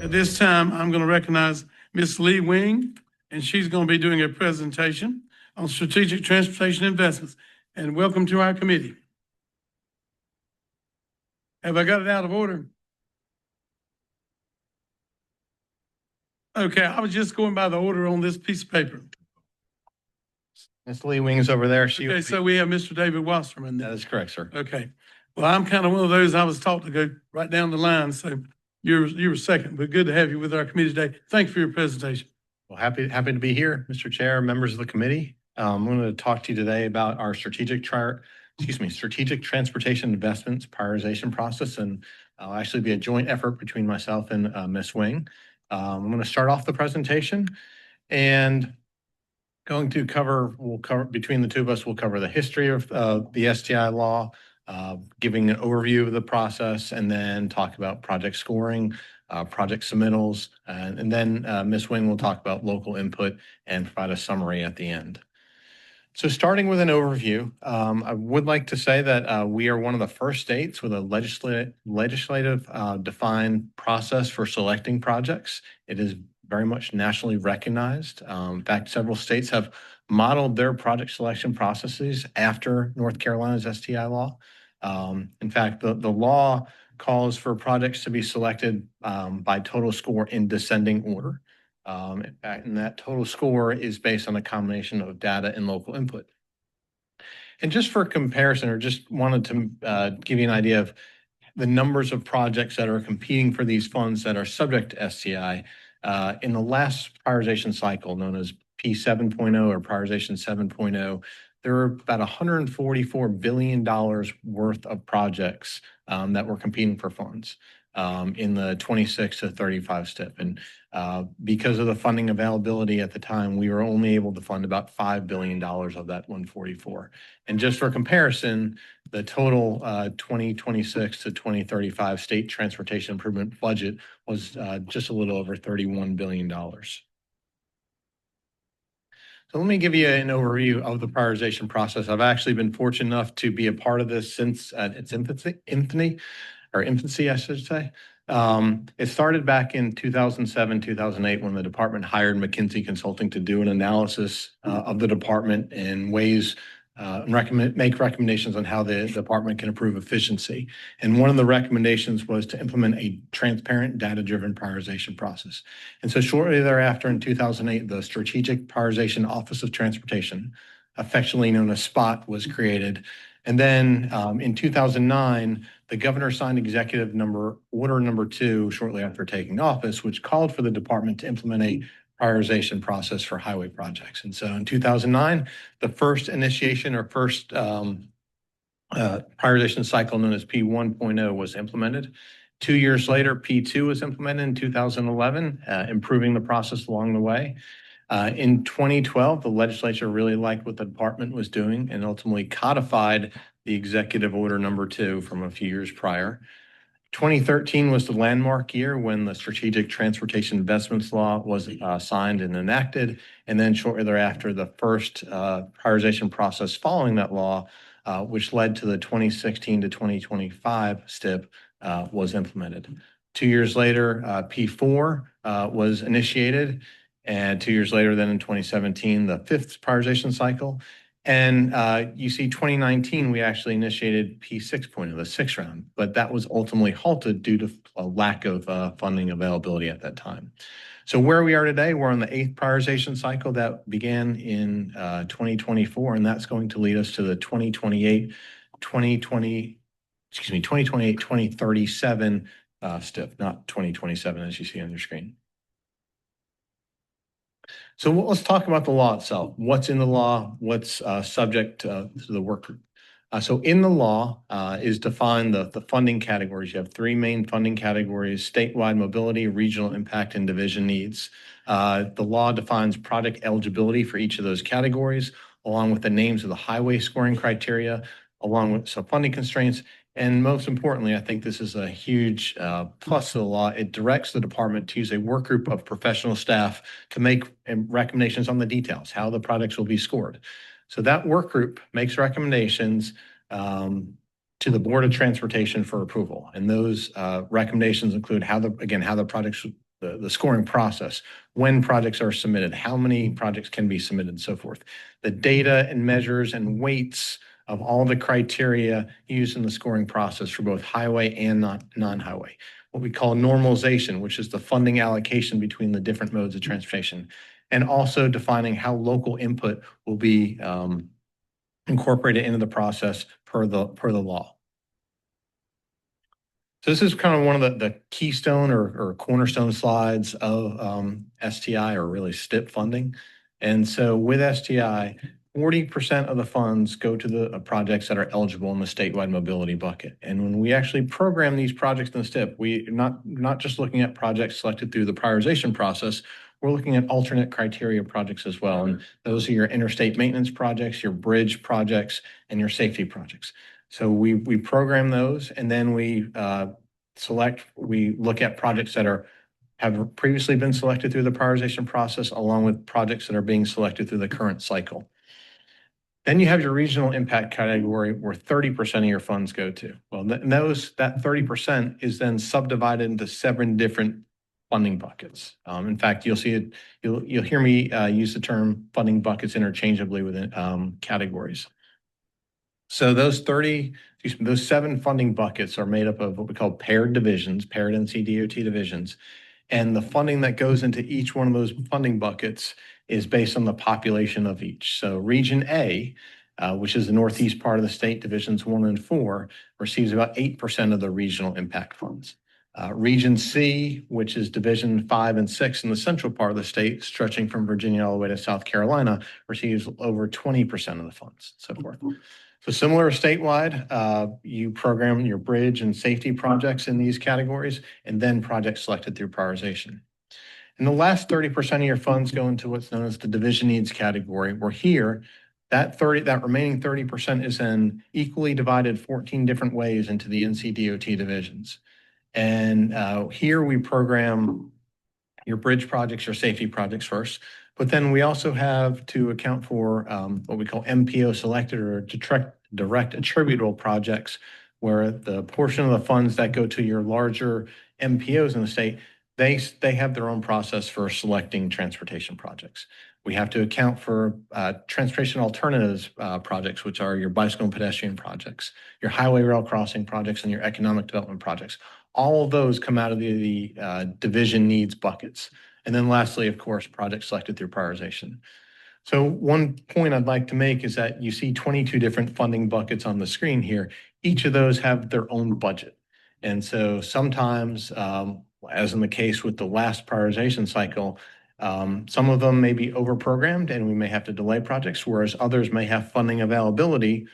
At this time, I'm going to recognize Ms. Lee Wing, and she's going to be doing a presentation on strategic transportation investments. And welcome to our committee. Have I got it out of order? Okay, I was just going by the order on this piece of paper. Ms. Lee Wing's over there. Okay, so we have Mr. David Wasserman. That is correct, sir. Okay. Well, I'm kind of one of those, I was taught to go right down the line, so you were second, but good to have you with our committee today. Thanks for your presentation. Well, happy to be here, Mr. Chair, members of the committee. I'm going to talk to you today about our strategic transportation investments prioritization process, and I'll actually be a joint effort between myself and Ms. Wing. I'm going to start off the presentation and we'll cover between the two of us, we'll cover the history of the STI law, giving an overview of the process, and then talk about project scoring, project submittals, and then Ms. Wing will talk about local input and provide a summary at the end. So starting with an overview, I would like to say that we are one of the first states with a legislative defined process for selecting projects. It is very much nationally recognized. In fact, several states have modeled their project selection processes after North Carolina's STI law. In fact, the law calls for projects to be selected by total score in descending order. In fact, and that total score is based on a combination of data and local input. And just for comparison, or just wanted to give you an idea of the numbers of projects that are competing for these funds that are subject to STI, in the last prioritization cycle, known as P7.0 or prioritization 7.0, there were about $144 billion worth of projects that were competing for funds in the 26 to 35 step. And because of the funding availability at the time, we were only able to fund about $5 billion of that 144. And just for comparison, the total 2026 to 2035 state transportation improvement budget was just a little over $31 billion. So let me give you an overview of the prioritization process. I've actually been fortunate enough to be a part of this since its infancy, I should say. It started back in 2007, 2008, when the department hired McKinsey Consulting to do an analysis of the department and ways make recommendations on how the department can improve efficiency. And one of the recommendations was to implement a transparent, data-driven prioritization process. And so shortly thereafter, in 2008, the Strategic Prioritization Office of Transportation, affectionately known as SPOT, was created. And then in 2009, the governor signed executive order number 2 shortly after taking office, which called for the department to implement a prioritization process for highway projects. And so in 2009, the first initiation or first prioritization cycle known as P1.0 was implemented. 2 years later, P2 was implemented in 2011, improving the process along the way. In 2012, the legislature really liked what the department was doing and ultimately codified the executive order number 2 from a few years prior. 2013 was the landmark year when the Strategic Transportation Investments Law was signed and enacted. And then shortly thereafter, the first prioritization process following that law, which led to the 2016 to 2025 STIP, was implemented. 2 years later, P4 was initiated. And 2 years later, then in 2017, the 5th prioritization cycle. And you see 2019, we actually initiated P6.0, the 6th round, but that was ultimately halted due to a lack of funding availability at that time. So where we are today, we're on the 8th prioritization cycle that began in 2024, and that's going to lead us to the 2037 STIP, not 2027, as you see on your screen. So let's talk about the law itself. What's in the law? What's subject to the work group? So in the law is defined the funding categories. You have 3 main funding categories: statewide mobility, regional impact, and division needs. The law defines project eligibility for each of those categories, along with the names of the highway scoring criteria, along with some funding constraints. And most importantly, I think this is a huge plus to the law. It directs the department to use a work group of professional staff to make recommendations on the details, how the projects will be scored. So that work group makes recommendations to the Board of Transportation for approval. And those recommendations include how the the scoring process, when projects are submitted, how many projects can be submitted, and so forth. The data and measures and weights of all the criteria used in the scoring process for both highway and non-highway. What we call normalization, which is the funding allocation between the different modes of transportation, and also defining how local input will be incorporated into the process per the law. So this is kind of one of the keystone or cornerstone slides of STI, or really STIP funding. And so with STI, 40% of the funds go to the projects that are eligible in the statewide mobility bucket. And when we actually program these projects in the STIP, we're not just looking at projects selected through the prioritization process, we're looking at alternate criteria projects as well. And those are your interstate maintenance projects, your bridge projects, and your safety projects. So we program those, and then we look at projects that have previously been selected through the prioritization process, along with projects that are being selected through the current cycle. Then you have your regional impact category, where 30% of your funds go to. Well, that 30% is then subdivided into 7 different funding buckets. In fact, you'll hear me use the term funding buckets interchangeably within categories. So those 7 funding buckets are made up of what we call paired divisions, paired NCDOT divisions. And the funding that goes into each one of those funding buckets is based on the population of each. So Region A, which is the northeast part of the state, Divisions 1 and 4, receives about 8% of the regional impact funds. Region C, which is Division 5 and 6 in the central part of the state, stretching from Virginia all the way to South Carolina, receives over 20% of the funds, so forth. So similar statewide, you program your bridge and safety projects in these categories, and then projects selected through prioritization. And the last 30% of your funds go into what's known as the division needs category, where here, that remaining 30% is then equally divided 14 different ways into the NCDOT divisions. And here we program your bridge projects, your safety projects first, but then we also have to account for what we call MPO selected, or direct attributable projects, where the portion of the funds that go to your larger MPOs in the state, they have their own process for selecting transportation projects. We have to account for transportation alternatives projects, which are your bicycle and pedestrian projects, your highway rail crossing projects, and your economic development projects. All of those come out of the division needs buckets. And then lastly, of course, projects selected through prioritization. So one point I'd like to make is that you see 22 different funding buckets on the screen here. Each of those have their own budget. And so sometimes, as in the case with the last prioritization cycle, some of them may be overprogrammed and we may have to delay projects, whereas others may have funding availability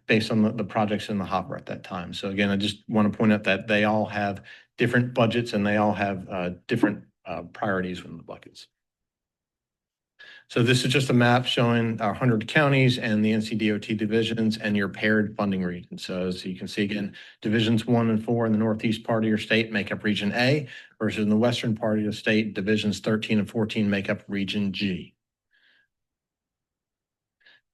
based on the projects in the hopper at that time. So again, I just want to point out that they all have different budgets and they all have different priorities within the buckets. So this is just a map showing our 100 counties and the NCDOT divisions and your paired funding regions. So as you can see, again, divisions 1 and 4 in the northeast part of your state make up Region A, versus in the western part of your state, divisions 13 and 14 make up Region G.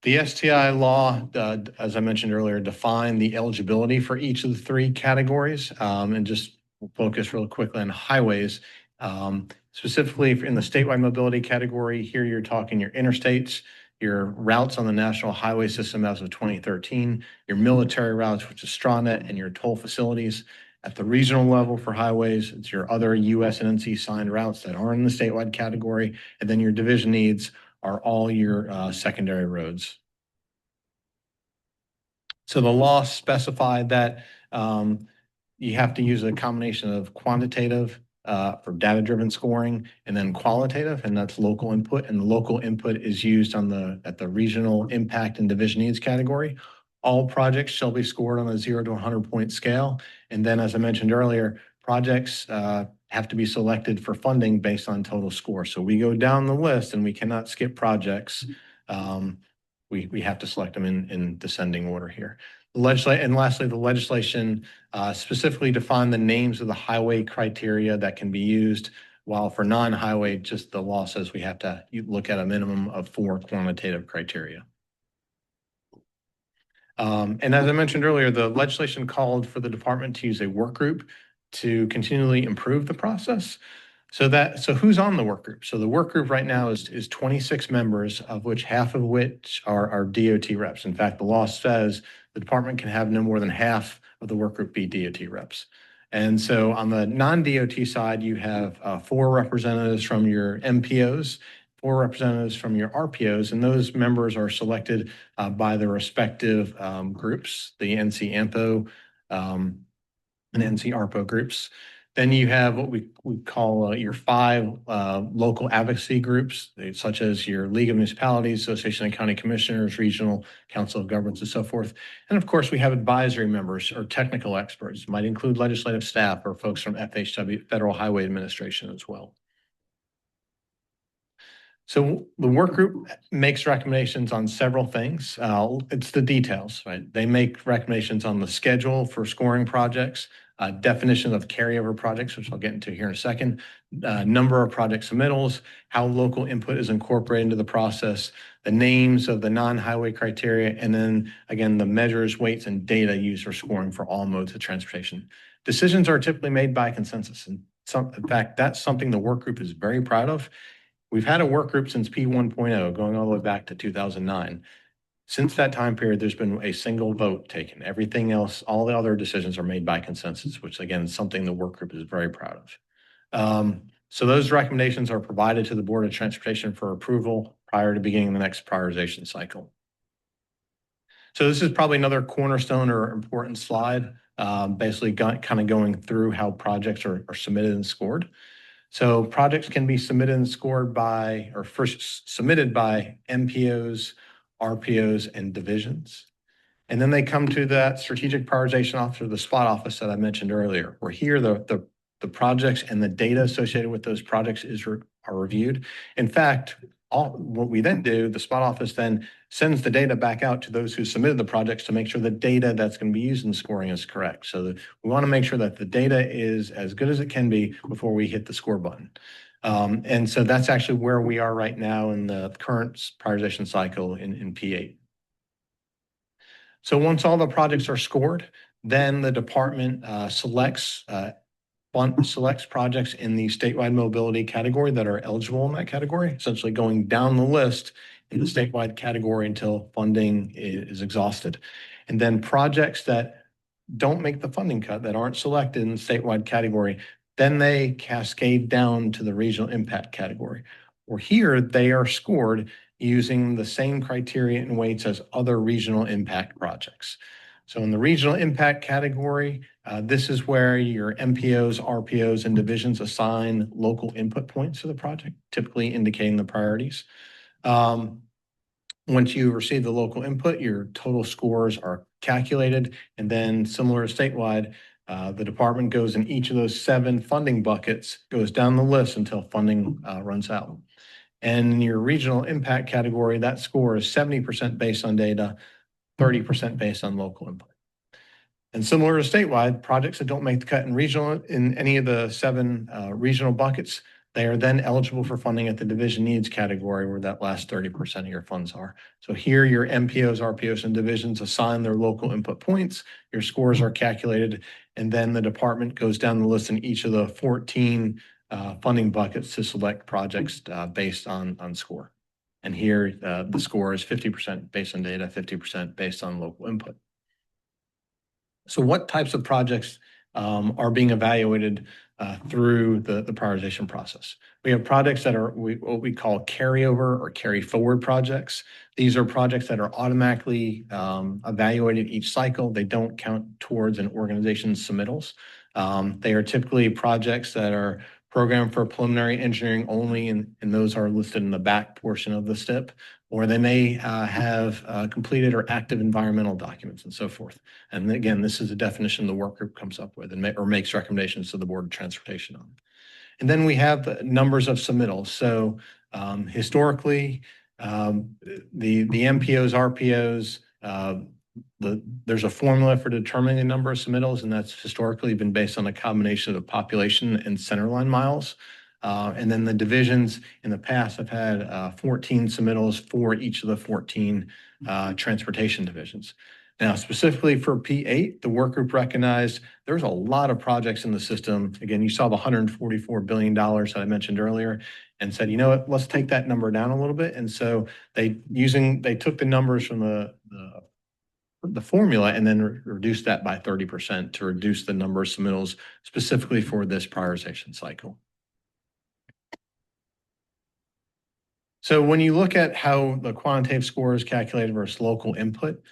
The STI law, as I mentioned earlier, define the eligibility for each of the 3 categories, and just focus real quickly on highways. Specifically in the statewide mobility category, here you're talking your interstates, your routes on the national highway system as of 2013, your military routes, which is STRANET, and your toll facilities. At the regional level for highways, it's your other US and NC signed routes that are in the statewide category, and then your division needs are all your secondary roads. So the law specified that you have to use a combination of quantitative for data-driven scoring, and then qualitative, and that's local input. And the local input is used at the regional impact and division needs category. All projects shall be scored on a 0 to 100-point scale. And then, as I mentioned earlier, projects have to be selected for funding based on total score. So we go down the list and we cannot skip projects. We have to select them in descending order here. And lastly, the legislation specifically defined the names of the highway criteria that can be used, while for non-highway, just the law says we have to look at a minimum of 4 quantitative criteria. And as I mentioned earlier, the legislation called for the department to use a work group to continually improve the process. So who's on the work group? So the work group right now is 26 members, of which half of which are DOT reps. In fact, the law says the department can have no more than half of the work group be DOT reps. And so on the non-DOT side, you have 4 representatives from your MPOs, 4 representatives from your RPOs, and those members are selected by the respective groups, the NCAMPO and NCARPO groups. Then you have what we call your 5 local advocacy groups, such as your League of Municipalities, Association of County Commissioners, Regional Council of Governments, and so forth. And of course, we have advisory members or technical experts. It might include legislative staff or folks from FHW, Federal Highway Administration as well. So the work group makes recommendations on several things. It's the details, right? They make recommendations on the schedule for scoring projects, definition of carryover projects, which I'll get into here in a second, number of project submittals, how local input is incorporated into the process, the names of the non-highway criteria, and then again, the measures, weights, and data used for scoring for all modes of transportation. Decisions are typically made by consensus. And in fact, that's something the work group is very proud of. We've had a work group since P 1.0, going all the way back to 2009. Since that time period, there's been a single vote taken. Everything else, all the other decisions are made by consensus, which again is something the work group is very proud of. So those recommendations are provided to the Board of Transportation for approval prior to beginning the next prioritization cycle. So this is probably another cornerstone or important slide, basically kind of going through how projects are submitted and scored. So projects can be submitted and scored by, or first submitted by MPOs, RPOs, and divisions. And then they come to that strategic prioritization officer, the spot office that I mentioned earlier, where here the projects and the data associated with those projects are reviewed. In fact, what we then do, the spot office then sends the data back out to those who submitted the projects to make sure the data that's going to be used in scoring is correct. So we want to make sure that the data is as good as it can be before we hit the score button. And so that's actually where we are right now in the current prioritization cycle in P8. So once all the projects are scored, then the department selects projects in the statewide mobility category that are eligible in that category, essentially going down the list in the statewide category until funding is exhausted. And then projects that don't make the funding cut, that aren't selected in the statewide category, then they cascade down to the regional impact category. Or here they are scored using the same criteria and weights as other regional impact projects. So in the regional impact category, this is where your MPOs, RPOs, and divisions assign local input points to the project, typically indicating the priorities. Once you receive the local input, your total scores are calculated, and then similar to statewide, the department goes in each of those 7 funding buckets, goes down the list until funding runs out. And in your regional impact category, that score is 70% based on data, 30% based on local input. And similar to statewide, projects that don't make the cut in any of the 7 regional buckets, they are then eligible for funding at the division needs category where that last 30% of your funds are. So here your MPOs, RPOs, and divisions assign their local input points, your scores are calculated, and then the department goes down the list in each of the 14 funding buckets to select projects based on score. And here the score is 50% based on data, 50% based on local input. So what types of projects are being evaluated through the prioritization process? We have projects that are what we call carryover or carry forward projects. These are projects that are automatically evaluated each cycle. They don't count towards an organization's submittals. They are typically projects that are programmed for preliminary engineering only, and those are listed in the back portion of the STIP, or they may have completed or active environmental documents and so forth. And again, this is a definition the work group comes up with or makes recommendations to the Board of Transportation on. And then we have the numbers of submittals. So historically, the MPOs, RPOs, there's a formula for determining the number of submittals, and that's historically been based on a combination of population and centerline miles. And then the divisions in the past have had 14 submittals for each of the 14 transportation divisions. Now, specifically for P8, the work group recognized there's a lot of projects in the system. Again, you saw the $144 billion that I mentioned earlier and said, you know what, let's take that number down a little bit. And so they took the numbers from the formula and then reduced that by 30% to reduce the number of submittals specifically for this prioritization cycle. So when you look at how the quantitative score is calculated versus local input,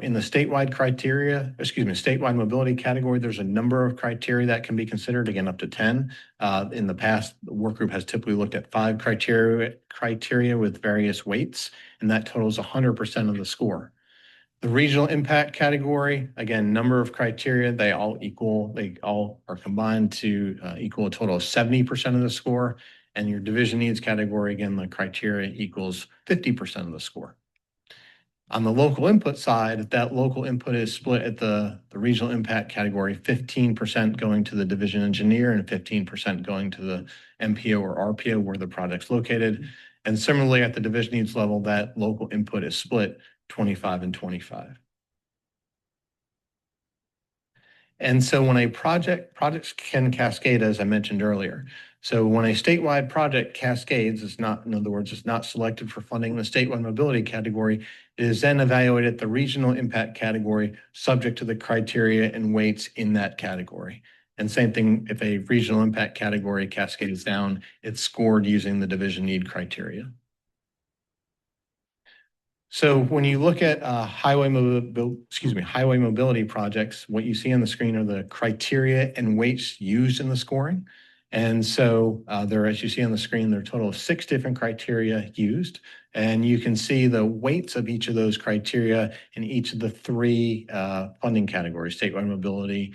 in the statewide statewide mobility category, there's a number of criteria that can be considered, again, up to 10. In the past, the work group has typically looked at 5 criteria with various weights, and that totals 100% of the score. The regional impact category, again, number of criteria, they all are combined to equal a total of 70% of the score. And your division needs category, again, the criteria equals 50% of the score. On the local input side, that local input is split at the regional impact category, 15% going to the division engineer and 15% going to the MPO or RPO where the project's located. And similarly, at the division needs level, that local input is split 25 and 25. And so when projects can cascade, as I mentioned earlier. So when a statewide project cascades, in other words, it's not selected for funding in the statewide mobility category, it is then evaluated at the regional impact category, subject to the criteria and weights in that category. And same thing, if a regional impact category cascades down, it's scored using the division need criteria. So when you look at highway mobility projects, what you see on the screen are the criteria and weights used in the scoring. And so as you see on the screen, there are a total of 6 different criteria used. And you can see the weights of each of those criteria in each of the 3 funding categories: statewide mobility,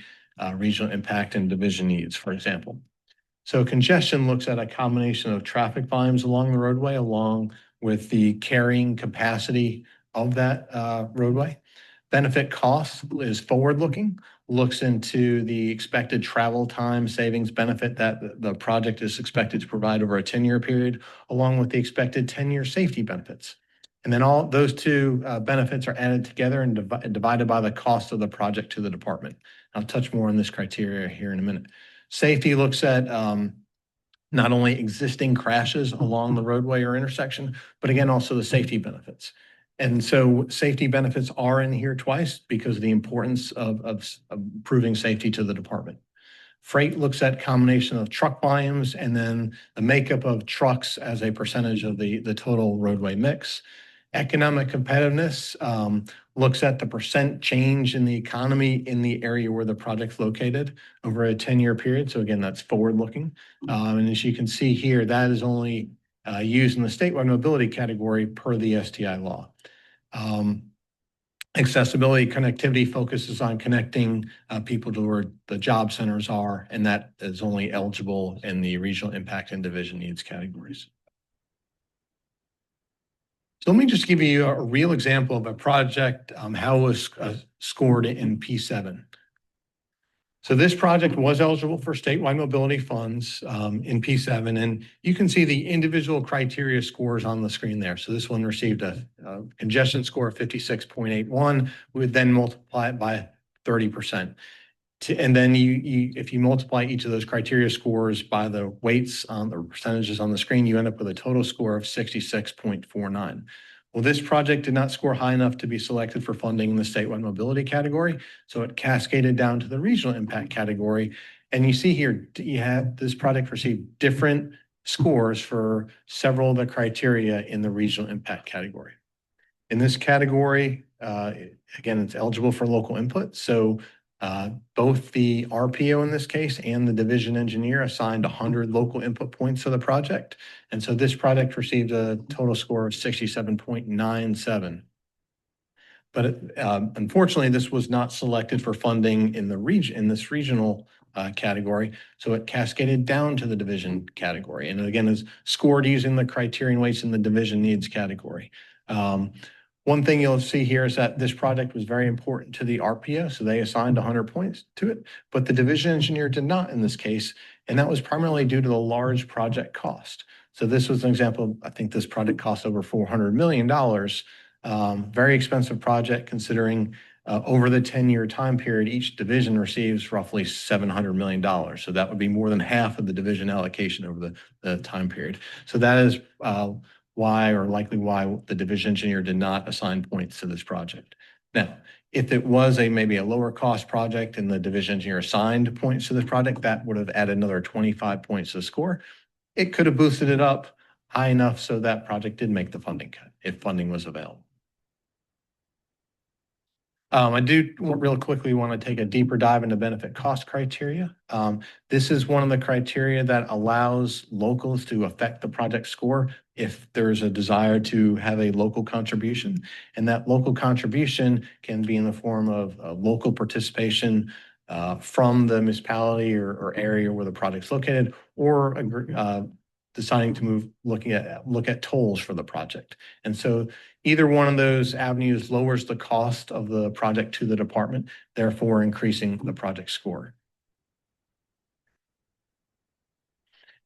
regional impact, and division needs, for example. So congestion looks at a combination of traffic volumes along the roadway, along with the carrying capacity of that roadway. Benefit cost is forward-looking, looks into the expected travel time savings benefit that the project is expected to provide over a 10-year period, along with the expected 10-year safety benefits. And then all those 2 benefits are added together and divided by the cost of the project to the department. I'll touch more on this criteria here in a minute. Safety looks at not only existing crashes along the roadway or intersection, but again, also the safety benefits. And so safety benefits are in here twice because of the importance of improving safety to the department. Freight looks at combination of truck volumes and then the makeup of trucks as a percentage of the total roadway mix. Economic competitiveness looks at the percent change in the economy in the area where the project's located over a 10-year period. So again, that's forward-looking. And as you can see here, that is only used in the statewide mobility category per the STI law. Accessibility connectivity focuses on connecting people to where the job centers are, and that is only eligible in the regional impact and division needs categories. So let me just give you a real example of a project, how it was scored in P7. So this project was eligible for statewide mobility funds in P7, and you can see the individual criteria scores on the screen there. So this one received a congestion score of 56.81. We would then multiply it by 30%. And then if you multiply each of those criteria scores by the weights on the percentages on the screen, you end up with a total score of 66.49. Well, this project did not score high enough to be selected for funding in the statewide mobility category, so it cascaded down to the regional impact category. And you see here, this project received different scores for several of the criteria in the regional impact category. In this category, again, it's eligible for local input. So both the RPO in this case and the division engineer assigned 100 local input points to the project. And so this project received a total score of 67.97. But unfortunately, this was not selected for funding in this regional category. So it cascaded down to the division category. And again, is scored using the criterion weights in the division needs category. One thing you'll see here is that this project was very important to the RPO, so they assigned 100 points to it, but the division engineer did not in this case, and that was primarily due to the large project cost. So this was an example, I think this project cost over $400 million, very expensive project considering Over the 10-year time period, each division receives roughly $700 million. So that would be more than half of the division allocation over the time period. So that is why, or likely why, the division engineer did not assign points to this project. Now, if it was maybe a lower cost project and the division engineer assigned points to this project, that would have added another 25 points to the score. It could have boosted it up high enough so that project did make the funding cut if funding was available. I do real quickly want to take a deeper dive into benefit cost criteria. This is one of the criteria that allows locals to affect the project score if there's a desire to have a local contribution. And that local contribution can be in the form of local participation from the municipality or area where the project's located, or deciding to look at tolls for the project. And so either one of those avenues lowers the cost of the project to the department, therefore increasing the project score.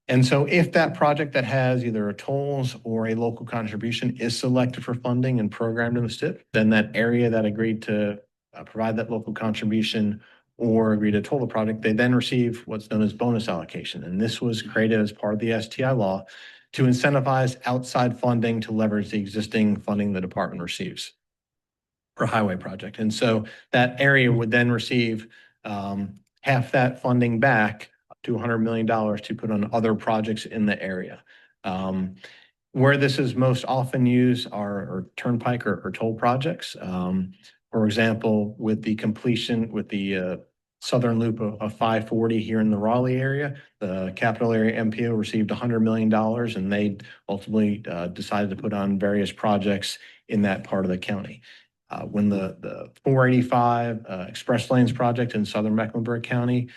And so if that project that has either a tolls or a local contribution is selected for funding and programmed in the STIP, then that area that agreed to provide that local contribution or agree to toll the project, they then receive what's known as bonus allocation. And this was created as part of the STI law to incentivize outside funding to leverage the existing funding the department receives for a highway project. And so that area would then receive half that funding back, up to $100 million, to put on other projects in the area. Where this is most often used are turnpike or toll projects. For example, with the completion, with the southern loop of 540 here in the Raleigh area, the capital area NCAMPO received $100 million, and they ultimately decided to put on various projects in that part of the county. When the 485 Express Lanes project in southern Mecklenburg County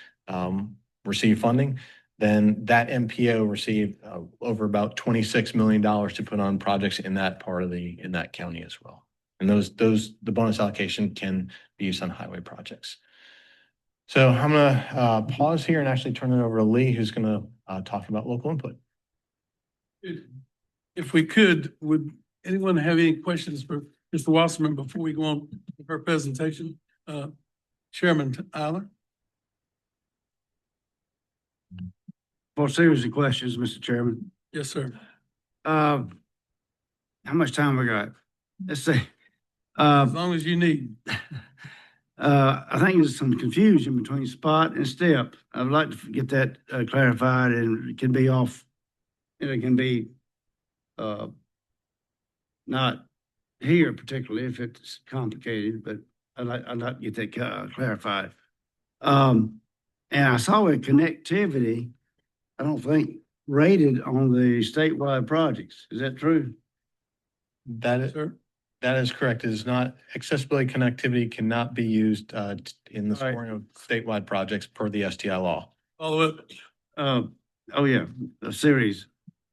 received funding, then that NCAMPO received over about $26 million to put on projects in that part of in that county as well. And the bonus allocation can be used on highway projects. So I'm going to pause here and actually turn it over to Lee, who's going to talk about local input. If we could, would anyone have any questions for Mr. Wasserman before we go on with our presentation? Chairman Eiler. For series of questions, Mr. Chairman. Yes, sir. How much time we got? Let's see. As long as you need. I think there's some confusion between spot and step. I'd like to get that clarified, and it can be off, and it can be not here particularly if it's complicated, but I'd like to get that clarified. And I saw a connectivity, I don't think rated on the statewide projects. Is that true? That is, sir? That is correct. It is not, accessibility connectivity cannot be used in the scoring of statewide projects per the STI law. All the way. Oh yeah, a series.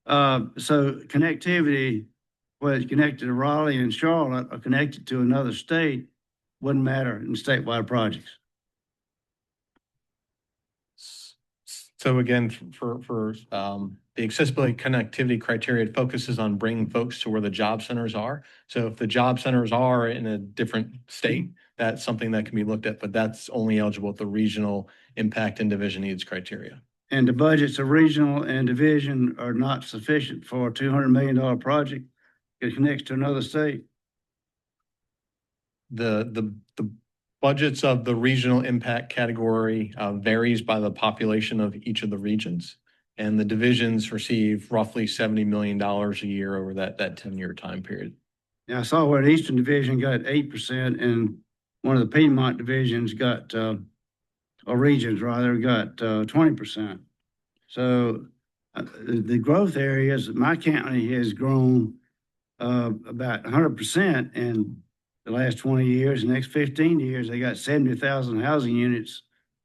So connectivity, whether it's connected to Raleigh and Charlotte or connected to another state, wouldn't matter in statewide projects. So again, for the accessibility connectivity criteria, it focuses on bringing folks to where the job centers are. So if the job centers are in a different state, that's something that can be looked at, but that's only eligible with the regional impact and division needs criteria. And the budgets of regional and division are not sufficient for a $200 million project that connects to another state. The budgets of the regional impact category varies by the population of each of the regions. And the divisions receive roughly $70 million a year over that 10-year time period. Yeah, I saw where the Eastern Division got 8% and one of the Piedmont divisions got, or regions rather, got 20%. So the growth areas, my county has grown about 100% in the last 20 years. The next 15 years, they got 70,000 housing units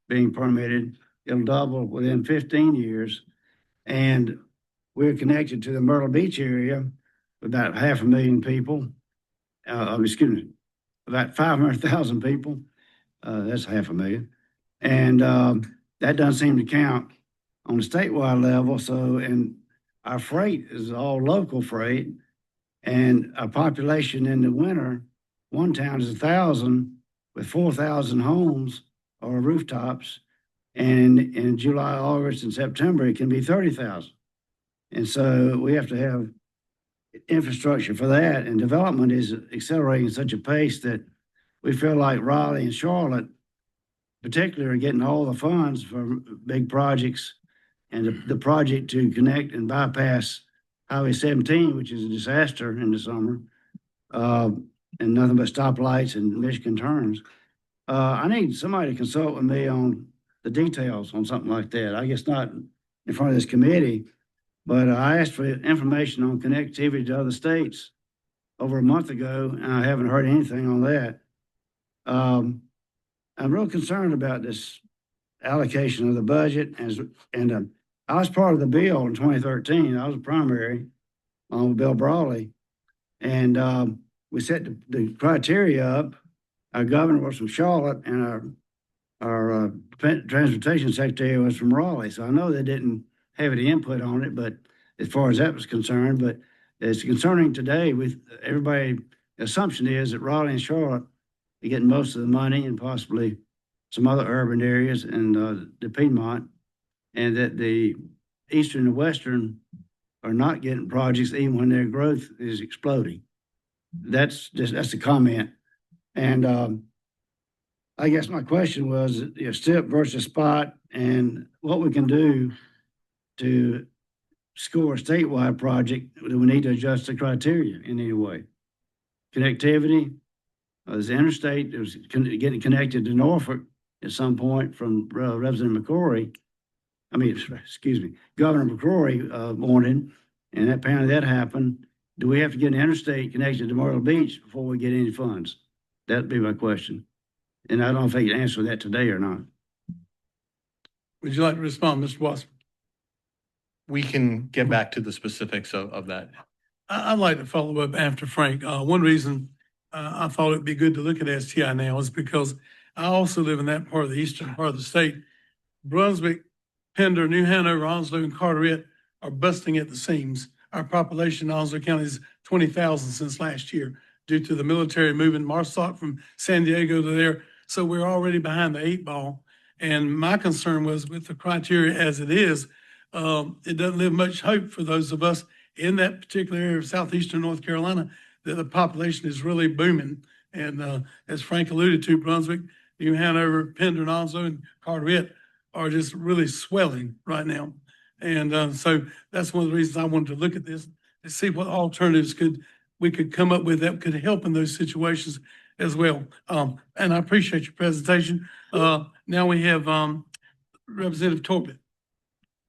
being permitted. It'll double within 15 years. And we're connected to the Myrtle Beach area with about 500,000 people. Excuse me, about 500,000 people. That's 500,000. And that doesn't seem to count on the statewide level. So, and our freight is all local freight. And our population in the winter, one town is 1,000 with 4,000 homes or rooftops. And in July, August, and September, it can be 30,000. And so we have to have infrastructure for that. And development is accelerating at such a pace that we feel like Raleigh and Charlotte, particularly, are getting all the funds for big projects. And the project to connect and bypass Highway 17, which is a disaster in the summer, and nothing but stoplights and Michigan turns. I need somebody to consult with me on the details on something like that. I guess not in front of this committee, but I asked for information on connectivity to other states over a month ago, and I haven't heard anything on that. I'm real concerned about this allocation of the budget, and I was part of the bill in 2013. I was a primary on Bill Brawley, and we set the criteria up. Our governor was from Charlotte, and our transportation secretary was from Raleigh. So I know they didn't have any input on it, but as far as that was concerned, but it's concerning today with everybody. The assumption is that Raleigh and Charlotte are getting most of the money, and possibly some other urban areas and the Piedmont, and that the eastern and western are not getting projects even when their growth is exploding. That's a comment. And I guess my question was, STIP versus spot, and what we can do to score a statewide project. Do we need to adjust the criteria in any way? Connectivity, there's interstate, there's getting connected to Norfolk at some point from Representative McCrory. Governor McCrory wanted, and apparently that happened. Do we have to get an interstate connected to Myrtle Beach before we get any funds? That'd be my question. And I don't know if they can answer that today or not. Would you like to respond, Mr. Watson? We can get back to the specifics of that. I'd like to follow up after Frank. One reason I thought it'd be good to look at STI now is because I also live in that part of the eastern part of the state. Brunswick, Pender, New Hanover, Onslow, and Carteret are busting at the seams. Our population in Onslow County is 20,000 since last year due to the military moving MARSOC from San Diego to there. So we're already behind the 8 ball. And my concern was with the criteria as it is, it doesn't leave much hope for those of us in that particular area of southeastern North Carolina that the population is really booming. And as Frank alluded to, Brunswick, New Hanover, Pender, and Onslow, and Carteret are just really swelling right now. And so that's one of the reasons I wanted to look at this to see what alternatives we could come up with that could help in those situations as well. And I appreciate your presentation. Now we have Representative Torbett.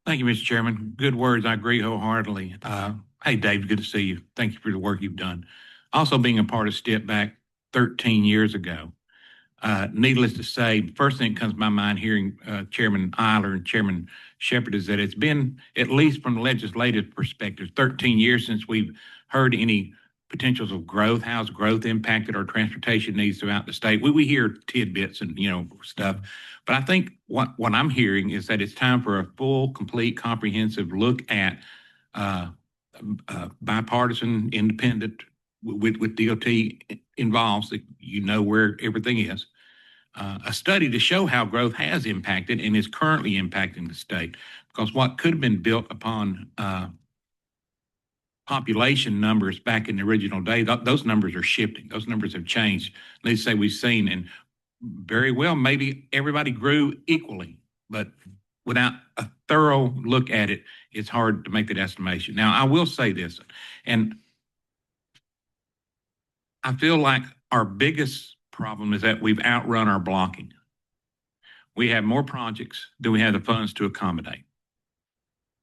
Thank you, Mr. Chairman. Good words. I agree wholeheartedly. Hey, Dave, good to see you. Thank you for the work you've done. Also being a part of STIP back 13 years ago. Needless to say, first thing that comes to my mind hearing Chairman Eiler and Chairman Shepard is that it's been, at least from the legislative perspective, 13 years since we've heard any potentials of growth. How's growth impacted our transportation needs throughout the state? We hear tidbits and stuff, but I think what I'm hearing is that it's time for a full, complete, comprehensive look at bipartisan, independent, with DOT involved, so where everything is. A study to show how growth has impacted and is currently impacting the state, because what could have been built upon population numbers back in the original day, those numbers are shifting. Those numbers have changed. Let's say we've seen, and very well, maybe everybody grew equally, but without a thorough look at it, it's hard to make that estimation. Now, I will say this, and I feel like our biggest problem is that we've outrun our blocking. We have more projects than we have the funds to accommodate.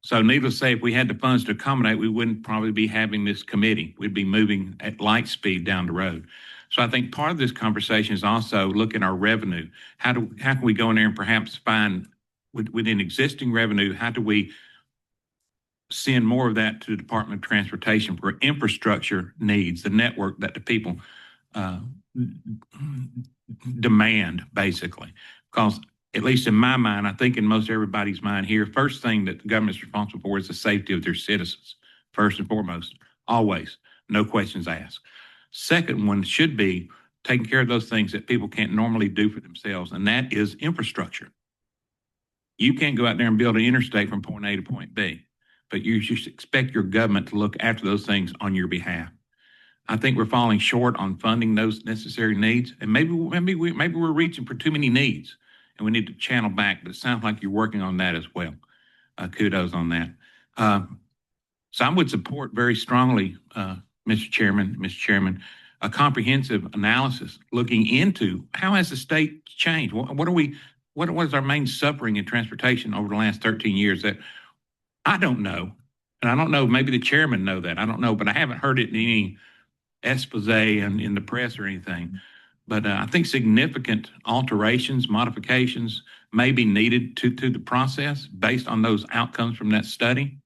So needless to say, if we had the funds to accommodate, we wouldn't probably be having this committee. We'd be moving at light speed down the road. So I think part of this conversation is also looking at our revenue. How can we go in there and perhaps find within existing revenue, how do we send more of that to the Department of Transportation for infrastructure needs, the network that the people demand, basically? Because at least in my mind, I think in most everybody's mind here, first thing that the government's responsible for is the safety of their citizens, first and foremost, always, no questions asked. Second one should be taking care of those things that people can't normally do for themselves, and that is infrastructure. You can't go out there and build an interstate from point A to point B, but you should expect your government to look after those things on your behalf. I think we're falling short on funding those necessary needs, and maybe we're reaching for too many needs, and we need to channel back. But it sounds like you're working on that as well. Kudos on that. So I would support very strongly, Mr. Chairman, a comprehensive analysis looking into how has the state changed? What is our main suffering in transportation over the last 13 years that I don't know, and I don't know. Maybe the chairman know that. I don't know, but I haven't heard it in any expose and in the press or anything. But I think significant alterations, modifications may be needed to the process based on those outcomes from that study.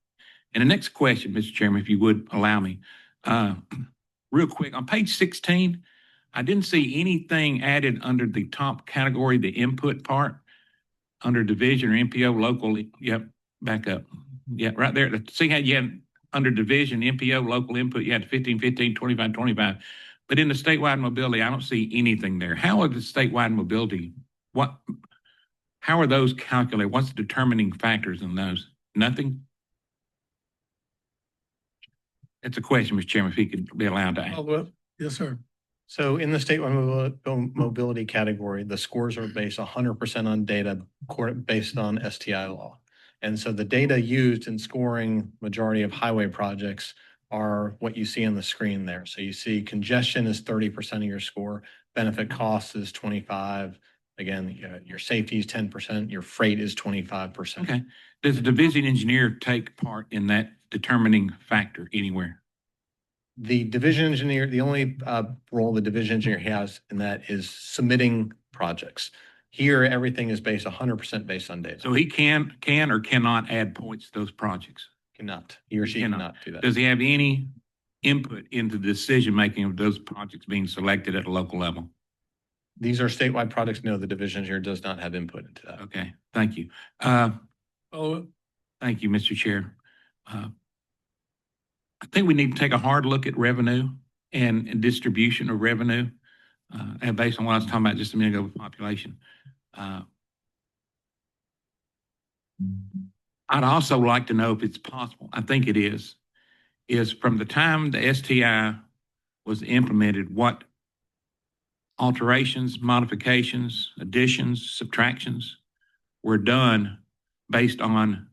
And the next question, Mr. Chairman, if you would allow me, real quick, on page 16, I didn't see anything added under the top category, the input part, under division or NPO local. Yep, back up. Yeah, right there. See how you had under division, NPO, local input, you had 15, 15, 25, 25. But in the statewide mobility, I don't see anything there. How are the statewide mobility? How are those calculated? What's the determining factors in those? Nothing? It's a question, Mr. Chairman, if he could be allowed to answer. Follow up? Yes, sir. So in the statewide mobility category, the scores are based 100% on data based on STI law. And so the data used in scoring majority of highway projects are what you see on the screen there. So you see congestion is 30% of your score, benefit cost is 25. Again, your safety is 10%, your freight is 25%. Okay. Does the division engineer take part in that determining factor anywhere? The division engineer, the only role the division engineer has in that is submitting projects. Here, everything is based 100% based on data. So he can or cannot add points to those projects? Cannot. He or she cannot do that. Does he have any input into the decision-making of those projects being selected at a local level? These are statewide projects. No, the division engineer does not have input into that. Okay, thank you. Follow up? Thank you, Mr. Chair. I think we need to take a hard look at revenue and distribution of revenue, and based on what I was talking about just a minute ago with population. I'd also like to know if it's possible, I think it is from the time the STI was implemented, what alterations, modifications, additions, subtractions were done based on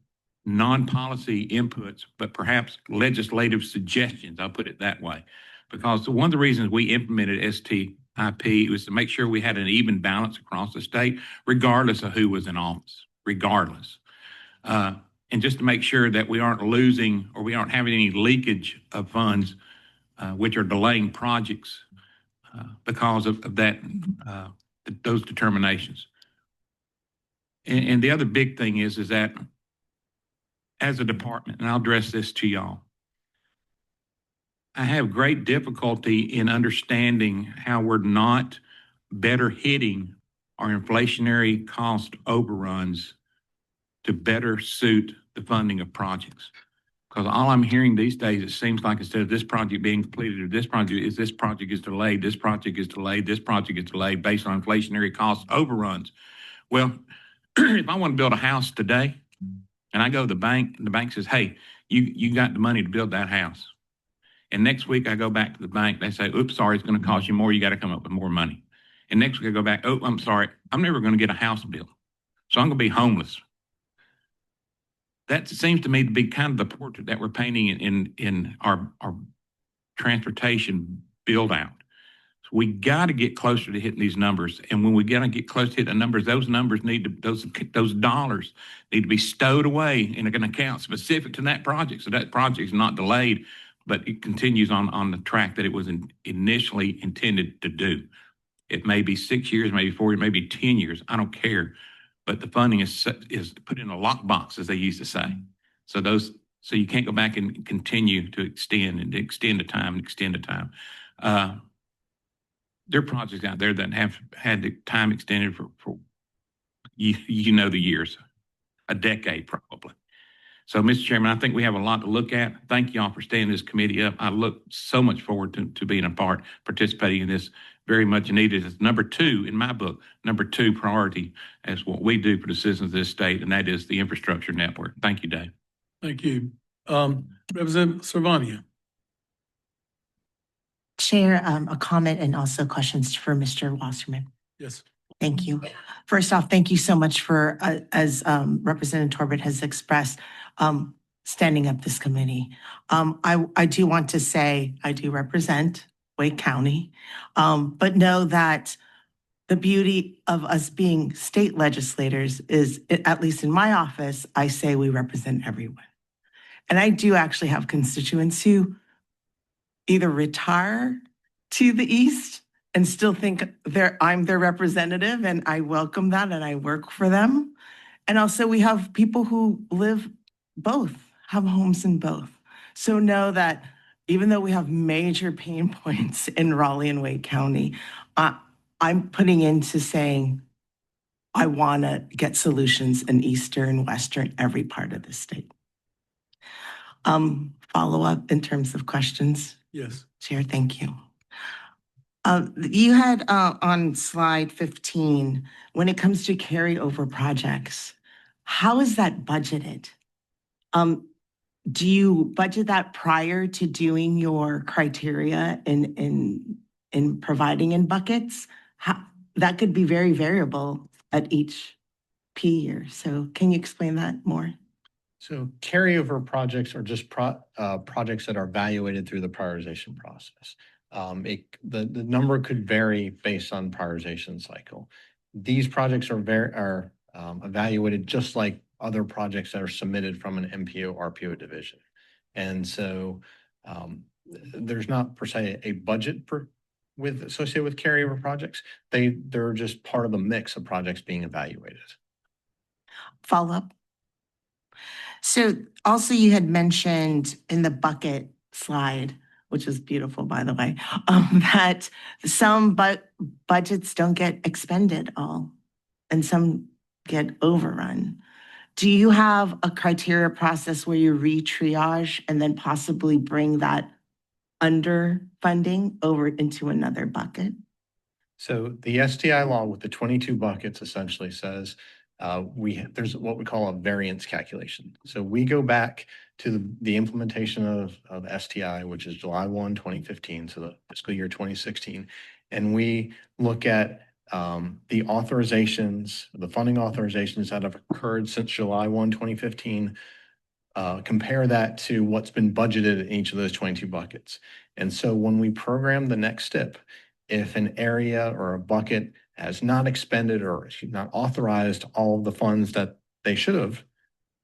non-policy inputs, but perhaps legislative suggestions, I'll put it that way. Because one of the reasons we implemented STIP was to make sure we had an even balance across the state, regardless of who was in office, regardless. And just to make sure that we aren't losing or we aren't having any leakage of funds, which are delaying projects because of that, those determinations. And the other big thing is that as a department, and I'll address this to y'all, I have great difficulty in understanding how we're not better hitting our inflationary cost overruns to better suit the funding of projects. Because all I'm hearing these days, it seems like instead of this project being completed or this project is delayed, this project is delayed, this project is delayed based on inflationary cost overruns. Well, if I want to build a house today and I go to the bank and the bank says, hey, you got the money to build that house. And next week I go back to the bank, they say, oops, sorry, it's going to cost you more. You got to come up with more money. And next week I go back, oh, I'm sorry, I'm never going to get a house built. So I'm going to be homeless. That seems to me to be kind of the portrait that we're painting in our transportation build out. So we got to get closer to hitting these numbers. And when we got to get close to hitting the numbers, those numbers need to, those dollars need to be stowed away in an account specific to that project. So that project is not delayed, but it continues on the track that it was initially intended to do. It may be 6 years, maybe 4 years, maybe 10 years. I don't care. But the funding is put in a lockbox, as they used to say. So you can't go back and continue to extend the time. There are projects out there that have had the time extended for the years, a decade probably. So, Mr. Chairman, I think we have a lot to look at. Thank you all for staying this committee up. I look so much forward to being a part, participating in this very much needed. It's number two in my book, number two priority as what we do for the citizens of this state, and that is the infrastructure network. Thank you, Dave. Thank you. Representative Servania. Chair, a comment and also questions for Mr. Wasserman. Yes. Thank you. First off, thank you so much for, as Representative Torbett has expressed, standing up this committee. I do want to say I do represent Wake County, but know that the beauty of us being state legislators is, at least in my office, I say we represent everyone. And I do actually have constituents who either retire to the east and still think I'm their representative, and I welcome that and I work for them. And also we have people who live both, have homes in both. So know that even though we have major pain points in Raleigh and Wake County, I'm putting into saying I want to get solutions in Eastern, Western, every part of the state. Follow up in terms of questions. Yes. Chair, thank you. You had on slide 15, when it comes to carryover projects, how is that budgeted? Do you budget that prior to doing your criteria in providing in buckets? That could be very variable at each P year. So can you explain that more? So carryover projects are just projects that are evaluated through the prioritization process. The number could vary based on prioritization cycle. These projects are evaluated just like other projects that are submitted from an MPO RPO division. And so there's not per se a budget associated with carryover projects. They're just part of the mix of projects being evaluated. Follow up. So also you had mentioned in the bucket slide, which is beautiful, by the way, that some budgets don't get expended all and some get overrun. Do you have a criteria process where you re-triage and then possibly bring that underfunding over into another bucket? So the STI law with the 22 buckets essentially says there's what we call a variance calculation. So we go back to the implementation of STI, which is July 1, 2015, so the fiscal year 2016, and we look at the authorizations, the funding authorizations that have occurred since July 1, 2015, compare that to what's been budgeted in each of those 22 buckets. And so when we program the next step, if an area or a bucket has not expended or not authorized all of the funds that they should have,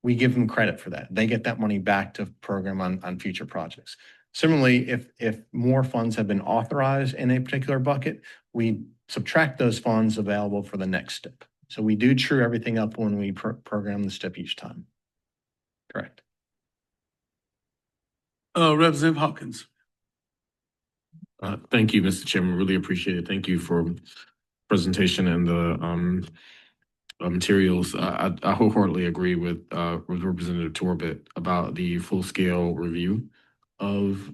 we give them credit for that. They get that money back to program on future projects. Similarly, if more funds have been authorized in a particular bucket, we subtract those funds available for the next step. So we do true everything up when we program the step each time. Correct. Representative Hawkins. Thank you, Mr. Chairman. Really appreciate it. Thank you for presentation and the materials. I wholeheartedly agree with Representative Torbett about the full-scale review of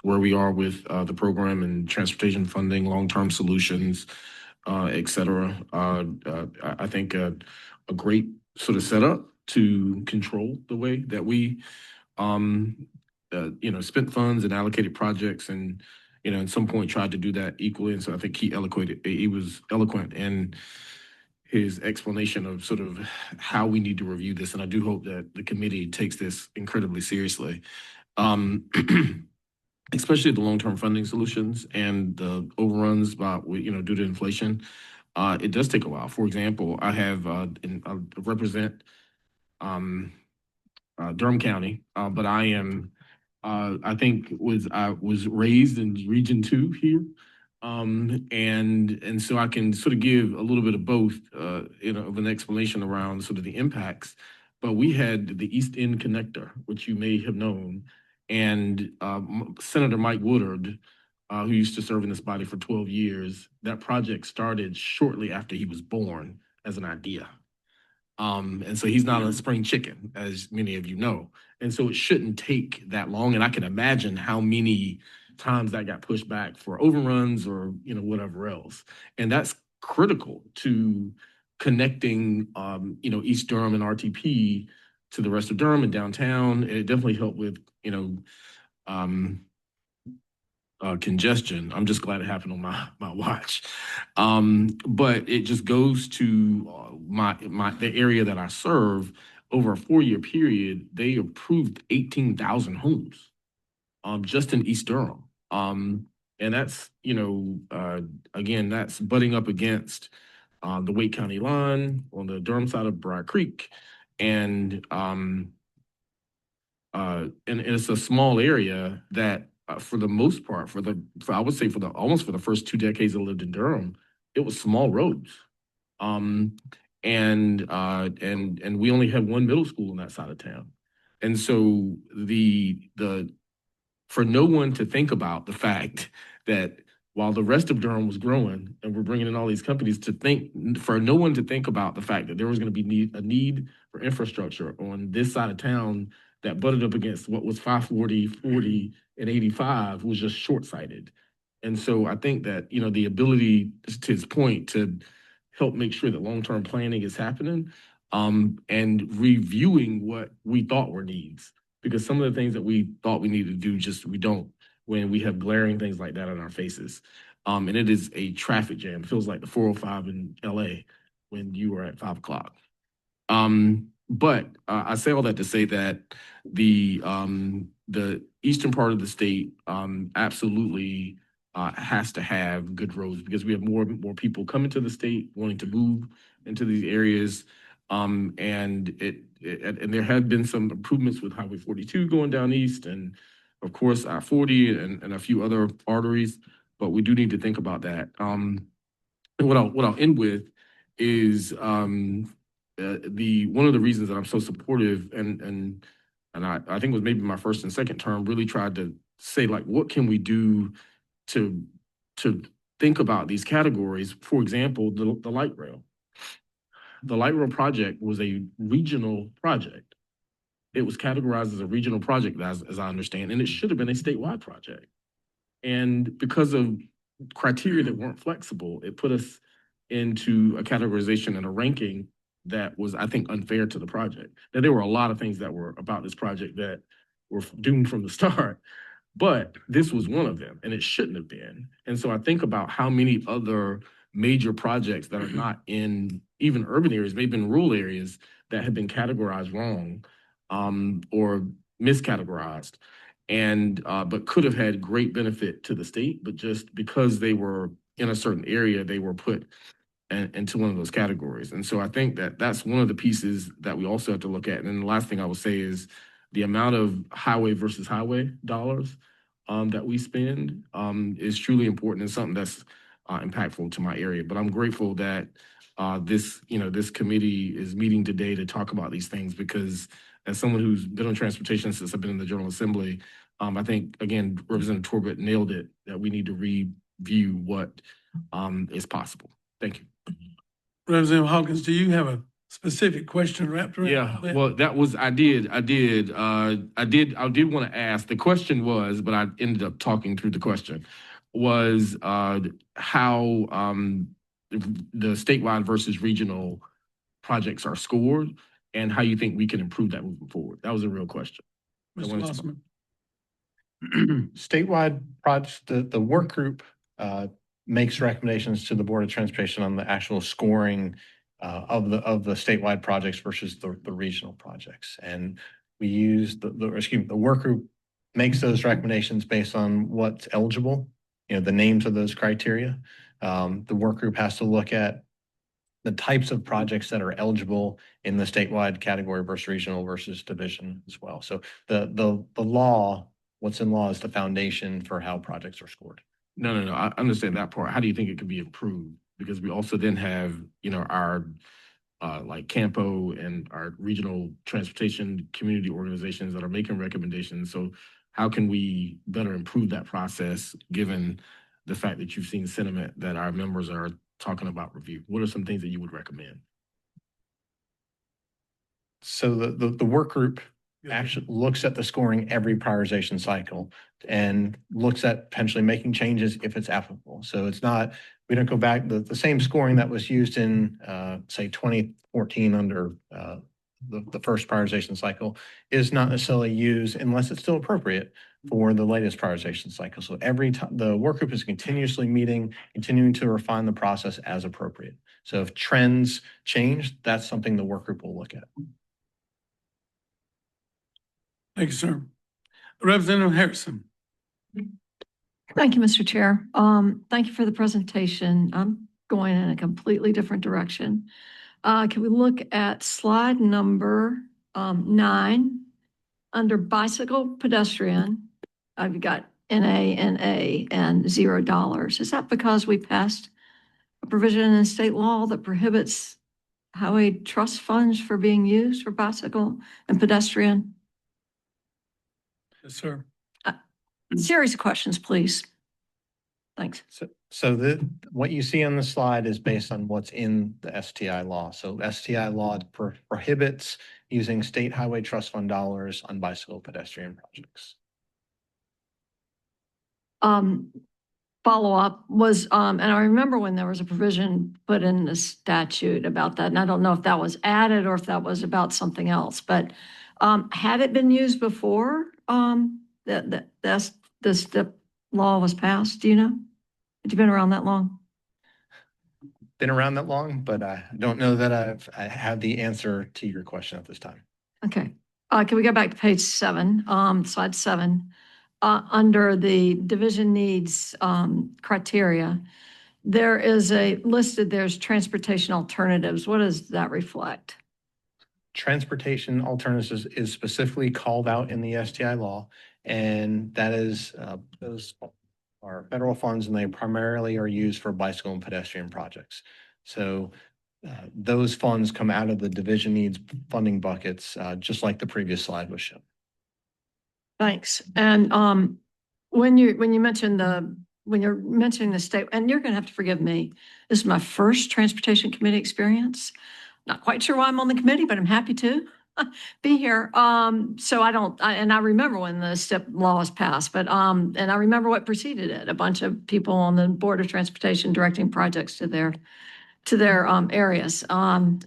where we are with the program and transportation funding, long-term solutions, et cetera. I think a great sort of setup to control the way that we spent funds and allocated projects, and at some point tried to do that equally. And so I think he was eloquent in his explanation of sort of how we need to review this. And I do hope that the committee takes this incredibly seriously, especially the long-term funding solutions and the overruns due to inflation. It does take a while. For example, I have I represent Durham County, but I am I was raised in Region 2 here. And so I can sort of give a little bit of both, of an explanation around sort of the impacts. But we had the East End Connector, which you may have known, and Senator Mike Woodard, who used to serve in this body for 12 years, that project started shortly after he was born as an idea. And so he's not a spring chicken, as many of you know. And so it shouldn't take that long. And I can imagine how many times that got pushed back for overruns or, whatever else. And that's critical to connecting, East Durham and RTP to the rest of Durham and downtown. And it definitely helped with, um, congestion. I'm just glad it happened on my watch. But it just goes to the area that I serve. Over a 4-year period, they approved 18,000 homes just in East Durham. And that's, again, that's butting up against the Wake County line on the Durham side of Briar Creek. And it's a small area that, for the most part, I would say almost for the first 2 decades I lived in Durham, it was small roads. And we only had one middle school on that side of town. And so for no one to think about the fact that while the rest of Durham was growing and we're bringing in all these companies, for no one to think about the fact that there was going to be a need for infrastructure on this side of town that butted up against what was 540, 40, and 85 was just short-sighted. And so I think that, the ability, to his point, to help make sure that long-term planning is happening, and reviewing what we thought were needs. Because some of the things that we thought we needed to do, we don't, when we have glaring things like that in our faces. And it is a traffic jam. It feels like the 405 in LA when you were at 5 o'clock. But I say all that to say that the eastern part of the state absolutely has to have good roads, because we have more people coming to the state wanting to move into these areas. And there have been some improvements with Highway 42 going down east, and of course I-40 and a few other arteries, but we do need to think about that. And what I'll end with is one of the reasons that I'm so supportive, and I think it was maybe my first and second term, really tried to say, like, what can we do to think about these categories? For example, the light rail. The light rail project was a regional project. It was categorized as a regional project, as I understand, and it should have been a statewide project. And because of criteria that weren't flexible, it put us into a categorization and a ranking that was, I think, unfair to the project. Now, there were a lot of things that were about this project that were doomed from the start, but this was one of them, and it shouldn't have been. And so I think about how many other major projects that are not in even urban areas, maybe in rural areas, that have been categorized wrong, or miscategorized, and but could have had great benefit to the state, but just because they were in a certain area, they were put into one of those categories. And so I think that that's one of the pieces that we also have to look at. And then the last thing I will say is the amount of highway versus highway dollars that we spend is truly important and something that's impactful to my area. But I'm grateful that this committee is meeting today to talk about these things, because as someone who's been on transportation since I've been in the General Assembly, I think, again, Representative Torbett nailed it, that we need to review what is possible. Thank you. Representative Hawkins, do you have a specific question wrapped around? Yeah, that? well, I did want to ask, the question was, but I ended up talking through the question, was how the statewide versus regional projects are scored, and how you think we can improve that moving forward. That was a real question. Mr. Lossman. Statewide projects, the work group makes recommendations to the Board of Transportation on the actual scoring of the statewide projects versus the regional projects. And we use the work group makes those recommendations based on what's eligible, the names of those criteria. The work group has to look at the types of projects that are eligible in the statewide category versus regional versus division as well. So the law, what's in law, is the foundation for how projects are scored. No. I understand that part. How do you think it can be improved? Because we also then have, our like NCAMPO and our regional transportation community organizations that are making recommendations. So how can we better improve that process, given the fact that you've seen sentiment that our members are talking about review? What are some things that you would recommend? So the work group actually looks at the scoring every prioritization cycle and looks at potentially making changes if it's applicable. So it's not, we don't go back, the same scoring that was used in, say, 2014 under the first prioritization cycle is not necessarily used unless it's still appropriate for the latest prioritization cycle. So every time the work group is continuously meeting, continuing to refine the process as appropriate. So if trends change, that's something the work group will look at. Thank you, sir. Representative Harrison. Thank you, Mr. Chair. Thank you for the presentation. I'm going in a completely different direction. Can we look at slide number 9 under bicycle pedestrian? I've got NA and $0. Is that because we passed a provision in state law that prohibits highway trust funds for being used for bicycle and pedestrian? Yes, sir. Series of questions, please. Thanks. So what you see on the slide is based on what's in the STI law. So STI law prohibits using state highway trust fund dollars on bicycle pedestrian projects. Follow-up was, and I remember when there was a provision put in the statute about that, and I don't know if that was added or if that was about something else, but had it been used before this law was passed? Do you know? Have you been around that long? Been around that long, but I don't know that I have the answer to your question at this time. Okay. Can we go back to page 7, slide 7? Under the division needs criteria, there is there's transportation alternatives. What does that reflect? Transportation alternatives is specifically called out in the STI law, and that is those are federal funds, and they primarily are used for bicycle and pedestrian projects. So those funds come out of the division needs funding buckets, just like the previous slide was shown. Thanks. And when you're mentioning the state, and you're going to have to forgive me, this is my first transportation committee experience. Not quite sure why I'm on the committee, but I'm happy to be here. So I remember when the STIP law was passed, but and I remember what preceded it. A bunch of people on the Board of Transportation directing projects to their areas,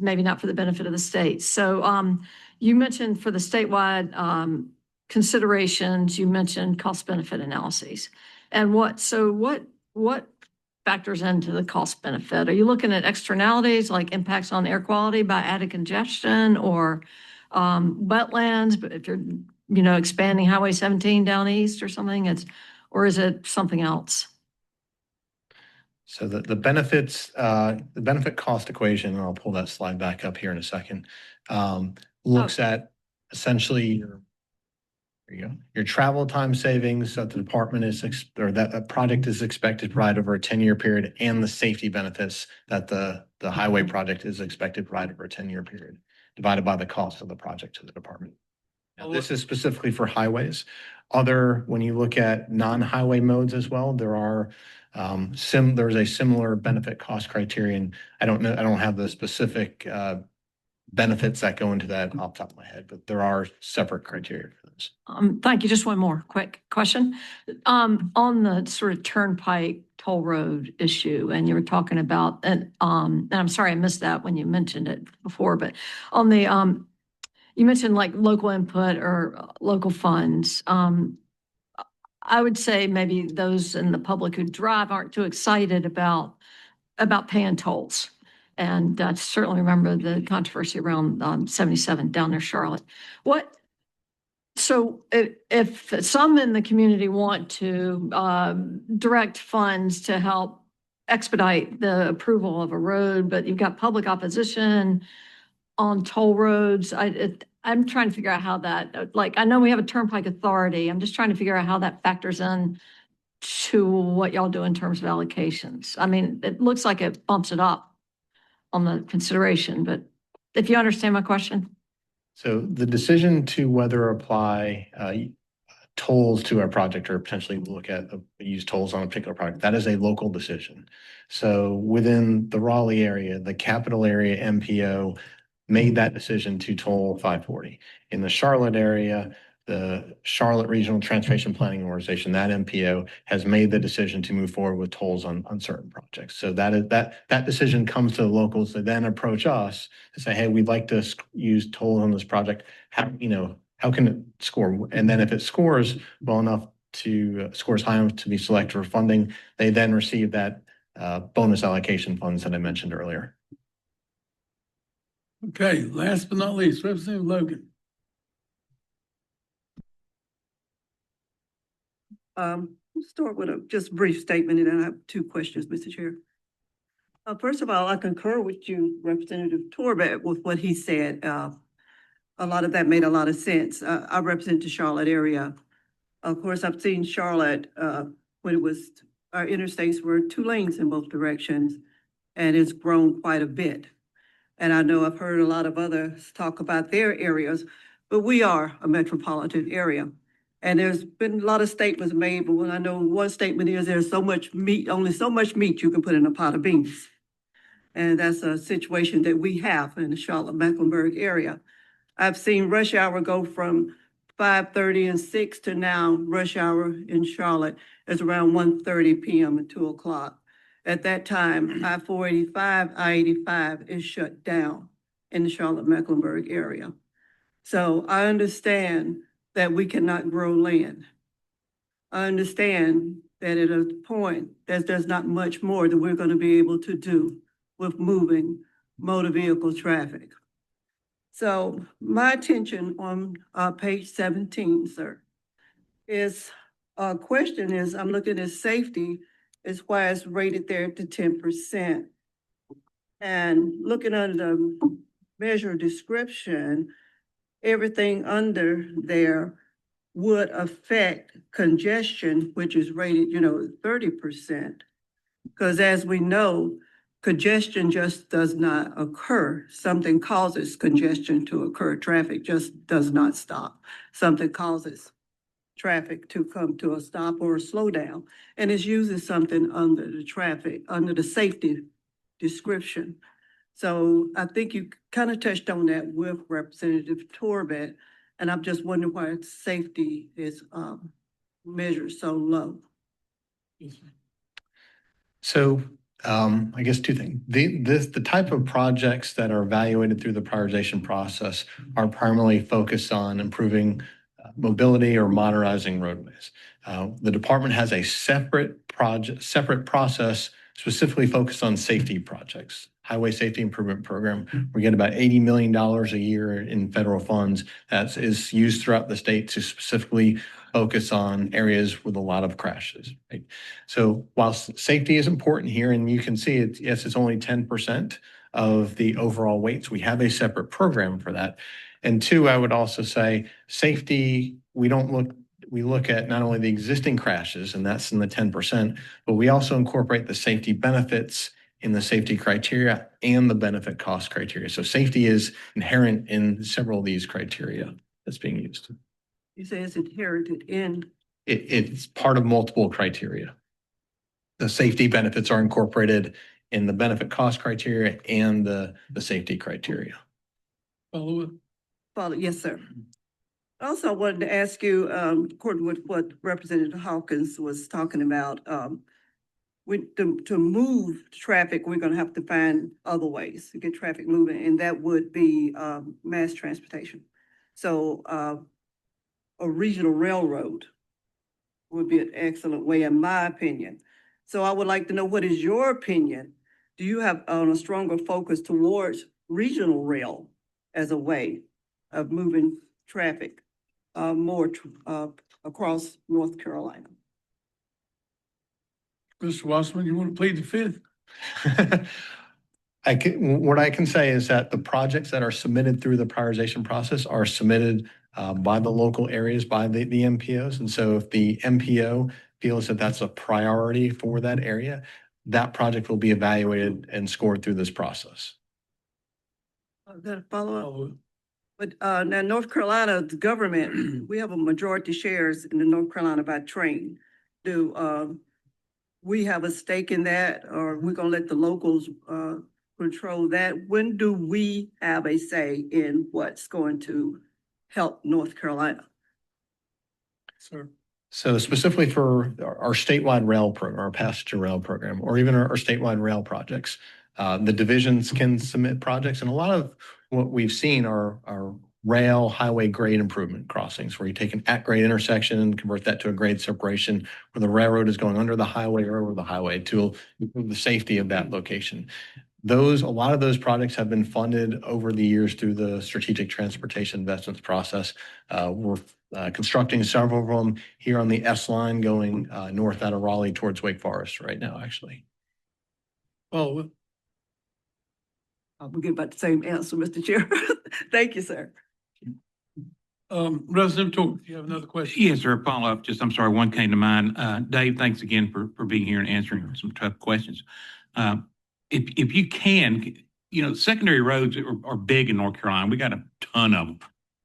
maybe not for the benefit of the state. So you mentioned for the statewide considerations, you mentioned cost benefit analyses. And what factors into the cost benefit? Are you looking at externalities like impacts on air quality by added congestion or wetlands? But if you're expanding Highway 17 down east or something, or is it something else? So the benefits, the benefit cost equation, and I'll pull that slide back up here in a second, looks at essentially your travel time savings that the department or that a project is expected to provide over a 10-year period, and the safety benefits that the highway project is expected to provide over a 10-year period, divided by the cost of the project to the department. Now, this is specifically for highways. When you look at non-highway modes as well, there's a similar benefit cost criterion. I don't have the specific benefits that go into that off the top of my head, but there are separate criteria for this. Thank you. Just one more quick question. On the sort of turnpike toll road issue, and you were talking about, and I'm sorry I missed that when you mentioned it before, but on the, you mentioned like local input or local funds. I would say maybe those in the public who drive aren't too excited about paying tolls. And I certainly remember the controversy around 77 down near Charlotte. So if some in the community want to direct funds to help expedite the approval of a road, but you've got public opposition on toll roads, I'm trying to figure out how that, like, I know we have a turnpike authority. I'm just trying to figure out how that factors in to what y'all do in terms of allocations. I mean, it looks like it bumps it up on the consideration, but if you understand my question. So the decision to whether apply tolls to our project or potentially look at use tolls on a particular project, that is a local decision. So within the Raleigh area, the capital area MPO made that decision to toll 540. In the Charlotte area, the Charlotte Regional Transportation Planning Organization, that MPO, has made the decision to move forward with tolls on certain projects. So that decision comes to the locals. They then approach us to say, hey, we'd like to use tolls on this project. How can it score? And then if it scores well enough scores high enough to be selected for funding, they then receive that bonus allocation funds that I mentioned earlier. Okay, last but not least, Representative Logan. Let's start with a just brief statement, and then I have two questions, Mr. Chair. First of all, I concur with you, Representative Torbett, with what he said. A lot of that made a lot of sense. I represent the Charlotte area. Of course, I've seen Charlotte, when our interstates were 2 lanes in both directions, and it's grown quite a bit. And I know I've heard a lot of others talk about their areas, but we are a metropolitan area. And there's been a lot of statements made, but when I know one statement is there's so much meat, only so much meat you can put in a pot of beans. And that's a situation that we have in the Charlotte-Mecklenburg area. I've seen rush hour go from 5:30 and 6 to now rush hour in Charlotte is around 1:30 p.m. and 2 o'clock. At that time, I-485, I-85 is shut down in the Charlotte-Mecklenburg area. So I understand that we cannot grow land. I understand that at a point, there's not much more that we're going to be able to do with moving motor vehicle traffic. So my attention on page 17, sir, is question is, I'm looking at safety is why it's rated there to 10%. And looking under the measure description, everything under there would affect congestion, which is rated, 30%. Because as we know, congestion just does not occur. Something causes congestion to occur. Traffic just does not stop. Something causes traffic to come to a stop or a slowdown. And it's usually something under the safety description. So I think you kind of touched on that with Representative Torbett, and I'm just wondering why safety is measured so low. So I guess two things. The type of projects that are evaluated through the prioritization process are primarily focused on improving mobility or modernizing roadways. The department has a separate process specifically focused on safety projects. Highway Safety Improvement Program. We get about $80 million a year in federal funds that is used throughout the state to specifically focus on areas with a lot of crashes. Right? So while safety is important here, and you can see it, yes, it's only 10% of the overall weights. We have a separate program for that. And two, I would also say safety, we look at not only the existing crashes, and that's in the 10%, but we also incorporate the safety benefits in the safety criteria and the benefit cost criteria. So safety is inherent in several of these criteria that's being used. You say it's inherited in? It's part of multiple criteria. The safety benefits are incorporated in the benefit cost criteria and the safety criteria. Follow up. Yes, sir. Also, I wanted to ask you, according with what Representative Hawkins was talking about, to move traffic, we're gonna have to find other ways to get traffic moving, and that would be mass transportation. So a regional railroad would be an excellent way, in my opinion. So I would like to know, what is your opinion? Do you have a stronger focus towards regional rail as a way of moving traffic more across North Carolina? Mr. Wasserman, you want to plead the fifth? What I can say is that the projects that are submitted through the prioritization process are submitted by the local areas, by the MPOs. And so if the MPO feels that that's a priority for that area, that project will be evaluated and scored through this process. Got a follow-up? But now North Carolina, the government, we have a majority shares in the North Carolina by train. Do we have a stake in that, or we're gonna let the locals control that, when do we have a say in what's going to help North Carolina? Sir. So specifically for our statewide rail program, our passenger rail program, or even our statewide rail projects, the divisions can submit projects, and a lot of what we've seen are rail highway grade improvement crossings, where you take an at-grade intersection and convert that to a grade separation, where the railroad is going under the highway or over the highway to improve the safety of that location. A lot of those projects have been funded over the years through the strategic transportation investments process. We're constructing several of them here on the S line going north out of Raleigh towards Wake Forest right now, actually. Oh, We'll get about the same answer, Mr. Chair. Thank you, sir. Representative Torrey, you have another question? Yes, sir. Follow up. Just, I'm sorry, one came to mind. Dave, thanks again for being here and answering some tough questions. If you can, secondary roads are big in North Carolina. We got a ton of them.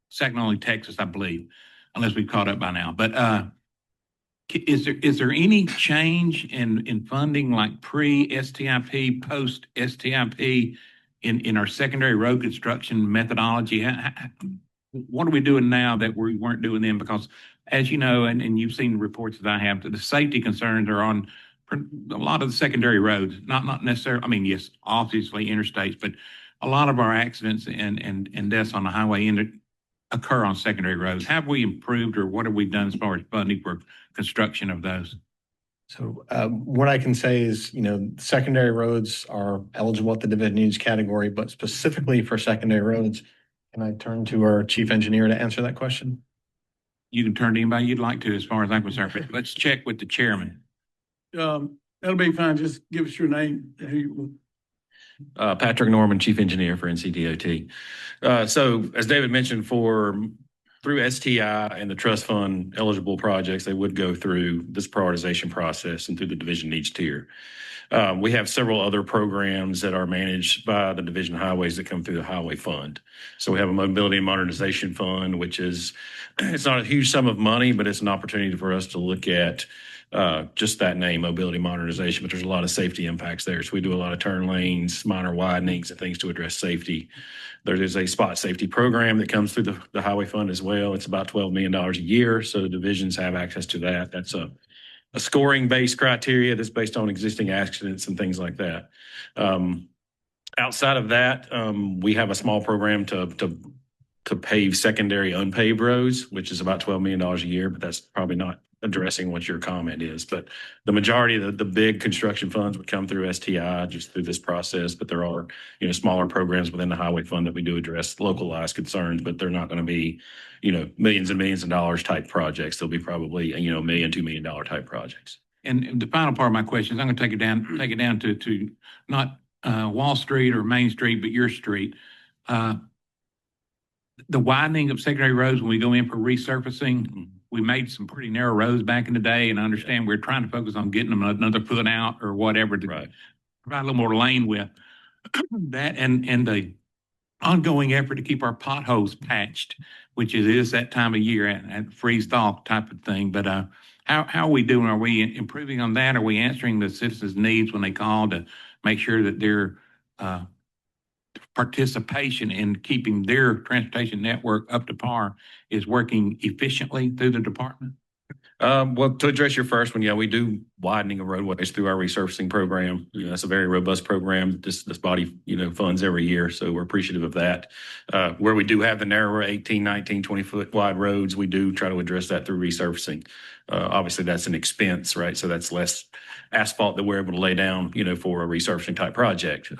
Second only Texas, I believe, unless we've caught up by now. But is there any change in funding, like pre-STIP, post-STIP in our secondary road construction methodology? What are we doing now that we weren't doing then? Because as you know, and you've seen the reports that I have, the safety concerns are on a lot of the secondary roads, not necessarily, I mean, yes, obviously interstates, but a lot of our accidents and deaths on the highway occur on secondary roads. Have we improved, or what have we done as far as funding for construction of those? So what I can say is, secondary roads are eligible at the division needs category, but specifically for secondary roads, can I turn to our chief engineer to answer that question? You can turn to anybody you'd like to, as far as I'm concerned, but let's check with the chairman. That'll be fine. Just give us your name. and who you- Patrick Norman, Chief Engineer for NCDOT. So as David mentioned, through STI and the trust fund eligible projects, they would go through this prioritization process and through the division needs tier. We have several other programs that are managed by the Division of Highways that come through the Highway Fund. So we have a Mobility and Modernization Fund, which it's not a huge sum of money, but it's an opportunity for us to look at just that name, mobility modernization, but there's a lot of safety impacts there. So we do a lot of turn lanes, minor widenings, and things to address safety. There is a spot safety program that comes through the Highway Fund as well. It's about $12 million a year. So the divisions have access to that. That's a scoring-based criteria that's based on existing accidents and things like that. Outside of that, we have a small program to pave secondary unpaved roads, which is about $12 million a year, but that's probably not addressing what your comment is. But the majority of the big construction funds would come through STI just through this process. But there are, smaller programs within the Highway Fund that we do address localized concerns, but they're not going to be, millions and millions of dollars type projects. They'll be probably, $1 million, $2 million type projects. And the final part of my question is, I'm going to take it down to not Wall Street or Main Street, but your street. The widening of secondary roads when we go in for resurfacing, we made some pretty narrow roads back in the day, and I understand we're trying to focus on getting them another foot out or whatever to provide a little more lane width. That and the ongoing effort to keep our potholes patched, which is that time of year and freeze thaw type of thing. But how are we doing? Are we improving on that? Are we answering the citizens' needs when they call to make sure that their participation in keeping their transportation network up to par is working efficiently through the department? Well, to address your first one, we do widening of roadways through our resurfacing program. That's a very robust program. This body, funds every year. So we're appreciative of that. Where we do have the narrower 18, 19, 20-foot wide roads, we do try to address that through resurfacing. Obviously, that's an expense, right? So that's less asphalt that we're able to lay down, for a resurfacing type project.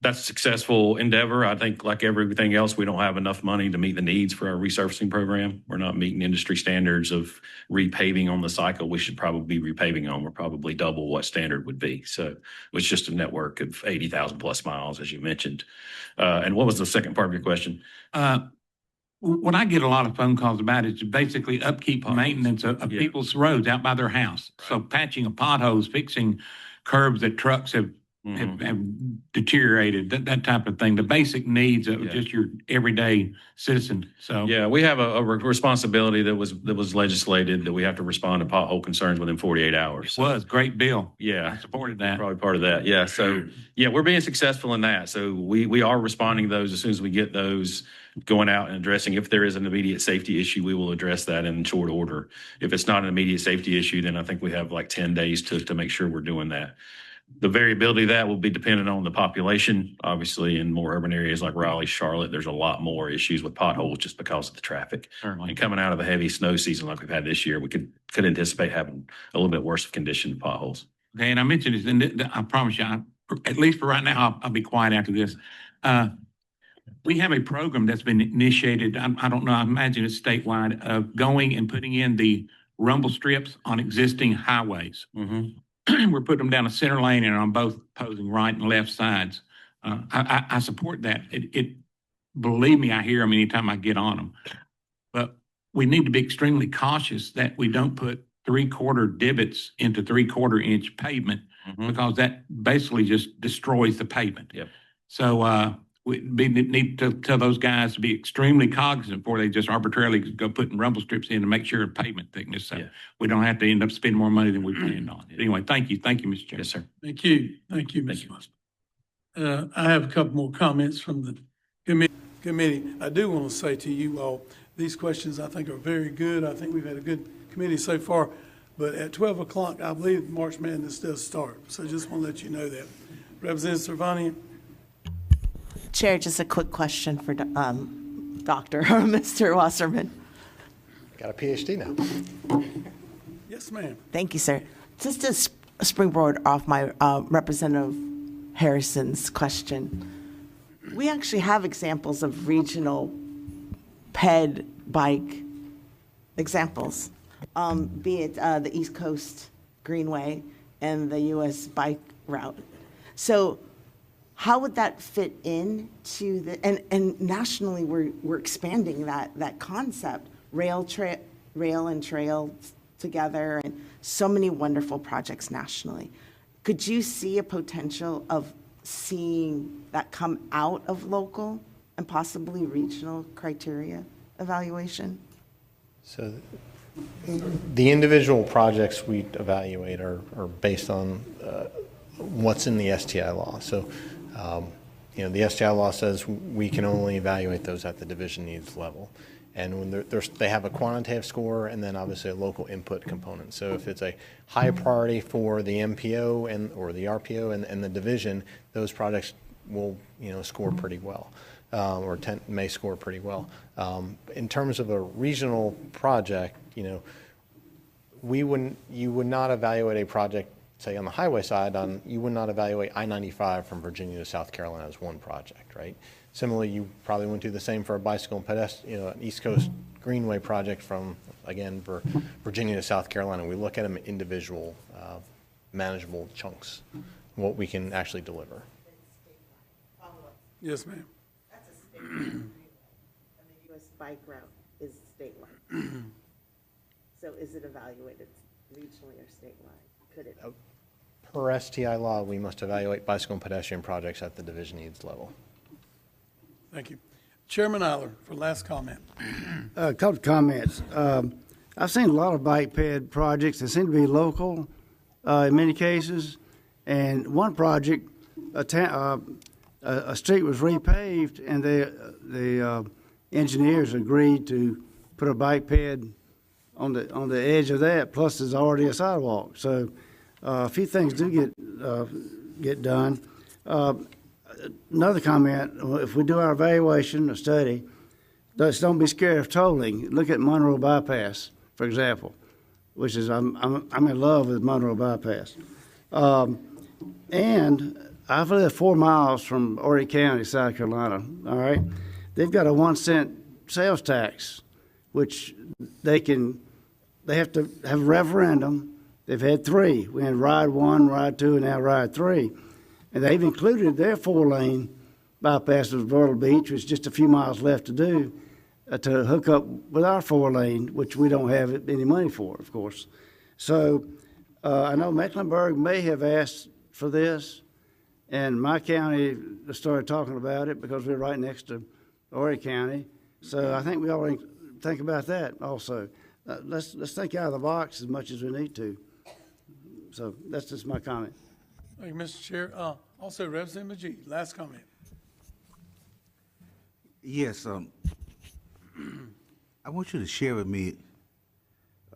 That's a successful endeavor. I think like everything else, we don't have enough money to meet the needs for our resurfacing program. We're not meeting industry standards of repaving on the cycle. We should probably be repaving on. We're probably double what standard would be. So it's just a network of 80,000 plus miles, as you mentioned. And what was the second part of your question? What I get a lot of phone calls about is basically upkeep and maintenance of people's roads out by their house. So patching of potholes, fixing curbs that trucks have have deteriorated, that type of thing, the basic needs of Yeah. just your everyday citizen. So. Yeah, we have a responsibility that was legislated that we have to respond to pothole concerns within 48 hours. It So, was great bill. Yeah. I supported that. Probably part of that. Yeah. So, yeah, we're being successful in that. So we are responding to those as soon as we get those, going out and addressing. If there is an immediate safety issue, we will address that in short order. If it's not an immediate safety issue, then I think we have like 10 days to make sure we're doing that. The variability of that will be dependent on the population. Obviously, in more urban areas like Raleigh, Charlotte, there's a lot more issues with potholes just because of the traffic. Certainly. And coming out of a heavy snow season like we've had this year, we could anticipate having a little bit worse of condition potholes. Okay, and I mentioned this, and I promise you, at least for right now, I'll be quiet after this. We have a program that's been initiated, I don't know, I imagine it's statewide, of going and putting in the rumble strips on existing highways. We're putting them down a center lane and on both opposing right and left sides. I support that. Believe me, I hear them anytime I get on them. But we need to be extremely cautious that we don't put 3/4 divots into 3/4 inch pavement, because that basically just destroys the pavement. Yep. So we need to tell those guys to be extremely cognizant before they just arbitrarily go putting rumble strips in to make sure pavement thickness. So we don't have to end up spending more money than we planned on. Anyway, thank you. Thank you, Mr. Chairman. Yes, sir. Thank you. Thank you, Mr. Muslim. I have a couple more comments from the committee. I do want to say to you all, these questions I think are very good. I think we've had a good committee so far. But at 12 o'clock, I believe March Madness does start. So just want to let you know that. Representative Servania? Chair, just a quick question for Dr. or Mr. Wasserman. Got a PhD now. Yes, ma'am. Thank you, sir. Just to springboard off my Representative Harrison's question, we actually have examples of regional ped bike examples, be it the East Coast Greenway and the U.S. bike route. So how would that fit in to the, and nationally, we're expanding that concept, rail and trail together, and so many wonderful projects nationally. Could you see a potential of seeing that come out of local and possibly regional criteria evaluation? So the individual projects we evaluate are based on what's in the STI law. So, the STI law says we can only evaluate those at the division needs level. And when they have a quantitative score and then obviously a local input component. So if it's a high priority for the MPO or the RPO and the division, those projects will, score pretty well, or may score pretty well. In terms of a regional project, you would not evaluate a project, say on the highway side, you would not evaluate I-95 from Virginia to South Carolina as one project, right? Similarly, you probably wouldn't do the same for a bicycle and pedestrian, an East Coast Greenway project from, again, for Virginia to South Carolina. We look at them individual, manageable chunks, what we can actually deliver. Yes, ma'am. That's a statewide agreement, and the U.S. bike route is statewide. So is it evaluated regionally or statewide? Could it? Per STI law, we must evaluate bicycle and pedestrian projects at the division needs level. Thank you. Chairman Eiler for last comment. A couple of comments. I've seen a lot of bike ped projects that seem to be local in many cases. And one project, a street was repaved, and the engineers agreed to put a bike ped on the edge of that. Plus, there's already a sidewalk. So a few things do get done. Another comment: if we do our evaluation or study, don't be scared of tolling. Look at Monroe Bypass, for example, which is I'm in love with Monroe Bypass. And I've lived 4 miles from Horry County, South Carolina. All right, they've got a 1-cent sales tax, which they have to have a referendum. They've had 3. We had Ride 1, Ride 2, and now Ride 3. And they've included their 4-lane bypass of Myrtle Beach, which is just a few miles left to do, to hook up with our 4-lane, which we don't have any money for, of course. So I know Mecklenburg may have asked for this, And my county started talking about it because we're right next to Horry County. So I think we ought to think about that also. Let's think out of the box as much as we need to. So that's just my comment. Thank you, Mr. Chair. Also, Representative Majid, last comment. Yes, I want you to share with me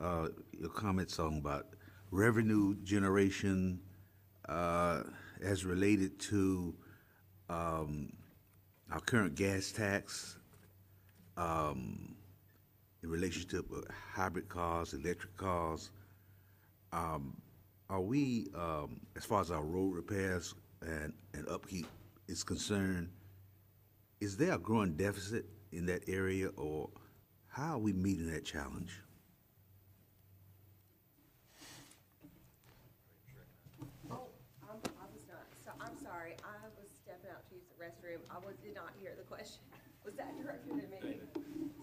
your comments on about revenue generation as related to our current gas tax, in relationship with hybrid cars, electric cars. Are we, as far as our road repairs and upkeep is concerned, is there a growing deficit in that area, or how are we meeting that challenge? I'm sorry, I was stepping out to use the restroom. Did not hear the question. Was that directed at me?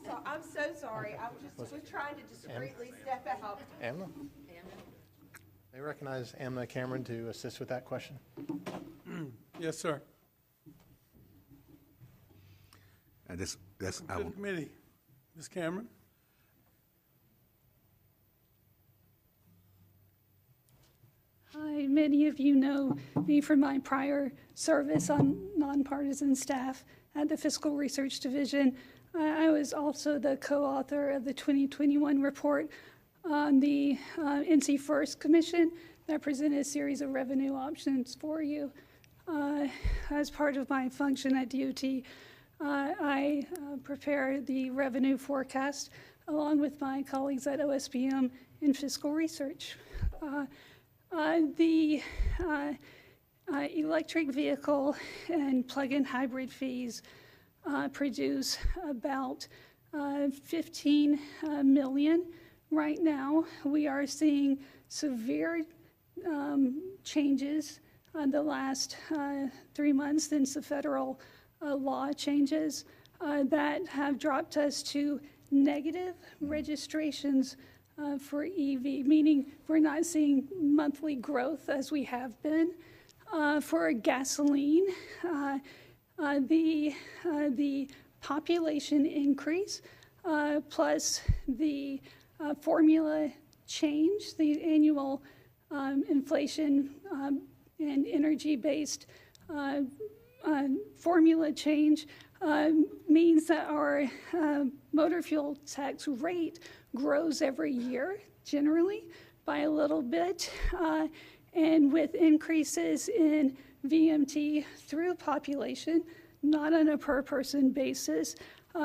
So I'm so sorry. I was trying to discreetly step out. Amna? May I recognize Amna Cameron to assist with that question? Yes, sir. And that's To the committee. Ms. Cameron? Hi, many of you know me from my prior service on nonpartisan staff at the Fiscal Research Division. I was also the co-author of the 2021 report on the NC First Commission that presented a series of revenue options for you. As part of my function at DOT, I prepare the revenue forecast along with my colleagues at OSBM in fiscal research. The electric vehicle and plug-in hybrid fees produce about 15 million right now. We are seeing severe changes in the last 3 months since the federal law changes that have dropped us to negative registrations for EV, meaning we're not seeing monthly growth as we have been. For gasoline, the population increase plus the formula change, the annual inflation and energy-based formula change means that our motor fuel tax rate grows every year, generally, by a little bit. And with increases in VMT through population, not on a per-person basis,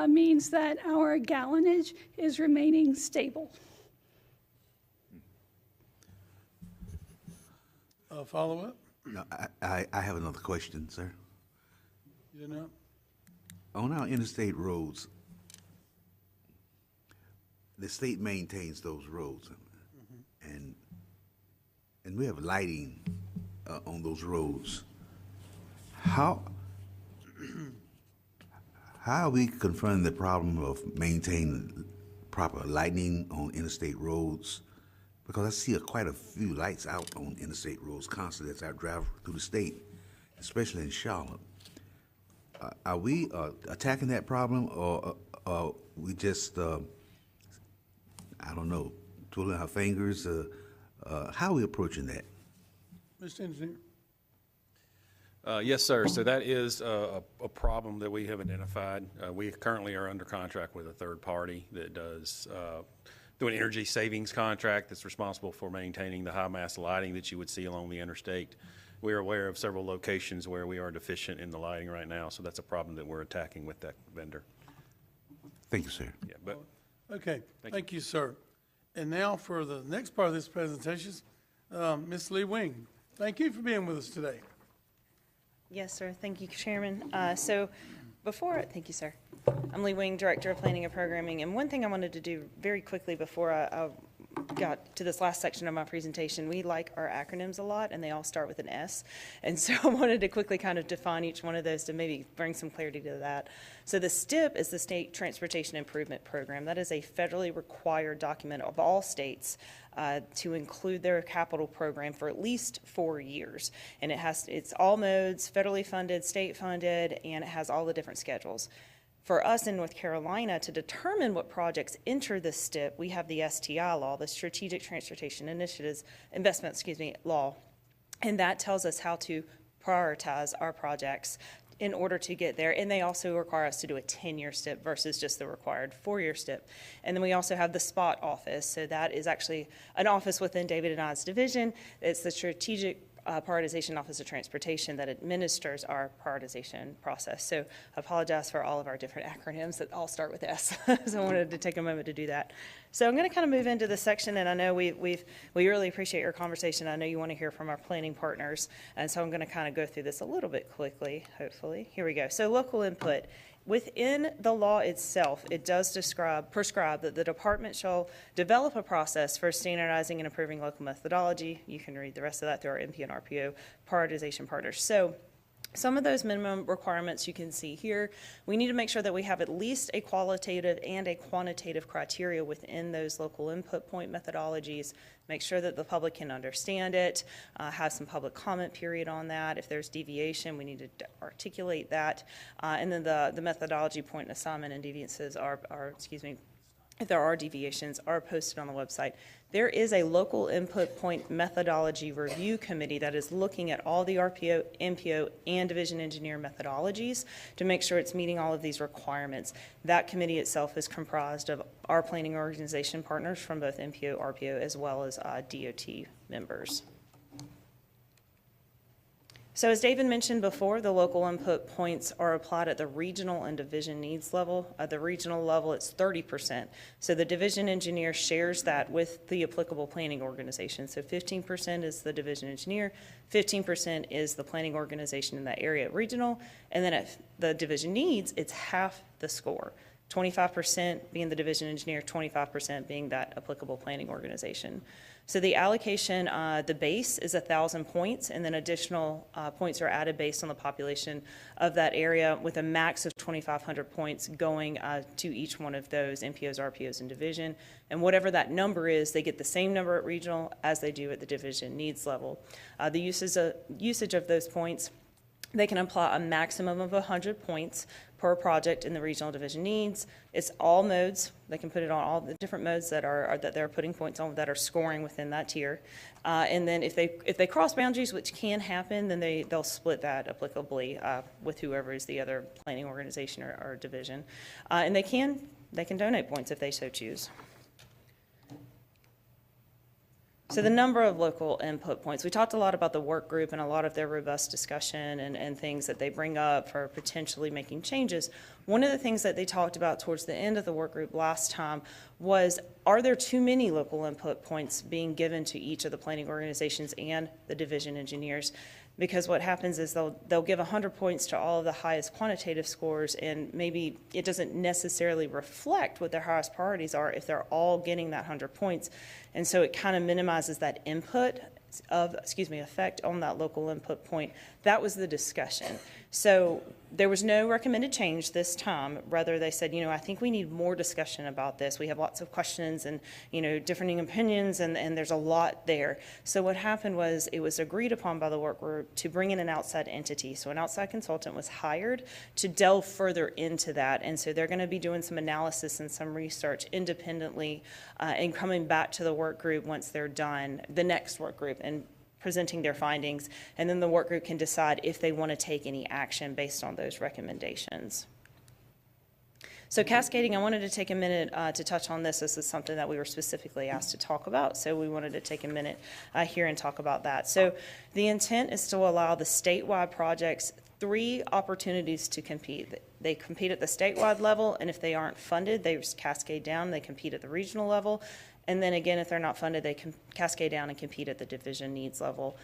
means that our gallonage is remaining stable. Follow-up? No, I have another question, sir. You know? On our interstate roads, the state maintains those roads, and we have lighting on those roads. How are we confronting the problem of maintaining proper lighting on interstate roads? Because I see quite a few lights out on interstate roads constantly as I drive through the state, especially in Charlotte. Are we attacking that problem, or we just, I don't know, twiddling our fingers? How are we approaching that? Mr. Engineer? Yes, sir. So that is a problem that we have identified. We currently are under contract with a third party that does do an energy savings contract that's responsible for maintaining the high mass lighting that you would see along the interstate. We are aware of several locations where we are deficient in the lighting right now, so that's a problem that we're attacking with that vendor. Thank you, sir. Yeah, but Okay, thank you, sir. And now for the next part of this presentation, Ms. Lee Wing. Thank you for being with us today. Yes, sir. Thank you, Chairman. Thank you, sir. I'm Lee Wing, Director of Planning and Programming. And one thing I wanted to do very quickly before I got to this last section of my presentation, we like our acronyms a lot, and they all start with an S. And so I wanted to quickly kind of define each one of those to maybe bring some clarity to that. So the STIP is the State Transportation Improvement Program. That is a federally required document of all states to include their capital program for at least 4 years. And it's all modes, federally funded, state funded, and it has all the different schedules. For us in North Carolina, to determine what projects enter the STIP, we have the STI law, the Strategic Transportation Initiatives Investment, law. And that tells us how to prioritize our projects in order to get there. And they also require us to do a 10-year STIP versus just the required 4-year STIP. And then we also have the SPOT office. So that is actually an office within David and I's division. It's the Strategic Prioritization Office of Transportation that administers our prioritization process. So I apologize for all of our different acronyms that all start with S. So I wanted to take a moment to do that. So I'm going to kind of move into this section, and I know we really appreciate your conversation. I know you want to hear from our planning partners, and so I'm going to kind of go through this a little bit quickly, hopefully. Here we go. So local input. Within the law itself, it does prescribe that the department shall develop a process for standardizing and improving local methodology. You can read the rest of that through our NP and RPO prioritization partners. So some of those minimum requirements you can see here. We need to make sure that we have at least a qualitative and a quantitative criteria within those local input point methodologies. Make sure that the public can understand it, have some public comment period on that. If there's deviation, we need to articulate that. And then the methodology point assignment and deviances if there are deviations, are posted on the website. There is a local input point methodology review committee that is looking at all the RPO, MPO, and division engineer methodologies to make sure it's meeting all of these requirements. That committee itself is comprised of our planning organization partners from both MPO, RPO, as well as DOT members. So as David mentioned before, the local input points are applied at the regional and division needs level. At the regional level, it's 30%. So the division engineer shares that with the applicable planning organization. So 15% is the division engineer, 15% is the planning organization in that area at regional, and then at the division needs, it's half the score. 25% being the division engineer, 25% being that applicable planning organization. So the allocation, the base is 1,000 points, and then additional points are added based on the population of that area, with a max of 2,500 points going to each one of those MPOs, RPOs, and division. And whatever that number is, they get the same number at regional as they do at the division needs level. The usage of those points, they can apply a maximum of 100 points per project in the regional division needs. It's all modes. They can put it on all the different modes that they're putting points on that are scoring within that tier. And then if they cross boundaries, which can happen, then they'll split that applicably with whoever is the other planning organization or division. And they can donate points if they so choose. So the number of local input points, we talked a lot about the work group and a lot of their robust discussion and things that they bring up for potentially making changes. One of the things that they talked about towards the end of the work group last time was, are there too many local input points being given to each of the planning organizations and the division engineers? Because what happens is they'll give 100 points to all of the highest quantitative scores, and maybe it doesn't necessarily reflect what their highest priorities are if they're all getting that 100 points. And so it kind of minimizes that effect on that local input point. That was the discussion. So there was no recommended change this time. Rather, they said, I think we need more discussion about this. We have lots of questions and, differing opinions, and there's a lot there. So what happened was it was agreed upon by the work group to bring in an outside entity. So an outside consultant was hired to delve further into that. And so they're going to be doing some analysis and some research independently and coming back to the work group once they're done, the next work group, and presenting their findings, and then the work group can decide if they want to take any action based on those recommendations. So cascading, I wanted to take a minute to touch on this. This is something that we were specifically asked to talk about, so we wanted to take a minute here and talk about that. So the intent is to allow the statewide projects 3 opportunities to compete. They compete at the statewide level, and if they aren't funded, they just cascade down. They compete at the regional level. And then again, if they're not funded, they can cascade down and compete at the division needs level.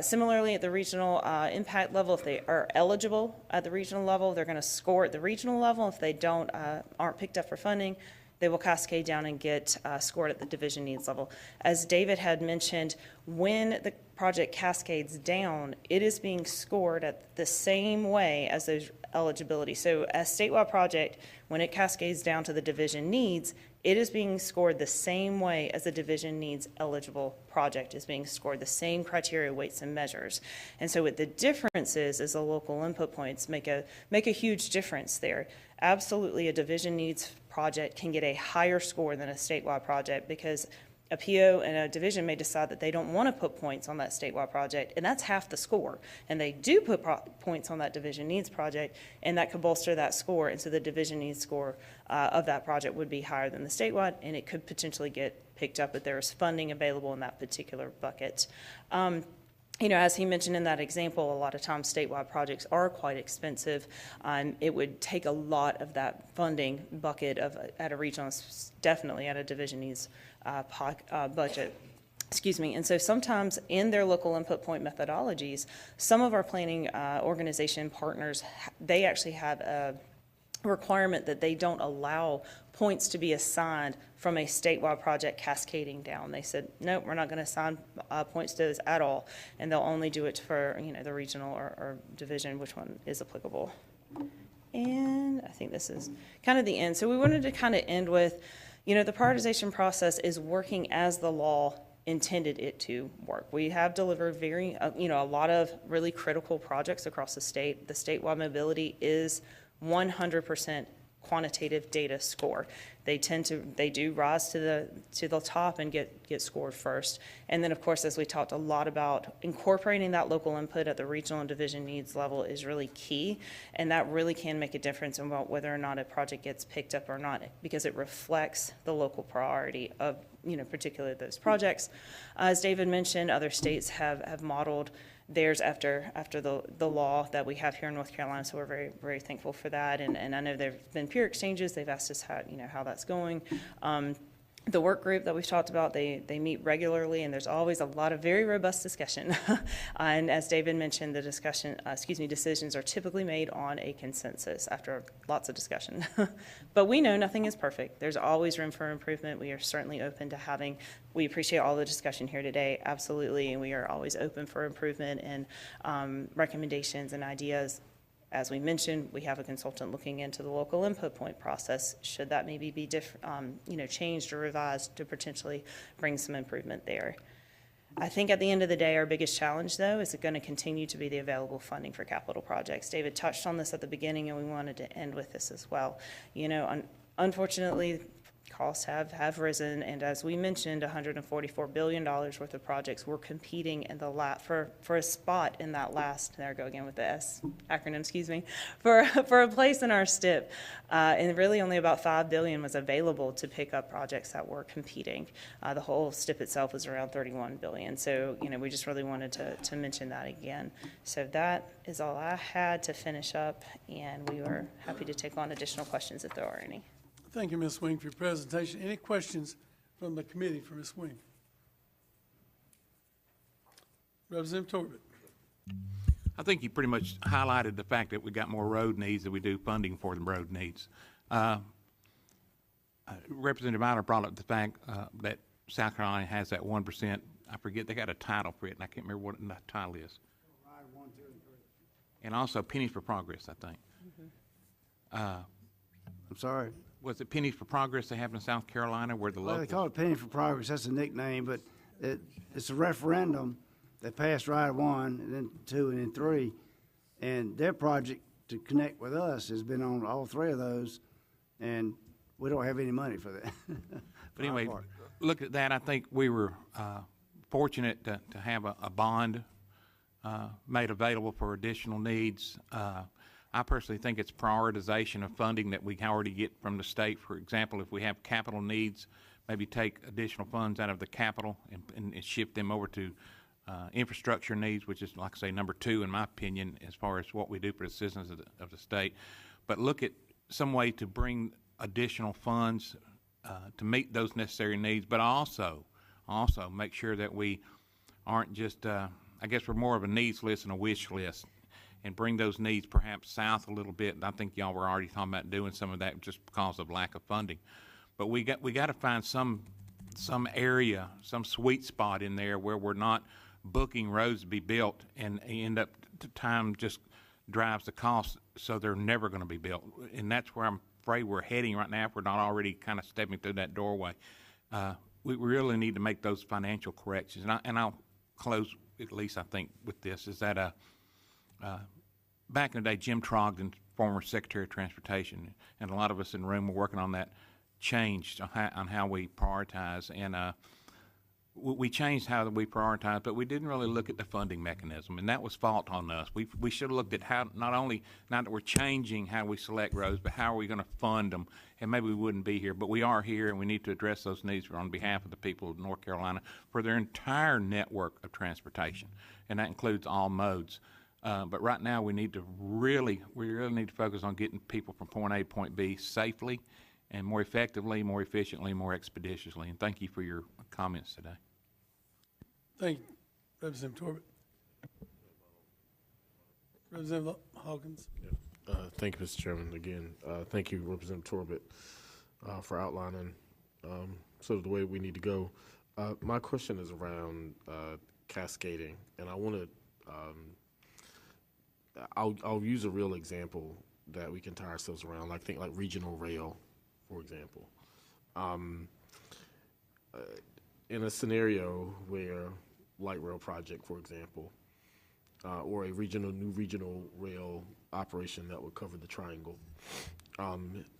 Similarly, at the regional impact level, if they are eligible at the regional level, they're going to score at the regional level. If they aren't picked up for funding, they will cascade down and get scored at the division needs level. As David had mentioned, when the project cascades down, it is being scored at the same way as those eligibility. So a statewide project, when it cascades down to the division needs, it is being scored the same way as the division needs eligible project is being scored, the same criteria, weights, and measures. And so what the difference is the local input points make a huge difference there. Absolutely, a division needs project can get a higher score than a statewide project because a PO and a division may decide that they don't want to put points on that statewide project, and that's half the score. And they do put points on that division needs project, and that could bolster that score. And so the division needs score of that project would be higher than the statewide, and it could potentially get picked up if there is funding available in that particular bucket. You know, as he mentioned in that example, a lot of times statewide projects are quite expensive. It would take a lot of that funding bucket at a regional, definitely at a division needs budget. Excuse me. And so sometimes in their local input point methodologies, some of our planning organization partners, they actually have a requirement that they don't allow points to be assigned from a statewide project cascading down. They said, no, we're not going to assign points to those at all, and they'll only do it for, you know, the regional or division, which one is applicable. And I think this is kind of the end. So we wanted to kind of end with, you know, the prioritization process is working as the law intended it to work. We have delivered you know, a lot of really critical projects across the state. The statewide mobility is 100% quantitative data score. They do rise to the top and get scored first. And then, of course, as we talked a lot about, incorporating that local input at the regional and division needs level is really key, and that really can make a difference about whether or not a project gets picked up or not, because it reflects the local priority of, you know, particularly those projects. As David mentioned, other states have modeled theirs after the law that we have here in North Carolina, so we're very, very thankful for that. And I know there have been peer exchanges. They've asked us how that's going. The work group that we've talked about, they meet regularly, and there's always a lot of very robust discussion. And as David mentioned, the decisions are typically made on a consensus after lots of discussion. But we know nothing is perfect. There's always room for improvement. We are certainly open to we appreciate all the discussion here today, absolutely, and we are always open for improvement and recommendations and ideas. As we mentioned, we have a consultant looking into the local input point process. Should that maybe be changed or revised to potentially bring some improvement there? I think at the end of the day, our biggest challenge, though, is going to continue to be the available funding for capital projects. David touched on this at the beginning, and we wanted to end with this as well. You know, unfortunately, costs have risen, and as we mentioned, $144 billion worth of projects were competing in the for a spot in that last, there I go again with the S acronym, excuse me, for a place in our STIP. And really only about $5 billion was available to pick up projects that were competing. The whole STIP itself was around $31 billion. So, you know, we just really wanted to mention that again. So that is all I had to finish up, and we were happy to take on additional questions if there are any. Thank you, Ms. Swing, for your presentation. Any questions from the committee for Ms. Swing? Representative Torbett. I think you pretty much highlighted the fact that we got more road needs than we do funding for the road needs. Representative Myler brought up the fact that South Carolina has that 1%. I forget, they got a title for it, and I can't remember what the title is. And also Pennies for Progress, I think. I'm sorry. Was it Pennies for Progress they have in South Carolina where the Well, local? they call it Penny for Progress. That's a nickname, but it's a referendum. They passed Ride 1, and then 2, and then 3. And their project to connect with us has been on all 3 of those, and we don't have any money for that. But anyway, look at that. I think we were fortunate to have a bond made available for additional needs. I personally think it's prioritization of funding that we already get from the state. For example, if we have capital needs, maybe take additional funds out of the capital and shift them over to infrastructure needs, which is, like I say, number 2 in my opinion as far as what we do for the citizens of the state. But look at some way to bring additional funds to meet those necessary needs, but also make sure that we aren't just, I guess we're more of a needs list and a wish list, and bring those needs perhaps south a little bit. And I think y'all were already talking about doing some of that just because of lack of funding. but we got to find some area, some sweet spot in there where we're not booking roads to be built and end up time just drives the cost, so they're never going to be built. And that's where I'm afraid we're heading right now if we're not already kind of stepping through that doorway. We really need to make those financial corrections. And I'll close, at least I think, with this, is that back in the day, Jim Trogdon, former Secretary of Transportation, and a lot of us in the room were working on that, changed on how we prioritize. And we changed how we prioritize, but we didn't really look at the funding mechanism, and that was fault on us. We should have looked at how, not that we're changing how we select roads, but how are we going to fund them, and maybe we wouldn't be here. But we are here, and we need to address those needs on behalf of the people of North Carolina for their entire network of transportation, and that includes all modes. But right now, we really need to focus on getting people from point A to point B safely and more effectively, more efficiently, more expeditiously. And thank you for your comments today. Thank you, Representative Torbett. Representative Hawkins. Thank you, Mr. Chairman. Again, thank you, Representative Torbett, for outlining sort of the way we need to go. My question is around cascading, and I want to, I'll use a real example that we can tie ourselves around, like think like regional rail, for example. In a scenario where light rail project, for example, or a new regional rail operation that would cover the triangle,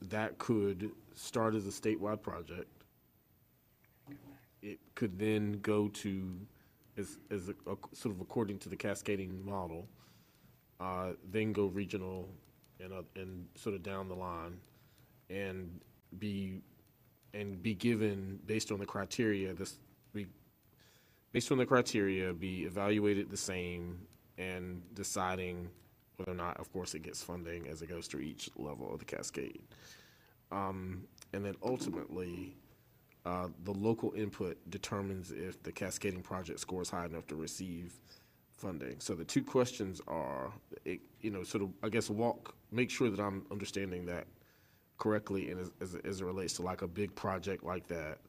that could start as a statewide project. It could then go to, as a sort of according to the cascading model, then go regional and sort of down the line, and be given based on the criteria be evaluated the same, and deciding whether or not, of course, it gets funding as it goes through each level of the cascade. And then ultimately, the local input determines if the cascading project scores high enough to receive funding. So the two questions are, sort of, I guess, make sure that I'm understanding that correctly, and as it relates to like a big project like that.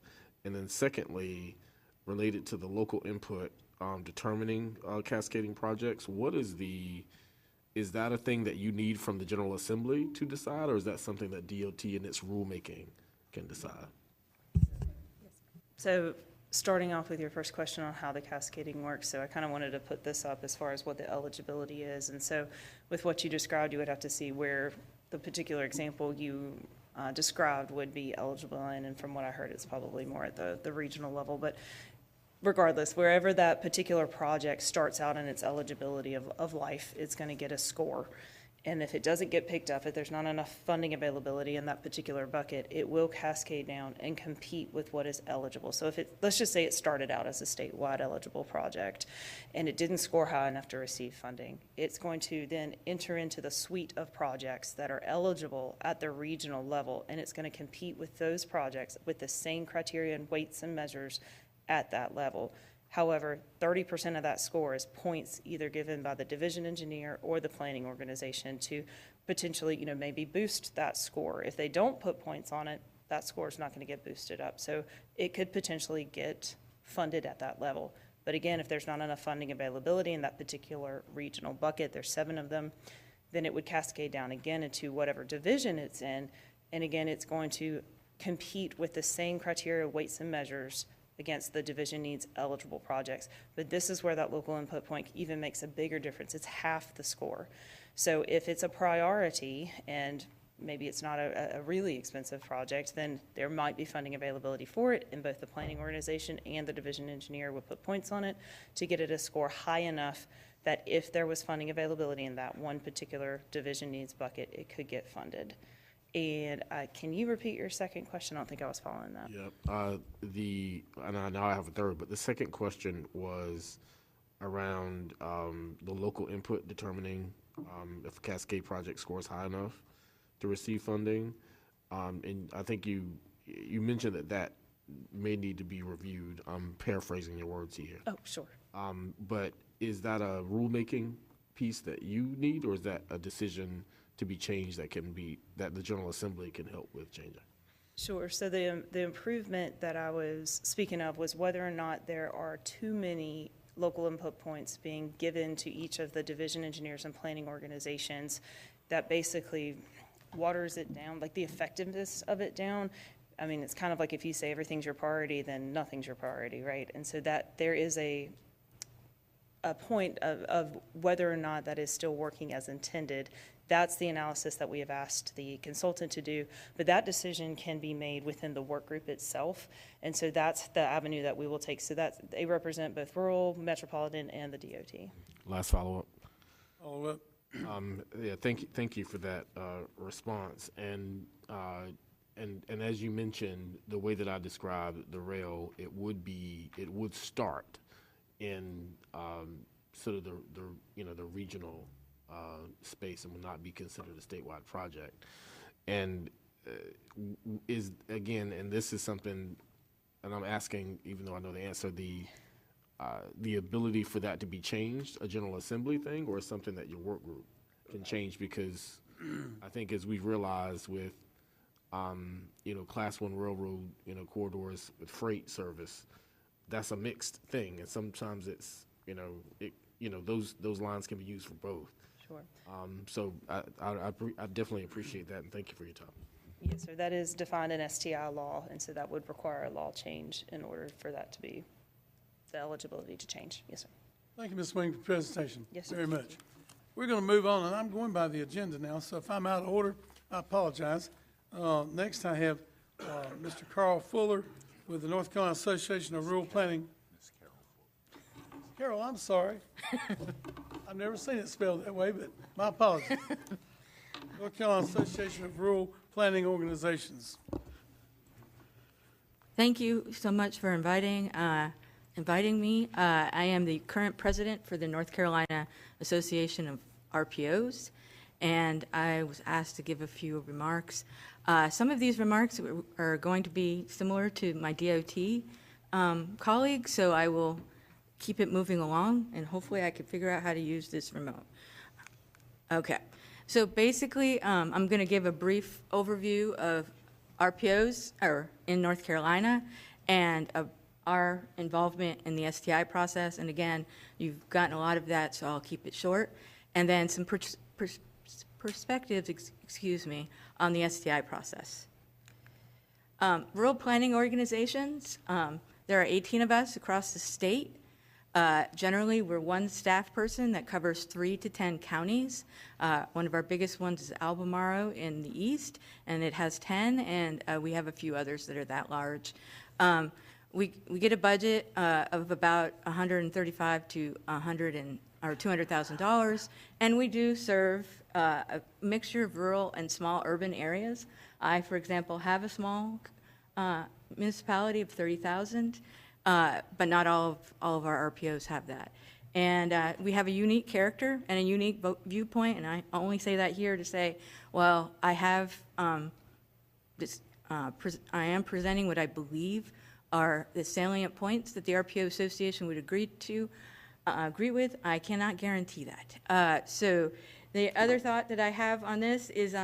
And then secondly, related to the local input determining cascading projects, is that a thing that you need from the General Assembly to decide, or is that something that DOT in its rulemaking can decide? So starting off with your first question on how the cascading works, so I kind of wanted to put this up as far as what the eligibility is. And so with what you described, you would have to see where the particular example you described would be eligible in, and from what I heard, it's probably more at the regional level. But regardless, wherever that particular project starts out in its eligibility of life, it's going to get a score. And if it doesn't get picked up, if there's not enough funding availability in that particular bucket, it will cascade down and compete with what is eligible. So let's just say it started out as a statewide eligible project and it didn't score high enough to receive funding, it's going to then enter into the suite of projects that are eligible at the regional level, and it's going to compete with those projects with the same criteria and weights and measures at that level. However, 30% of that score is points either given by the division engineer or the planning organization to potentially, maybe boost that score. If they don't put points on it, that score is not going to get boosted up. So it could potentially get funded at that level. But again, if there's not enough funding availability in that particular regional bucket, there's 7 of them, then it would cascade down again into whatever division it's in. And again, it's going to compete with the same criteria, weights, and measures against the division needs eligible projects. But this is where that local input point even makes a bigger difference. It's half the score. So if it's a priority and maybe it's not a really expensive project, then there might be funding availability for it, and both the planning organization and the division engineer would put points on it to get it a score high enough that if there was funding availability in that one particular division needs bucket, it could get funded. And can you repeat your second question? I don't think I was following that. Yep. Now I have a third, but the second question was around the local input determining if a cascade project scores high enough to receive funding. And I think you mentioned that may need to be reviewed. I'm paraphrasing your words here. Oh, sure. But is that a rulemaking piece that you need, or is that a decision to be changed that the General Assembly can help with changing? Sure. So the improvement that I was speaking of was whether or not there are too many local input points being given to each of the division engineers and planning organizations that basically waters it down, like the effectiveness of it down. I mean, it's kind of like if you say everything's your priority, then nothing's your priority, right? And so that there is a point of whether or not that is still working as intended. That's the analysis that we have asked the consultant to do, but that decision can be made within the work group itself. And so that's the avenue that we will take. So that they represent both rural, metropolitan, and the DOT. Last follow-up. All up. Yeah, thank you for that response. And as you mentioned, the way that I described the rail, it would start in sort of the regional space and will not be considered a statewide project. And and this is something, and I'm asking, even though I know the answer, the ability for that to be changed, a General Assembly thing, or something that your work group can change, because I think as we've realized with Class 1 railroad corridors with freight service, that's a mixed thing, and sometimes it's those lines can be used for both. Sure. So I definitely appreciate that, and thank you for your time. Yes, sir. That is defined in STI law, and so that would require a law change in order for that to be the eligibility to change. Yes, sir. Thank you, Ms. Swing, for the presentation. Yes, sir. Very much. We're going to move on, and I'm going by the agenda now, so if I'm out of order, I apologize. Next, I have Mr. Carl Fuller with the North Carolina Association of Rural Planning. Carol, I'm sorry. I've never seen it spelled that way, but my apologies. North Carolina Association of Rural Planning Organizations. Thank you so much for inviting me. I am the current president for the North Carolina Association of RPOs, and I was asked to give a few remarks. Some of these remarks are going to be similar to my DOT colleagues, so I will keep it moving along, and hopefully I can figure out how to use this remote. Okay, so basically, I'm going to give a brief overview of RPOs in North Carolina and our involvement in the STI process. And again, you've gotten a lot of that, so I'll keep it short. And then some perspectives, on the STI process. Rural planning organizations, there are 18 of us across the state. Generally, we're one staff person that covers 3 to 10 counties. One of our biggest ones is Albemarle in the east, and it has 10, and we have a few others that are that large. We get a budget of about $135 to $200,000, and we do serve a mixture of rural and small urban areas. I, for example, have a small municipality of 30,000. But not all of our RPOs have that. And we have a unique character and a unique viewpoint, and I only say that here to say, well, I have I am presenting what I believe are the salient points that the RPO Association would agree with. I cannot guarantee that. So the other thought that I have on this is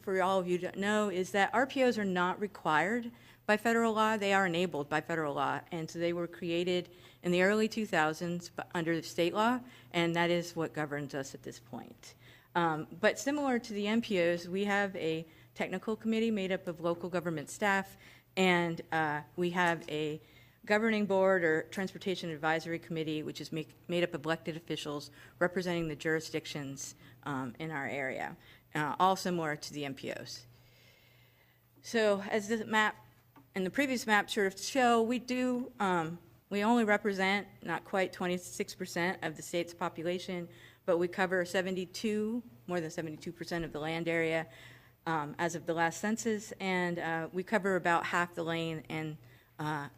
for all of you to know is that RPOs are not required by federal law. They are enabled by federal law, and so they were created in the early 2000s under state law, and that is what governs us at this point. But similar to the NPOs, we have a technical committee made up of local government staff, and we have a governing board or transportation advisory committee, which is made up of elected officials representing the jurisdictions in our area, all similar to the NPOs. So as the map and the previous map sort of show, we only represent not quite 26% of the state's population, but we cover more than 72% of the land area as of the last census, and we cover about half the lane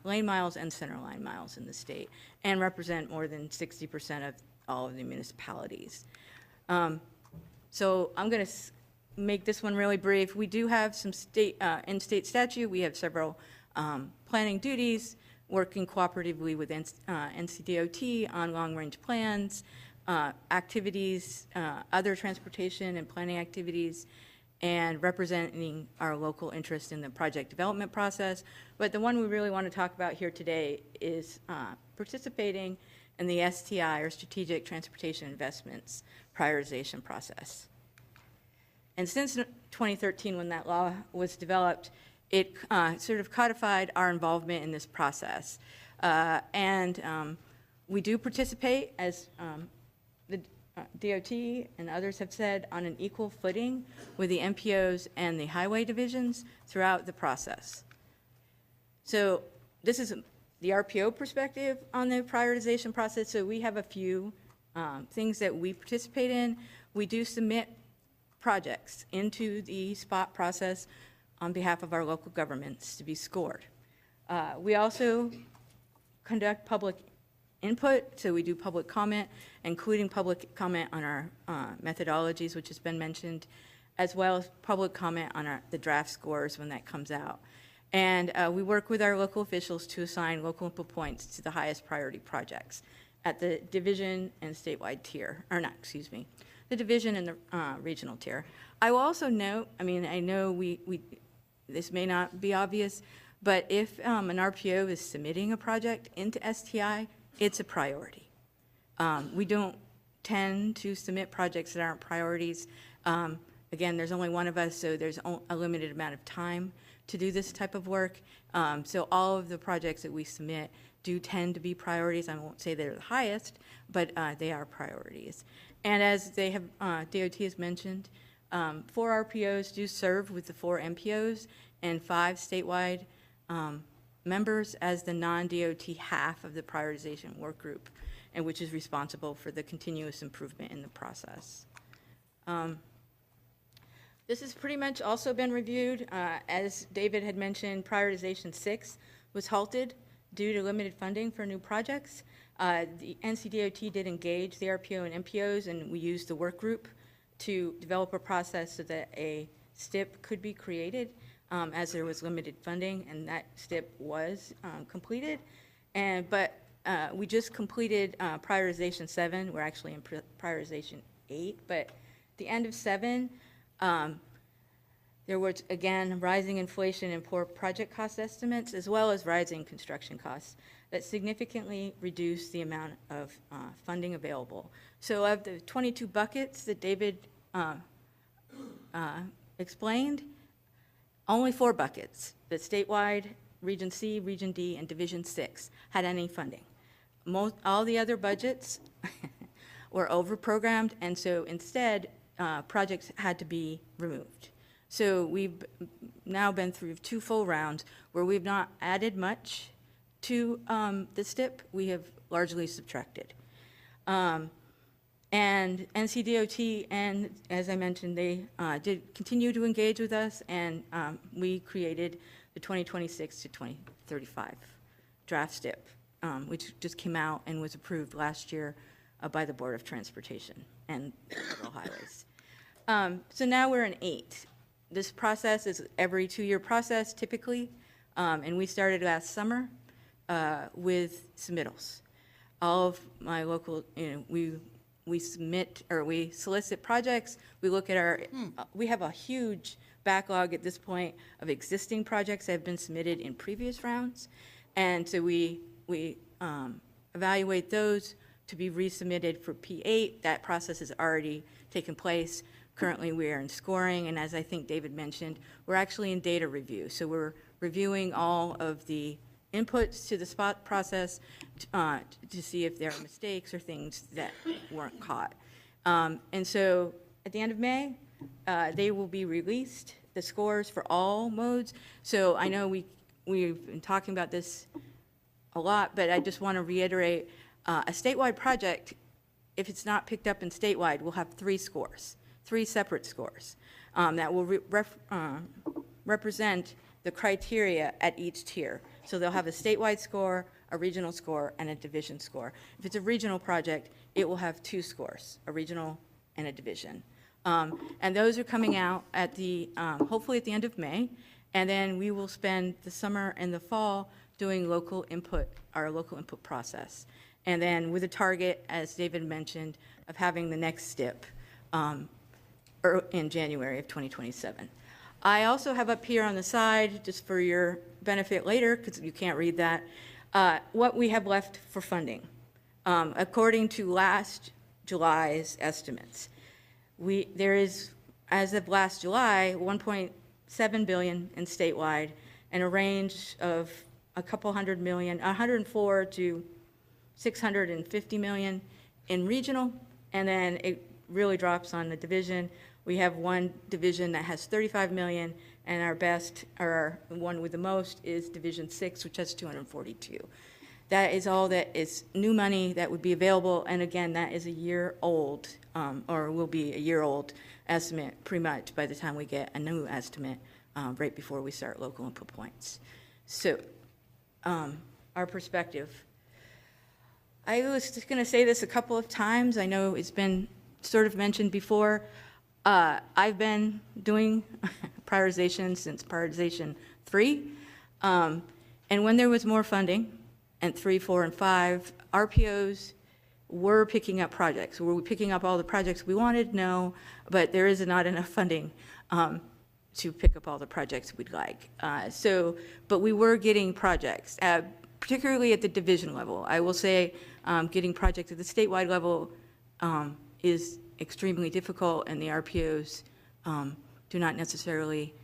miles and center line miles in the state, and represent more than 60% of all of the municipalities. So I'm going to make this one really brief. We do have some in state statute, we have several planning duties, working cooperatively with NCDOT on long-range plans, activities, other transportation and planning activities, and representing our local interest in the project development process. But the one we really want to talk about here today is participating in the STI, or Strategic Transportation Investments Prioritization process. And since 2013, when that law was developed, it sort of codified our involvement in this process. We do participate, as the DOT and others have said, on an equal footing with the MPOs and the highway divisions throughout the process. So this is the RPO perspective on the prioritization process. So we have a few things that we participate in. We do submit projects into the spot process on behalf of our local governments to be scored. We also conduct public input, so we do public comment, including public comment on our methodologies, which has been mentioned, as well as public comment on the draft scores when that comes out. And we work with our local officials to assign local input points to the highest priority projects at the division and statewide tier, or not, excuse me, the division and the regional tier. I will also note, I mean, I know this may not be obvious, but if an RPO is submitting a project into STI, it's a priority. We don't tend to submit projects that aren't priorities. Again, there's only one of us, so there's a limited amount of time to do this type of work. So all of the projects that we submit do tend to be priorities. I won't say they're the highest, but they are priorities. And as they have, DOT has mentioned, 4 RPOs do serve with the 4 MPOs and 5 statewide members as the non-DOT half of the prioritization work group, and which is responsible for the continuous improvement in the process. This has pretty much also been reviewed. As David had mentioned, prioritization 6 was halted due to limited funding for new projects. The NCDOT did engage the RPO and MPOs, and we used the work group to develop a process so that a STIP could be created as there was limited funding, and that STIP was completed. But we just completed prioritization 7. We're actually in prioritization 8, but at the end of 7, there was, again, rising inflation and poor project cost estimates, as well as rising construction costs that significantly reduced the amount of funding available. So of the 22 buckets that David explained, only 4 buckets, the statewide, Region C, Region D, and Division 6, had any funding. All the other budgets were overprogrammed, and so instead, projects had to be removed. So we've now been through 2 full rounds where we've not added much to the STIP. We have largely subtracted. And NCDOT, and as I mentioned, they did continue to engage with us, and we created the 2026 to 2035 draft STIP, which just came out and was approved last year by the Board of Transportation and Federal Highways. So now we're in 8. This process is every 2-year process typically, and we started last summer with submittals. All of my local, we submit, or we solicit projects. We look at our, we have a huge backlog at this point of existing projects that have been submitted in previous rounds. And so we evaluate those to be resubmitted for P8. That process has already taken place. Currently, we are in scoring, and as I think David mentioned, we're actually in data review. So we're reviewing all of the inputs to the spot process to see if there are mistakes or things that weren't caught. And so at the end of May, they will be released, the scores for all modes. So I know we've been talking about this a lot, but I just want to reiterate, a statewide project, if it's not picked up in statewide, will have 3 scores. 3 separate scores that will represent the criteria at each tier. So they'll have a statewide score, a regional score, and a division score. If it's a regional project, it will have 2 scores, a regional and a division. And those are coming out at the, hopefully at the end of May, and then we will spend the summer and the fall doing local input, our local input process. And then with a target, as David mentioned, of having the next STIP in January of 2027. I also have up here on the side, just for your benefit later, because you can't read that, what we have left for funding. According to last July's estimates, there is, as of last July, 1.7 billion in statewide and a range of a couple hundred million, 104 to 650 million in regional, and then it really drops on the division. We have one division that has 35 million, and our best, or our one with the most, is Division 6, which has 242. That is all that is new money that would be available, and again, that is a year old, or will be a year old estimate pretty much by the time we get a new estimate right before we start local input points. So our perspective. I was just going to say this a couple of times. I know it's been sort of mentioned before. I've been doing prioritization since prioritization 3. And when there was more funding, and 3, 4, and 5, RPOs were picking up projects. Were we picking up all the projects we wanted? No, but there is not enough funding to pick up all the projects we'd like. But we were getting projects, particularly at the division level. I will say getting projects at the statewide level is extremely difficult, and the RPOs do not necessarily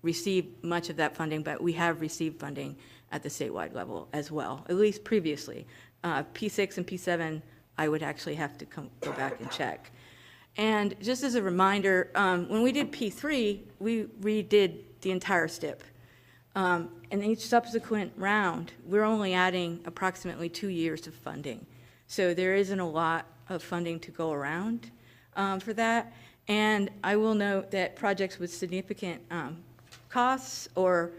receive much of that funding, but we have received funding at the statewide level as well, at least previously. P6 and P7, I would actually have to go back and check. And just as a reminder, when we did P3, we redid the entire STIP. And each subsequent round, we're only adding approximately 2 years of funding. So there isn't a lot of funding to go around for that. And I will note that projects with significant costs or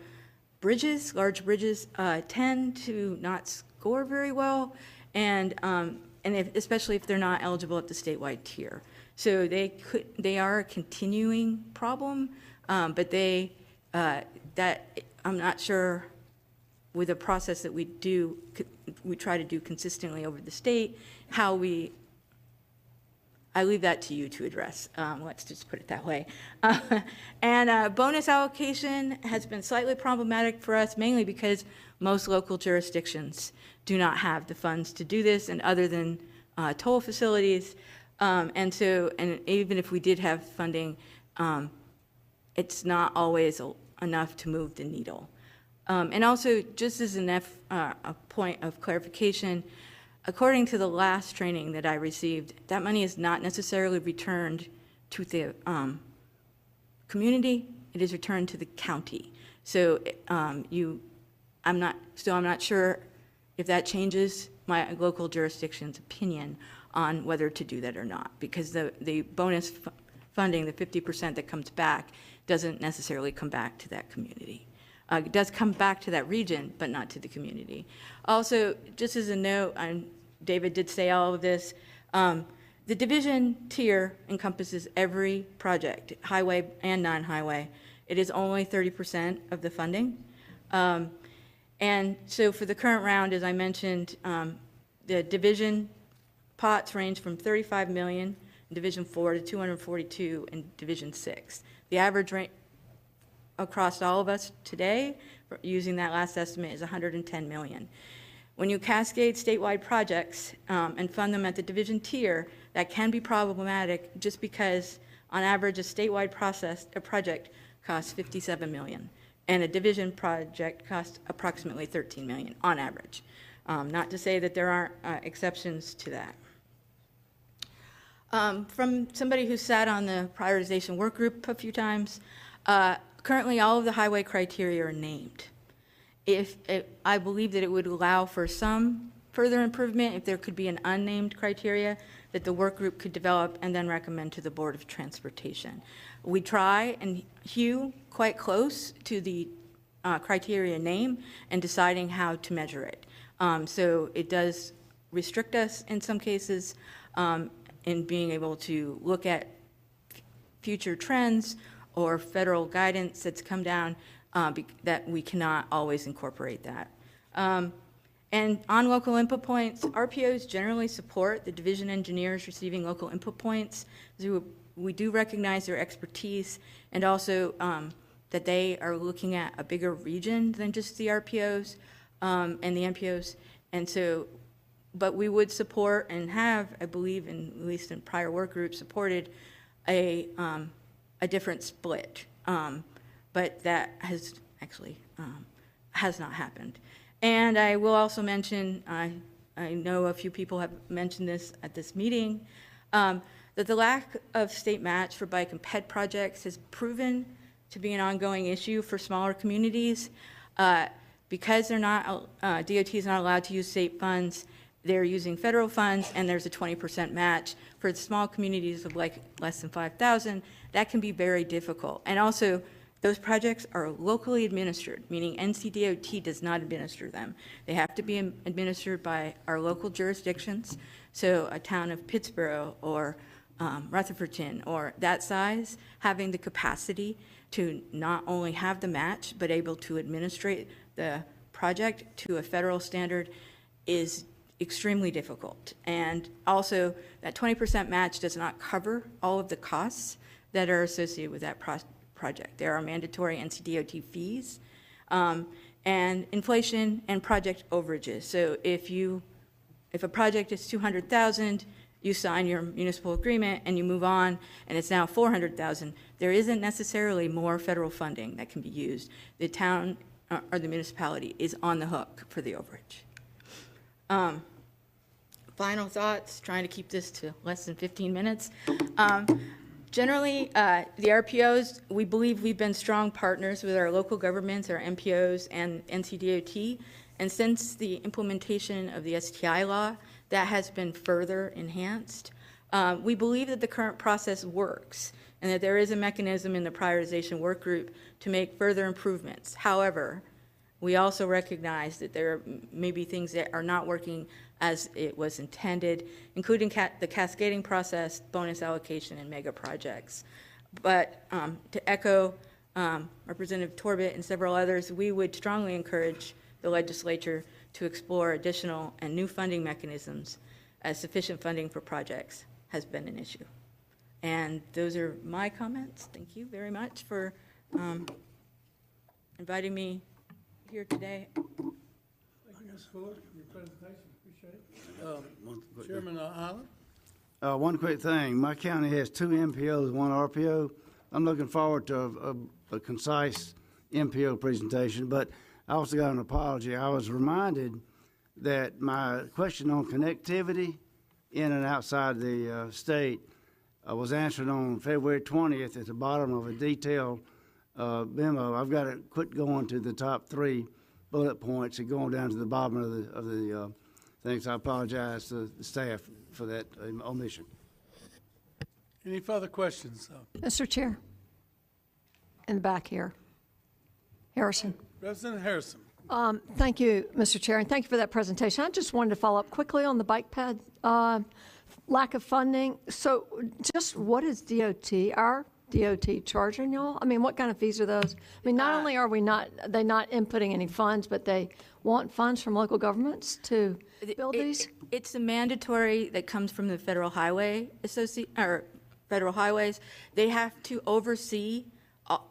bridges, large bridges, tend to not score very well, and especially if they're not eligible at the statewide tier. So they are a continuing problem, but that I'm not sure with the process that we try to do consistently over the state, I leave that to you to address. Let's just put it that way. And bonus allocation has been slightly problematic for us, mainly because most local jurisdictions do not have the funds to do this, and other than toll facilities. And even if we did have funding, it's not always enough to move the needle. And also, just as a point of clarification, according to the last training that I received, that money is not necessarily returned to the community, it is returned to the county. So I'm not sure if that changes my local jurisdiction's opinion on whether to do that or not, because the bonus funding, the 50% that comes back, doesn't necessarily come back to that community. It does come back to that region, but not to the community. Also, just as a note, David did say all of this, the division tier encompasses every project, highway and non-highway. It is only 30% of the funding. And so for the current round, as I mentioned, the division pots range from 35 million in Division 4 to 242 in Division 6. The average rate across all of us today, using that last estimate, is 110 million. When you cascade statewide projects and fund them at the division tier, that can be problematic just because, on average, a statewide project costs 57 million, and a division project costs approximately 13 million on average. Not to say that there aren't exceptions to that. From somebody who sat on the prioritization work group a few times, currently all of the highway criteria are named. I believe that it would allow for some further improvement if there could be an unnamed criteria that the work group could develop and then recommend to the Board of Transportation. We try and hew quite close to the criteria name and deciding how to measure it. So it does restrict us in some cases in being able to look at future trends or federal guidance that's come down that we cannot always incorporate that. And on local input points, RPOs generally support the division engineers receiving local input points through we do recognize their expertise and also that they are looking at a bigger region than just the RPOs and the NPOs. And so, but we would support and have, I believe, at least in prior work groups, supported a different split. But that has actually has not happened. And I will also mention, I know a few people have mentioned this at this meeting, that the lack of state match for bike and ped projects has proven to be an ongoing issue for smaller communities. Because they're not, DOT is not allowed to use state funds, they're using federal funds, and there's a 20% match. For the small communities of like less than 5,000, that can be very difficult. And also, those projects are locally administered, meaning NCDOT does not administer them. They have to be administered by our local jurisdictions. So a town of Pittsboro or Rutherfordton or that size, having the capacity to not only have the match, but able to administrate the project to a federal standard is extremely difficult. And also, that 20% match does not cover all of the costs that are associated with that project. There are mandatory NCDOT fees and inflation and project overages. So if a project is 200,000, you sign your municipal agreement and you move on, and it's now 400,000, there isn't necessarily more federal funding that can be used. The town or the municipality is on the hook for the overage. Final thoughts, trying to keep this to less than 15 minutes. Generally, the RPOs, we believe we've been strong partners with our local governments, our MPOs, and NCDOT. And since the implementation of the STI law, that has been further enhanced. We believe that the current process works and that there is a mechanism in the prioritization work group to make further improvements. However, we also recognize that there may be things that are not working as it was intended, including the cascading process, bonus allocation, and mega projects. But to echo Representative Torbett and several others, we would strongly encourage the legislature to explore additional and new funding mechanisms, as sufficient funding for projects has been an issue. And those are my comments. Thank you very much for inviting me here today. Thank you, Ms. Fuller, for your presentation. Appreciate it. Chairman Island? One quick thing, my county has 2 MPOs, 1 RPO. I'm looking forward to a concise MPO presentation, but I also got an apology. I was reminded that my question on connectivity in and outside the state was answered on February 20th at the bottom of a detailed memo. I've got to quit going to the top 3 bullet points and going down to the bottom of the things. I apologize to the staff for that omission. Any further questions? Mr. Chair, in the back here. Harrison. Representative Harrison. Thank you, Mr. Chair, and thank you for that presentation. I just wanted to follow up quickly on the bike ped lack of funding. So just what is our DOT charging y'all? I mean, what kind of fees are those? I mean, not only are they not inputting any funds, but they want funds from local governments to build these? It's a mandatory that comes from the Federal Highway or Federal Highways. They have to oversee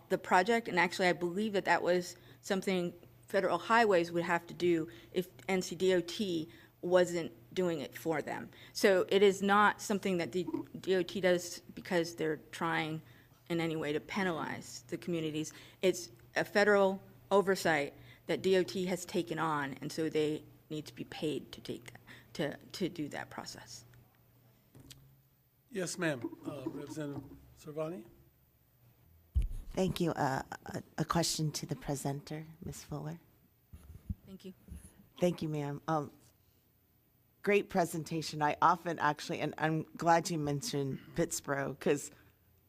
the project, and actually I believe that was something Federal Highways would have to do if NCDOT wasn't doing it for them. So it is not something that the DOT does because they're trying in any way to penalize the communities. It's a federal oversight that DOT has taken on, and so they need to be paid to take that, to do that process. Yes, ma'am. Representative Servani? Thank you. A question to the presenter, Ms. Fuller. Thank you. Thank you, ma'am. Great presentation. I often actually, and I'm glad you mentioned Pittsboro, because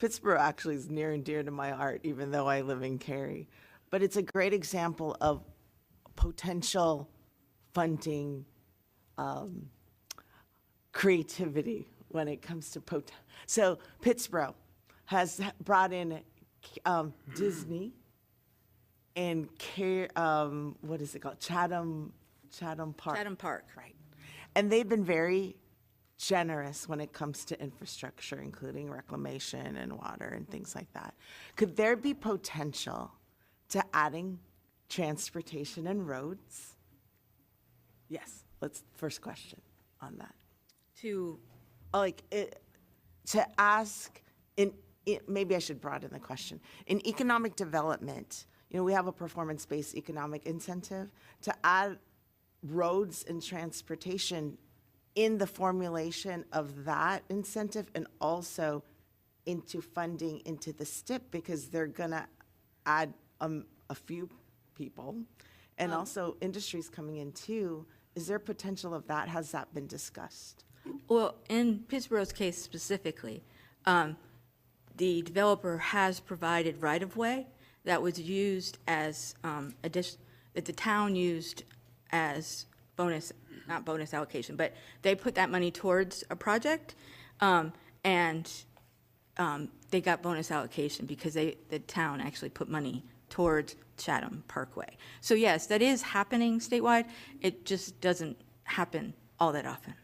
Pittsboro actually is near and dear to my heart, even though I live in Cary. But it's a great example of potential funding creativity when it comes to So Pittsboro has brought in Disney and what is it called? Chatham Park. Chatham Park. Right. And they've been very generous when it comes to infrastructure, including reclamation and water and things like that. Could there be potential to adding transportation and roads? Yes, first question on that. To, To ask, maybe I should broaden the question. In economic development, we have a performance-based economic incentive to add roads and transportation in the formulation of that incentive and also into funding into the STIP, because they're gonna add a few people and also industries coming in too. Is there potential of that? Has that been discussed? well, in Pittsburgh's case specifically, the developer has provided right-of-way that was used as, that the town used as bonus, not bonus allocation, but they put that money towards a project, and they got bonus allocation because the town actually put money towards Chatham Parkway. So yes, that is happening statewide. It just doesn't happen all that often.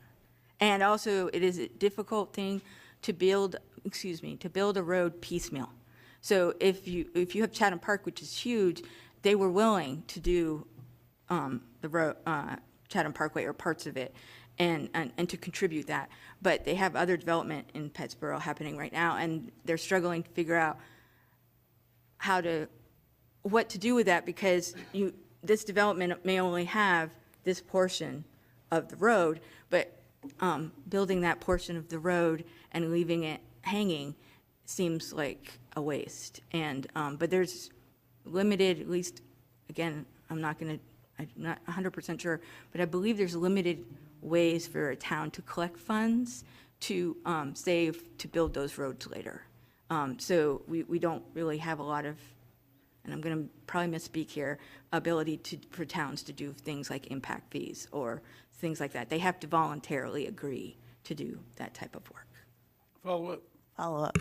And also, it is a difficult thing to build, to build a road piecemeal. So if you have Chatham Park, which is huge, they were willing to do the road, Chatham Parkway or parts of it, and to contribute that. But they have other development in Pittsburgh happening right now, and they're struggling to figure out what to do with that, because this development may only have this portion of the road, but building that portion of the road and leaving it hanging seems like a waste. And but there's limited, at least, again, I'm not 100% sure, but I believe there's limited ways for a town to collect funds to save to build those roads later. So we don't really have a lot of, and I'm going to probably misspeak here, ability for towns to do things like impact fees or things like that. They have to voluntarily agree to do that type of work. Follow up.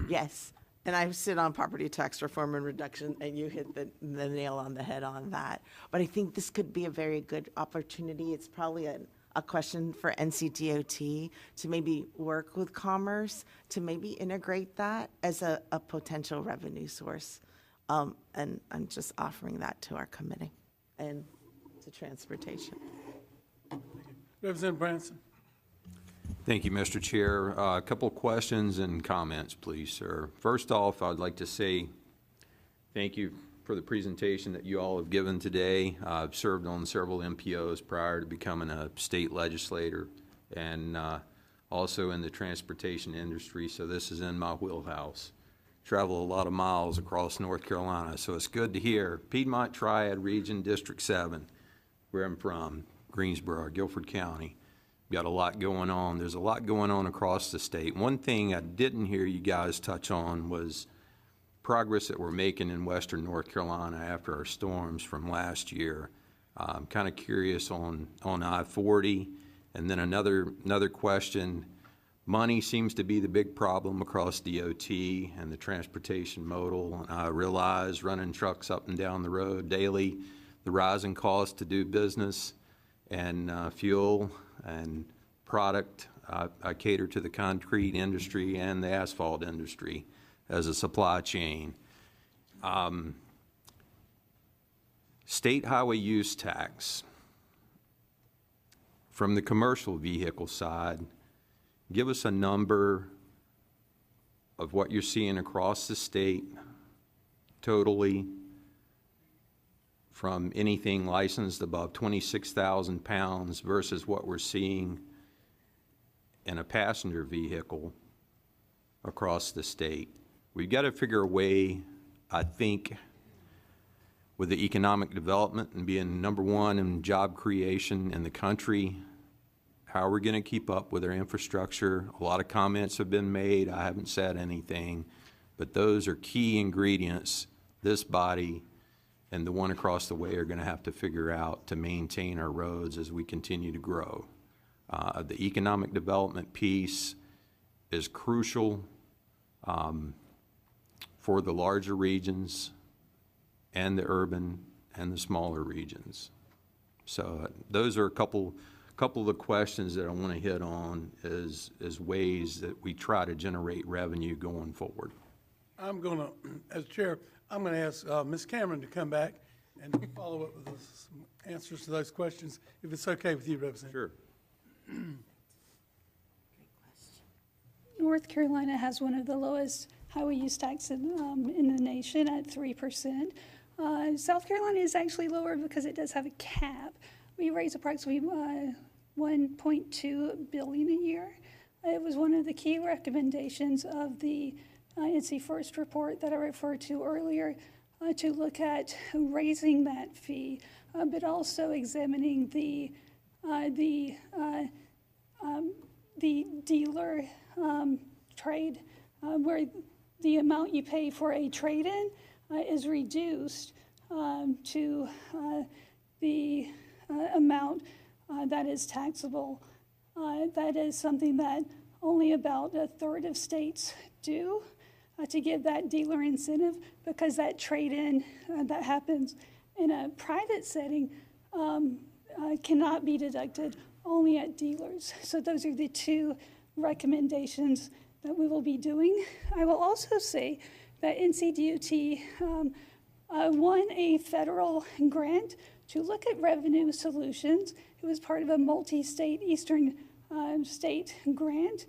Yes. And I sit on property tax reform and reduction, and you hit the nail on the head on that. But I think this could be a very good opportunity. It's probably a question for NCDOT to maybe work with Commerce to maybe integrate that as a potential revenue source. And I'm just offering that to our committee and to transportation. Representative Branson. Thank you, Mr. Chair. A couple of questions and comments, please, sir. First off, I'd like to say thank you for the presentation that you all have given today. I've served on several MPOs prior to becoming a state legislator, and also in the transportation industry, so this is in my wheelhouse. Travel a lot of miles across North Carolina, so it's good to hear. Piedmont Triad Region, District 7, where I'm from, Greensboro, Guilford County. Got a lot going on. There's a lot going on across the state. One thing I didn't hear you guys touch on was progress that we're making in western North Carolina after our storms from last year. I'm kind of curious on I-40. And then another question. Money seems to be the big problem across DOT and the transportation modal. And I realize running trucks up and down the road daily, the rising cost to do business and fuel and product. I cater to the concrete industry and the asphalt industry as a supply chain. State highway use tax. From the commercial vehicle side, give us a number of what you're seeing across the state totally, from anything licensed above 26,000 pounds versus what we're seeing in a passenger vehicle across the state. We've got to figure a way, I think, with the economic development and being number one in job creation in the country, how are we going to keep up with our infrastructure? A lot of comments have been made. I haven't said anything, but those are key ingredients this body and the one across the way are going to have to figure out to maintain our roads as we continue to grow. The economic development piece is crucial for the larger regions and the urban and the smaller regions. So those are a couple couple of the questions that I want to hit on is ways that we try to generate revenue going forward. I'm gonna, as chair, I'm gonna ask Ms. Cameron to come back and follow up with some answers to those questions, if it's okay with you, Representative. Sure. North Carolina has one of the lowest highway use taxes in the nation at 3%. South Carolina is actually lower because it does have a cap. We raise approximately $1.2 billion a year. It was one of the key recommendations of the NC First report that I referred to earlier, to look at raising that fee, but also examining the dealer trade, where the amount you pay for a trade-in is reduced to the amount that is taxable. That is something that only about a third of states do, to give that dealer incentive, because that trade-in that happens in a private setting cannot be deducted, only at dealers. So those are the two recommendations that we will be doing. I will also say that NCDOT won a federal grant to look at revenue solutions. It was part of a multi-state Eastern state grant,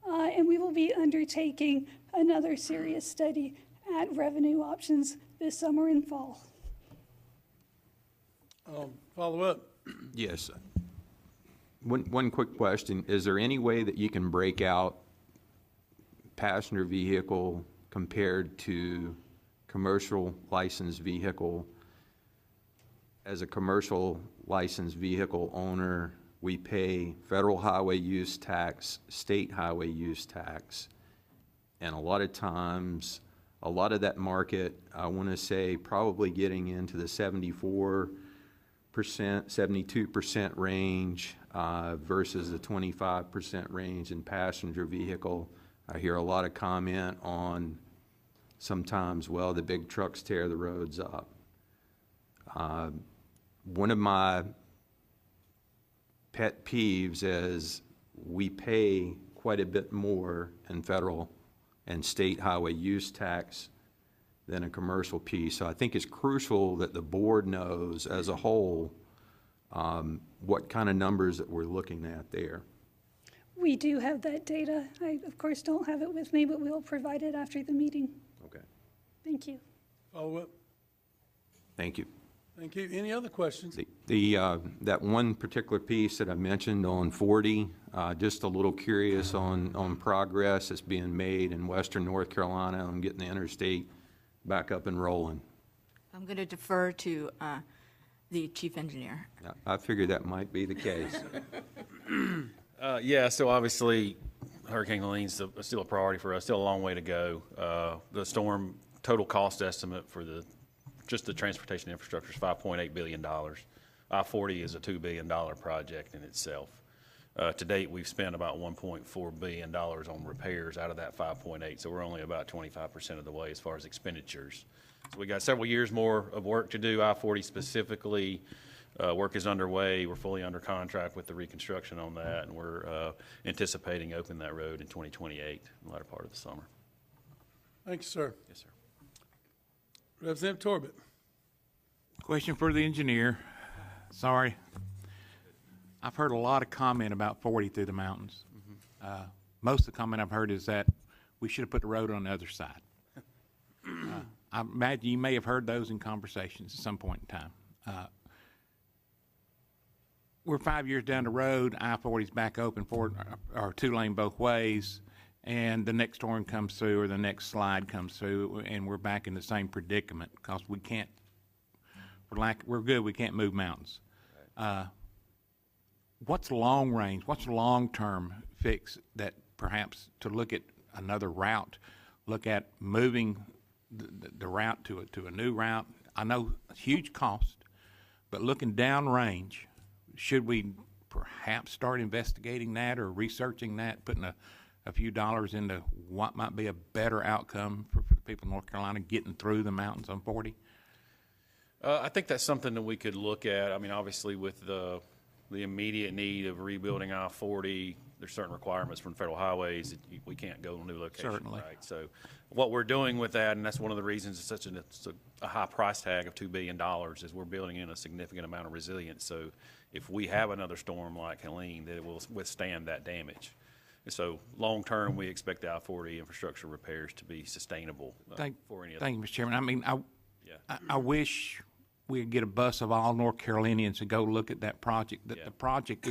and we will be undertaking another serious study at revenue options this summer and fall. Follow up. Yes. One quick question. Is there any way that you can break out passenger vehicle compared to commercial licensed vehicle? As a commercial licensed vehicle owner, we pay federal highway use tax, state highway use tax, and a lot of times, a lot of that market, I want to say probably getting into the 74%, 72% range versus the 25% range in passenger vehicle. I hear a lot of comment on sometimes, well, the big trucks tear the roads up. One of my pet peeves is we pay quite a bit more in federal and state highway use tax than a commercial piece. So I think it's crucial that the board knows as a whole what kind of numbers that we're looking at there. We do have that data. I, of course, don't have it with me, but we'll provide it after the meeting. Okay. Thank you. Follow up. Thank you. Thank you. Any other questions? That one particular piece that I mentioned on 40, just a little curious on progress that's being made in Western North Carolina on getting the interstate back up and rolling. I'm going to defer to the chief engineer. I figured that might be the case. Yeah, so obviously Hurricane Helene's still a priority for us, still a long way to go. The storm total cost estimate for just the transportation infrastructure is $5.8 billion. I-40 is a $2 billion project in itself. To date, we've spent about $1.4 billion on repairs out of that 5.8, so we're only about 25% of the way as far as expenditures. So we got several years more of work to do. I-40 specifically, work is underway. We're fully under contract with the reconstruction on that, and we're anticipating opening that road in 2028, the latter part of the summer. Thank you, sir. Yes, sir. Representative Torbett. Question for the engineer. Sorry. I've heard a lot of comment about 40 through the mountains. Most of the comment I've heard is that we should have put the road on the other side. I imagine you may have heard those in conversations at some point in time. We're 5 years down the road, I-40 is back open for or two-lane both ways, and the next storm comes through or the next slide comes through, and we're back in the same predicament because we can't, we're good, we can't move mountains. What's long range, what's long-term fix that perhaps to look at another route, look at moving the route to a new route? I know huge cost, but looking downrange, should we perhaps start investigating that or researching that, putting a few dollars into what might be a better outcome for the people of North Carolina getting through the mountains on 40? I think that's something that we could look at. I mean, obviously with the the immediate need of rebuilding I-40, there's certain requirements from federal highways that we can't go to a new location. Certainly. Right? So what we're doing with that, and that's one of the reasons it's a high price tag of $2 billion, is we're building in a significant amount of resilience. So if we have another storm like Helene, that it will withstand that damage. And so long-term, we expect the I-40 infrastructure repairs to be sustainable for any of Thank you, Mr. Chairman. I mean, Yeah. I wish we'd get a bus of all North Carolinians to go look at that project. The project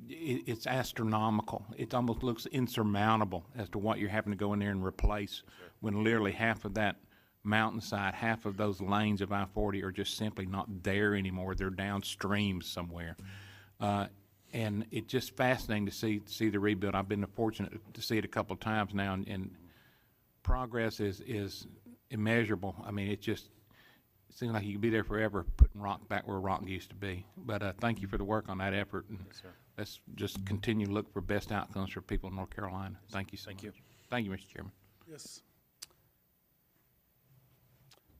it's astronomical. It almost looks insurmountable as to what you're having to go in there and replace when literally half of that mountainside, half of those lanes of I-40 are just simply not there anymore. They're downstream somewhere. And it's just fascinating to see the rebuild. I've been fortunate to see it a couple of times now, and progress is immeasurable. I mean, it seems like you could be there forever putting rock back where rock used to be. But thank you for the work on that effort. And let's just continue to look for best outcomes for people in North Carolina. Thank you so much. Thank you. Thank you, Mr. Chairman. Yes.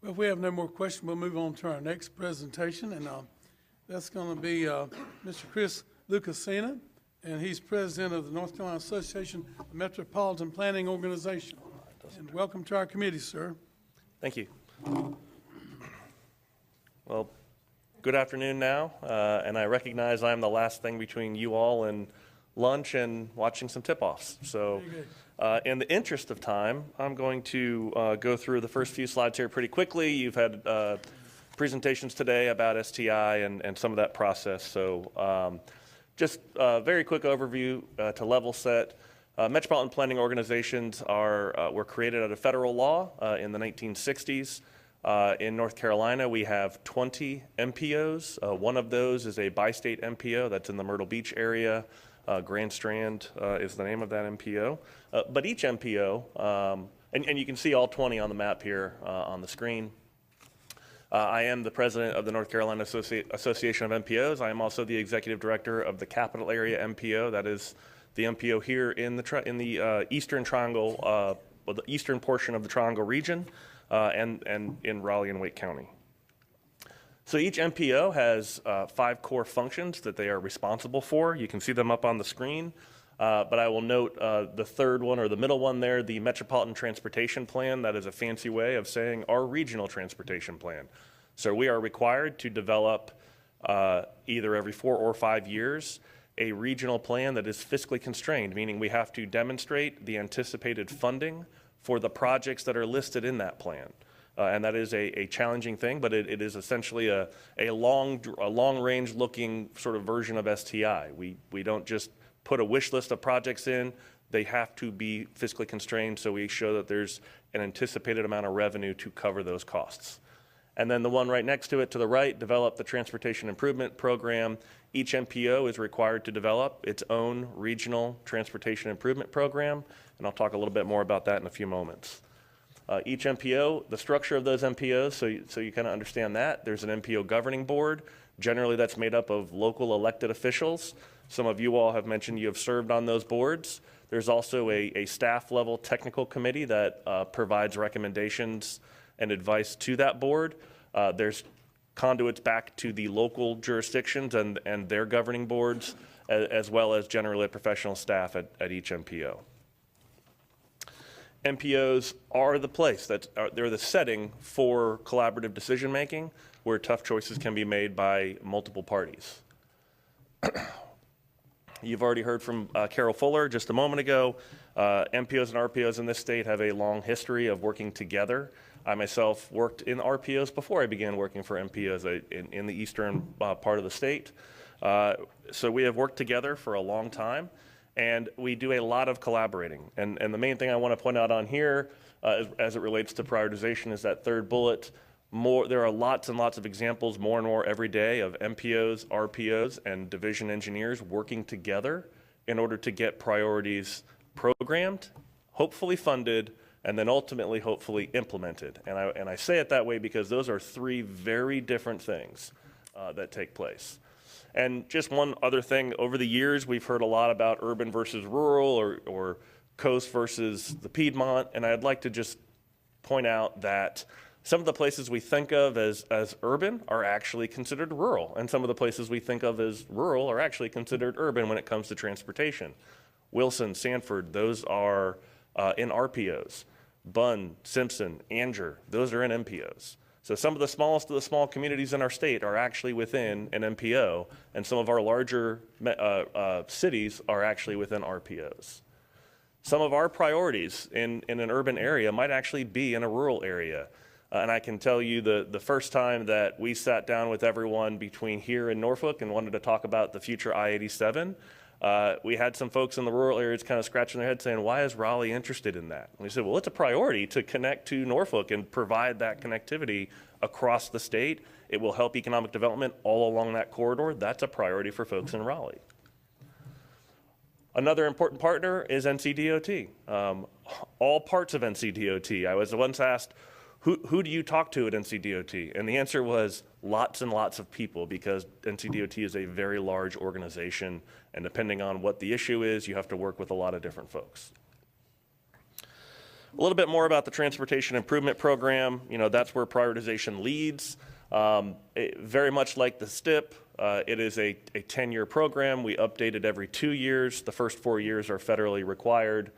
Well, if we have no more questions, we'll move on to our next presentation, and that's going to be Mr. Chris Lucasina, and he's president of the North Carolina Association of Metropolitan Planning Organization. And welcome to our committee, sir. Thank you. Well, good afternoon now, and I recognize I'm the last thing between you all and lunch and watching some tip-offs. So in the interest of time, I'm going to go through the first few slides here pretty quickly. You've had presentations today about STI and some of that process. So just a very quick overview to level set. Metropolitan planning organizations were created out of federal law in the 1960s. In North Carolina, we have 20 MPOs. One of those is a bi-state MPO that's in the Myrtle Beach area. Grand Strand is the name of that MPO. But each MPO, and you can see all 20 on the map here on the screen. I am the president of the North Carolina Association of MPOs. I am also the executive director of the Capital Area MPO. That is the MPO here in the Eastern Triangle, well, the eastern portion of the Triangle region, and in Raleigh and Wake County. So each MPO has 5 core functions that they are responsible for. You can see them up on the screen, but I will note the third one, or the middle one there, the Metropolitan Transportation Plan. That is a fancy way of saying our regional transportation plan. So we are required to develop either every 4 or 5 years a regional plan that is fiscally constrained, meaning we have to demonstrate the anticipated funding for the projects that are listed in that plan. And that is a challenging thing, but it is essentially a long-range looking sort of version of STI. We don't just put a wish list of projects in. They have to be fiscally constrained, so we show that there's an anticipated amount of revenue to cover those costs. And then the one right next to it, to the right, develop the Transportation Improvement Program. Each MPO is required to develop its own regional transportation improvement program, and I'll talk a little bit more about that in a few moments. Each MPO, the structure of those MPOs, so you kind of understand that. There's an MPO governing board. Generally, that's made up of local elected officials. Some of you all have mentioned you have served on those boards. There's also a staff-level technical committee that provides recommendations and advice to that board. There's conduits back to the local jurisdictions and their governing boards, as well as generally professional staff at each MPO. MPOs are the place, they're the setting for collaborative decision-making where tough choices can be made by multiple parties. You've already heard from Carol Fuller just a moment ago. MPOs and RPOs in this state have a long history of working together. I myself worked in RPOs before I began working for MPOs in the eastern part of the state. So we have worked together for a long time, and we do a lot of collaborating. And the main thing I want to point out on here as it relates to prioritization is that third bullet. There are lots and lots of examples, more and more every day, of MPOs, RPOs, and division engineers working together in order to get priorities programmed, hopefully funded, and then ultimately, hopefully, implemented. And I say it that way because those are 3 very different things that take place. And just one other thing, over the years, we've heard a lot about urban versus rural or coast versus the Piedmont, and I'd like to just point out that Some of the places we think of as urban are actually considered rural, and some of the places we think of as rural are actually considered urban when it comes to transportation. Wilson, Sanford, those are in RPOs. Bunn, Simpson, Anger, those are in MPOs. So some of the smallest of the small communities in our state are actually within an MPO, and some of our larger cities are actually within RPOs. Some of our priorities in an urban area might actually be in a rural area. And I can tell you the first time that we sat down with everyone between here and Norfolk and wanted to talk about the future I-87, we had some folks in the rural areas kind of scratching their heads saying, why is Raleigh interested in that? And we said, well, it's a priority to connect to Norfolk and provide that connectivity across the state. It will help economic development all along that corridor. That's a priority for folks in Raleigh. Another important partner is NCDOT. All parts of NCDOT. I was once asked, who do you talk to at NCDOT? And the answer was lots and lots of people, because NCDOT is a very large organization, and depending on what the issue is, you have to work with a lot of different folks. A little bit more about the Transportation Improvement Program. You know, that's where prioritization leads. Very much like the STIP, it is a 10-year program. We update it every 2 years. The first 4 years are federally required.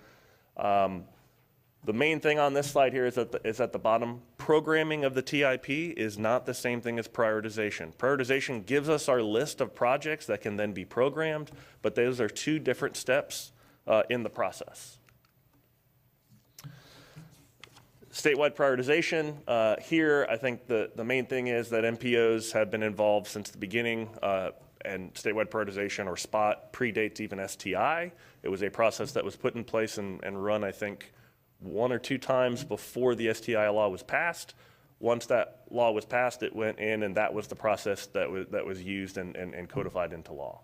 The main thing on this slide here is at the bottom. Programming of the TIP is not the same thing as prioritization. Prioritization gives us our list of projects that can then be programmed, but those are two different steps in the process. Statewide prioritization. Here, I think the main thing is that MPOs have been involved since the beginning, and statewide prioritization, or SPOT, predates even STI. It was a process that was put in place and run, I think, 1 or 2 times before the STI law was passed. Once that law was passed, it went in, and that was the process that was used and codified into law.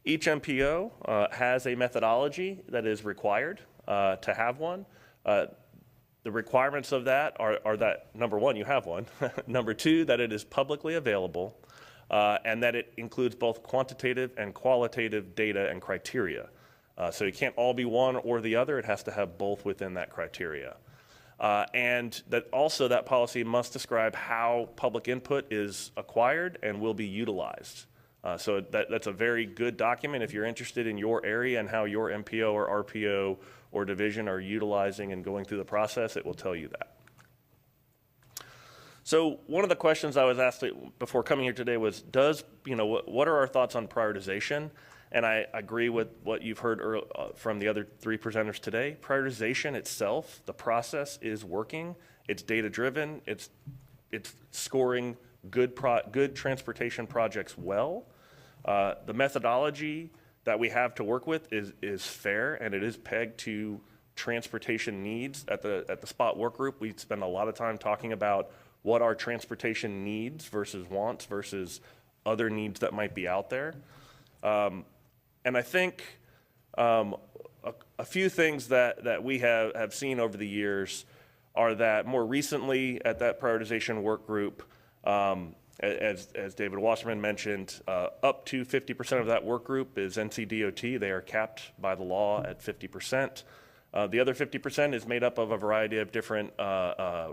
Each MPO has a methodology that is required to have one. The requirements of that are that, number one, you have one. Number two, that it is publicly available, and that it includes both quantitative and qualitative data and criteria. So it can't all be one or the other. It has to have both within that criteria. And that also that policy must describe how public input is acquired and will be utilized. So that's a very good document if you're interested in your area and how your MPO or RPO or division are utilizing and going through the process. It will tell you that. So one of the questions I was asked before coming here today was, what are our thoughts on prioritization? And I agree with what you've heard from the other 3 presenters today. Prioritization itself, the process is working. It's data-driven. It's scoring good transportation projects well. The methodology that we have to work with is fair, and it is pegged to transportation needs. At the SPOT work group, we spend a lot of time talking about what are transportation needs versus wants versus other needs that might be out there. And I think a few things that we have seen over the years are that more recently at that prioritization work group, as David Wasserman mentioned, up to 50% of that work group is NCDOT. They are capped by the law at 50%. The other 50% is made up of a variety of different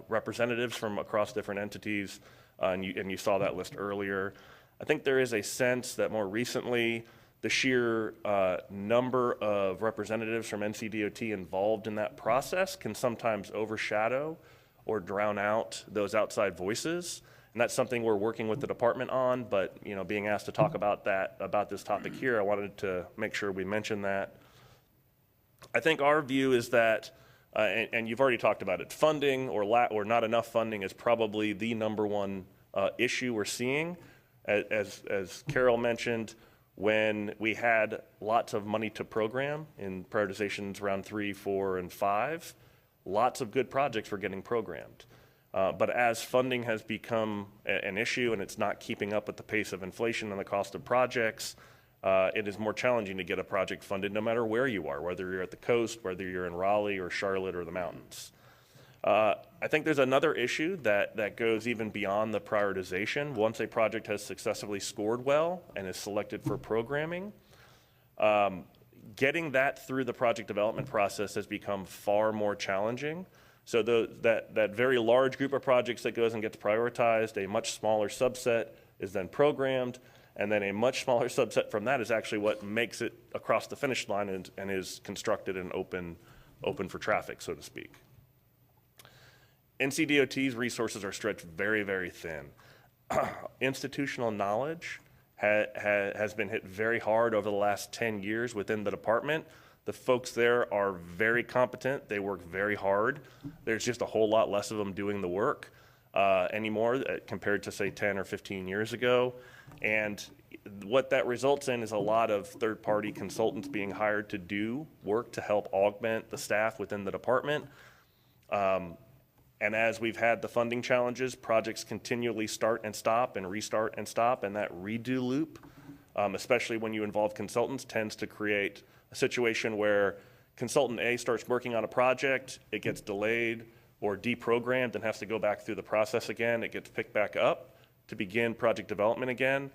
representatives from across different entities, and you saw that list earlier. I think there is a sense that more recently, the sheer number of representatives from NCDOT involved in that process can sometimes overshadow or drown out those outside voices. And that's something we're working with the department on, but being asked to talk about this topic here, I wanted to make sure we mention that. I think our view is that, and you've already talked about it, funding or not enough funding is probably the number one issue we're seeing. As Carol mentioned, when we had lots of money to program in prioritizations round 3, 4, and 5, lots of good projects were getting programmed. But as funding has become an issue and it's not keeping up with the pace of inflation and the cost of projects, it is more challenging to get a project funded no matter where you are, whether you're at the coast, whether you're in Raleigh or Charlotte or the mountains. I think there's another issue that goes even beyond the prioritization. Once a project has successfully scored well and is selected for programming, getting that through the project development process has become far more challenging So that very large group of projects that goes and gets prioritized, a much smaller subset is then programmed, and then a much smaller subset from that is actually what makes it across the finish line and is constructed and open for traffic, so to speak. NCDOT's resources are stretched very, very thin. Institutional knowledge has been hit very hard over the last 10 years within the department. The folks there are very competent. They work very hard. There's just a whole lot less of them doing the work anymore compared to, say, 10 or 15 years ago. And what that results in is a lot of third-party consultants being hired to do work to help augment the staff within the department. And as we've had the funding challenges, projects continually start and stop and restart and stop, and that redo loop, especially when you involve consultants, tends to create a situation where consultant A starts working on a project, it gets delayed or deprogrammed and has to go back through the process again. It gets picked back up to begin project development again.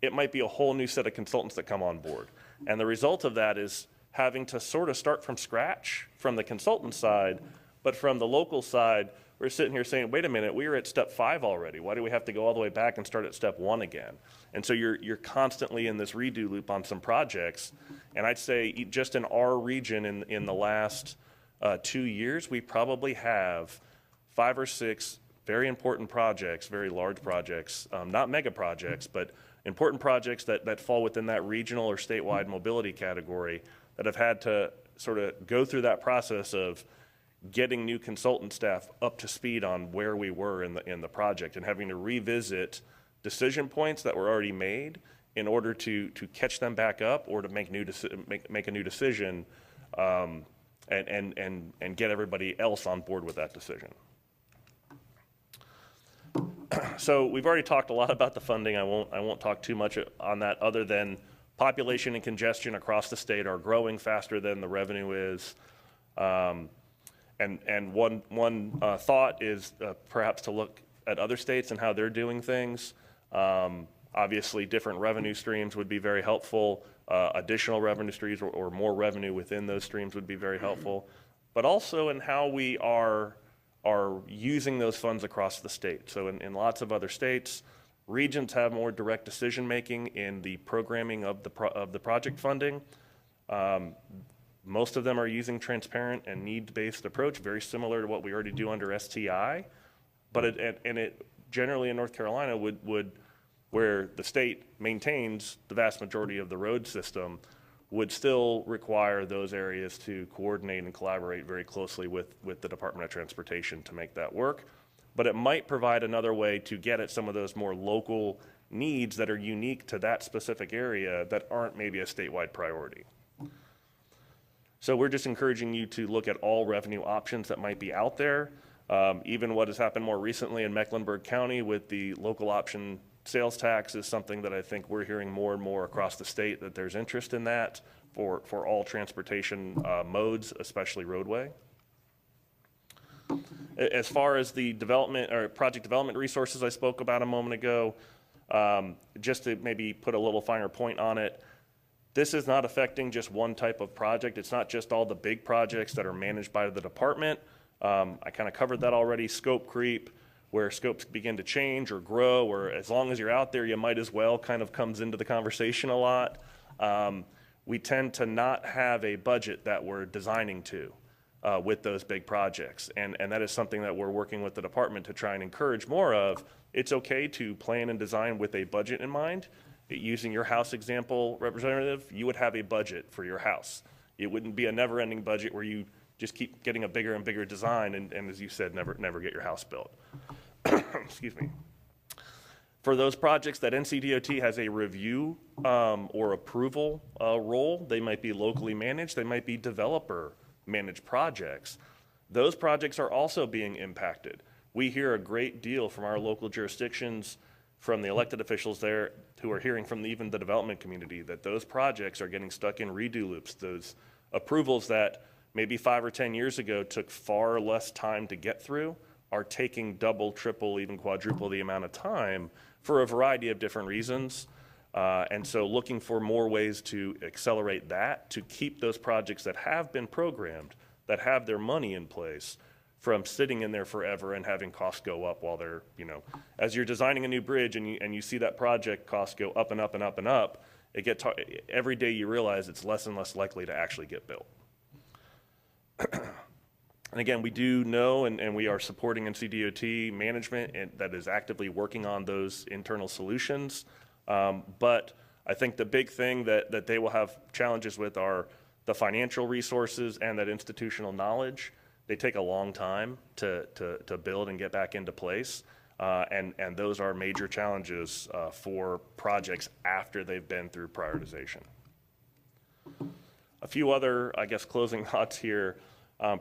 It might be a whole new set of consultants that come on board. And the result of that is having to sort of start from scratch from the consultant side, but from the local side, we're sitting here saying, wait a minute, we were at step 5 already. Why do we have to go all the way back and start at step 1 again? And so you're constantly in this redo loop on some projects. And I'd say just in our region in the last 2 years, we probably have 5 or 6 very important projects, very large projects, not mega projects, but important projects that fall within that regional or statewide mobility category that have had to sort of go through that process of getting new consultant staff up to speed on where we were in the project and having to revisit decision points that were already made in order to catch them back up or to make a new decision and get everybody else on board with that decision. So we've already talked a lot about the funding. I won't talk too much on that other than population and congestion across the state are growing faster than the revenue is. And one thought is perhaps to look at other states and how they're doing things. Obviously, different revenue streams would be very helpful. Additional revenue streams or more revenue within those streams would be very helpful. But also in how we are using those funds across the state. So in lots of other states, regions have more direct decision making in the programming of the project funding. Most of them are using transparent and need-based approach, very similar to what we already do under STI. But it generally in North Carolina would where the state maintains the vast majority of the road system, would still require those areas to coordinate and collaborate very closely with the Department of Transportation to make that work. But it might provide another way to get at some of those more local needs that are unique to that specific area that aren't maybe a statewide priority. So we're just encouraging you to look at all revenue options that might be out there. Even what has happened more recently in Mecklenburg County with the local option sales tax is something that I think we're hearing more and more across the state that there's interest in that for all transportation modes, especially roadway. As far as the development or project development resources I spoke about a moment ago, just to maybe put a little finer point on it, this is not affecting just one type of project. It's not just all the big projects that are managed by the department. I kind of covered that already. Scope creep, where scopes begin to change or grow, or as long as you're out there, you might as well kind of comes into the conversation a lot. We tend to not have a budget that we're designing to with those big projects. And that is something that we're working with the department to try and encourage more of. It's okay to plan and design with a budget in mind. Using your house example, Representative, you would have a budget for your house. It wouldn't be a never-ending budget where you just keep getting a bigger and bigger design and as you said, never get your house built. Excuse me. For those projects that NCDOT has a review or approval role, they might be locally managed, they might be developer managed projects. Those projects are also being impacted. We hear a great deal from our local jurisdictions, from the elected officials there who are hearing from even the development community that those projects are getting stuck in redo loops. Those approvals that maybe 5 or 10 years ago took far less time to get through are taking double, triple, even quadruple the amount of time for a variety of different reasons. And so looking for more ways to accelerate that, to keep those projects that have been programmed, that have their money in place, from sitting in there forever and having costs go up while they're, as you're designing a new bridge and you see that project costs go up and up and up and up, every day you realize it's less and less likely to actually get built. And again, we do know and we are supporting NCDOT management that is actively working on those internal solutions. But I think the big thing that they will have challenges with are the financial resources and that institutional knowledge. They take a long time to build and get back into place. And those are major challenges for projects after they've been through prioritization. A few other, I guess, closing thoughts here.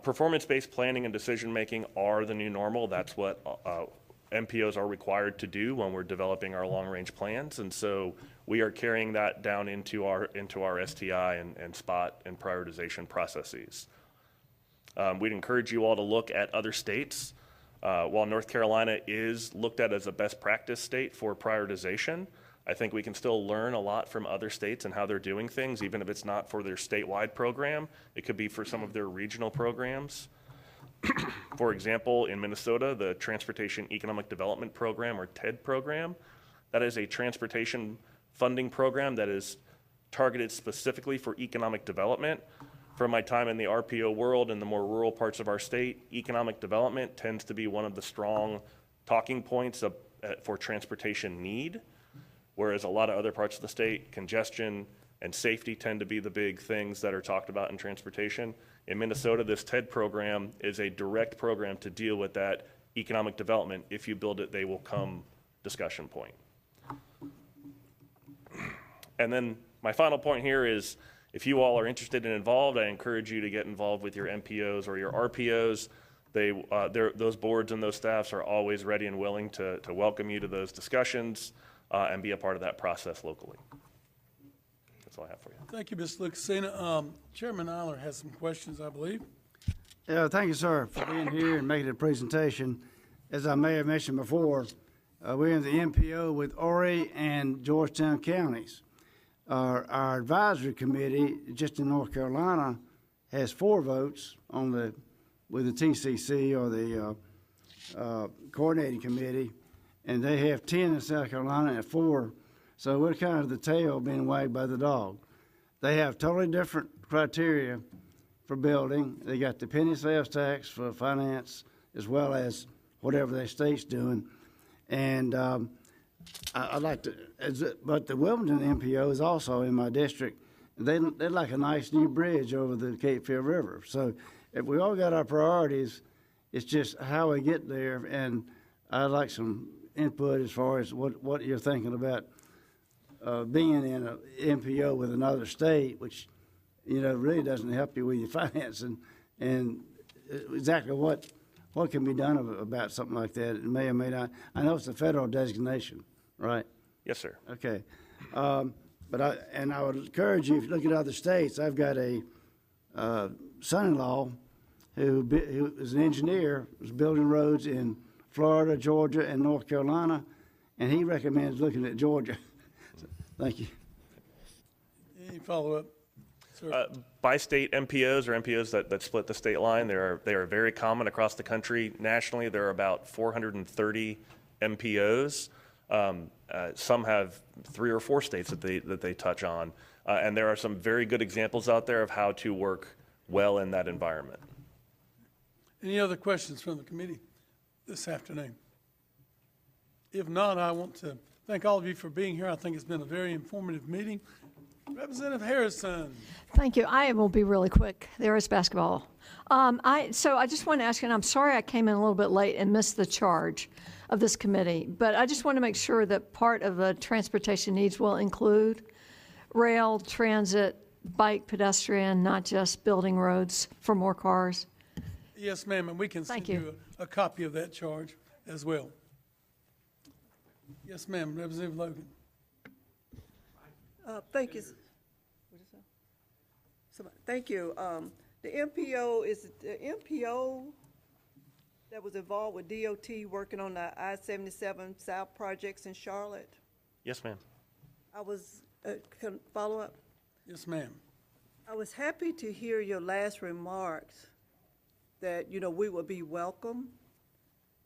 Performance-based planning and decision-making are the new normal. That's what MPOs are required to do when we're developing our long-range plans. And so we are carrying that down into our STI and spot and prioritization processes. We'd encourage you all to look at other states. While North Carolina is looked at as a best practice state for prioritization, I think we can still learn a lot from other states and how they're doing things, even if it's not for their statewide program. It could be for some of their regional programs. For example, in Minnesota, the Transportation Economic Development Program, or TED program, that is a transportation funding program that is targeted specifically for economic development. From my time in the RPO world in the more rural parts of our state, economic development tends to be one of the strong talking points for transportation need, whereas a lot of other parts of the state, congestion and safety tend to be the big things that are talked about in transportation. In Minnesota, this TED program is a direct program to deal with that economic development. If you build it, they will come discussion point. And then my final point here is, if you all are interested and involved, I encourage you to get involved with your MPOs or your RPOs. Those boards and those staffs are always ready and willing to welcome you to those discussions and be a part of that process locally. That's all I have for you. Thank you, Ms. Lucasina. Chairman Eiler has some questions, I believe. Yeah, thank you, sir, for being here and making a presentation. As I may have mentioned before, we're in the MPO with Horry and Georgetown counties. Our advisory committee, just in North Carolina, has 4 votes with the TCC or the coordinating committee, and they have 10 in South Carolina and 4. So we're kind of the tail being wagged by the dog. They have totally different criteria for building. They got the penny sales tax for finance as well as whatever their state's doing. And I'd like to, but the Wilmington MPO is also in my district. They'd like a nice new bridge over the Cape Fear River. So if we all got our priorities, it's just how we get there. And I'd like some input as far as what you're thinking about being in an MPO with another state, which, really doesn't help you with your financing, and exactly what can be done about something like that. It may or may not. I know it's a federal designation, right? Yes, sir. Okay. But I would encourage you, if you look at other states, I've got a son-in-law who is an engineer, was building roads in Florida, Georgia, and North Carolina, and he recommends looking at Georgia. So, thank you. Any follow-up? Bi-state MPOs or MPOs that split the state line, they are very common across the country. Nationally, there are about 430 MPOs. Some have 3 or 4 states that they touch on, and there are some very good examples out there of how to work well in that environment. Any other questions from the committee this afternoon? If not, I want to thank all of you for being here. I think it's been a very informative meeting. Representative Harrison. Thank you. I will be really quick. There is basketball. So I just want to ask you, and I'm sorry I came in a little bit late and missed the charge of this committee, but I just want to make sure that part of the transportation needs will include rail, transit, bike, pedestrian, not just building roads for more cars. Yes, ma'am, and we can send you a copy of that charge as well. Yes, ma'am, Representative Logan. Thank you. Thank you. The MPO that was involved with DOT working on the I-77 South projects in Charlotte. Yes, ma'am. I was, can follow up? Yes, ma'am. I was happy to hear your last remarks that, you know, we would be welcome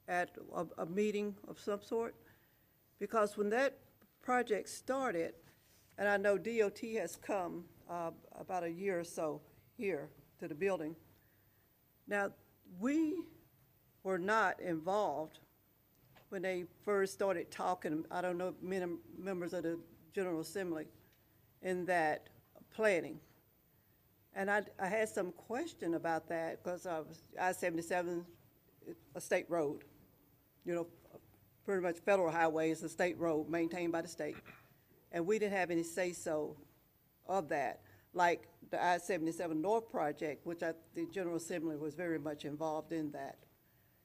at a meeting of some sort. Because when that project started, and I know DOT has come about a year or so here to the building. Now, we were not involved when they first started talking, I don't know, many members of the General Assembly, in that planning. And I had some question about that because I-77, a state road, you know, pretty much federal highway is a state road maintained by the state. And we didn't have any say-so of that, like the I-77 North project, which the General Assembly was very much involved in that.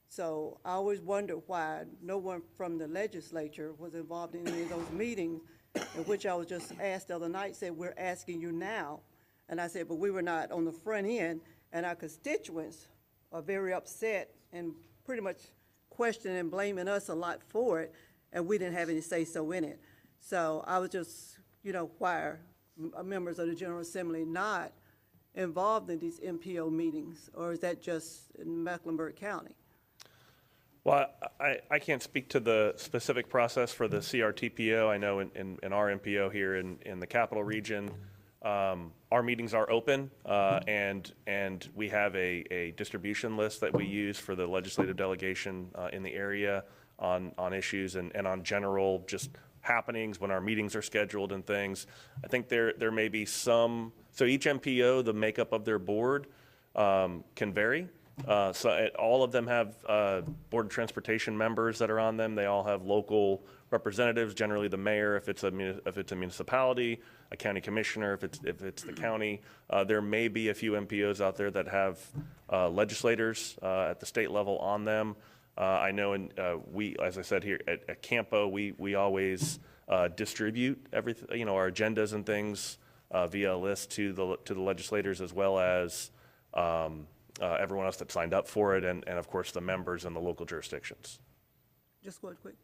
So I always wondered why no one from the legislature was involved in any of those meetings, in which I was just asked the other night, said, we're asking you now. And I said, but we were not on the front end, and our constituents are very upset and pretty much questioning and blaming us a lot for it, and we didn't have any say-so in it. So I was just, you know, why are members of the General Assembly not involved in these MPO meetings, or is that just in Mecklenburg County? Well, I can't speak to the specific process for the CRTPO. I know in our MPO here in the Capital Region, our meetings are open, and we have a distribution list that we use for the legislative delegation in the area on issues and on general just happenings when our meetings are scheduled and things. I think there may be some, so each MPO, the makeup of their board can vary. So all of them have Board of Transportation members that are on them. They all have local representatives, generally the mayor if it's a municipality, a county commissioner if it's the county. There may be a few MPOs out there that have legislators at the state level on them. I know we, as I said here at NCAMPO, we always distribute everything, you know, our agendas and things via a list to the legislators, as well as everyone else that signed up for it, and of course the members in the local jurisdictions. Just one quick.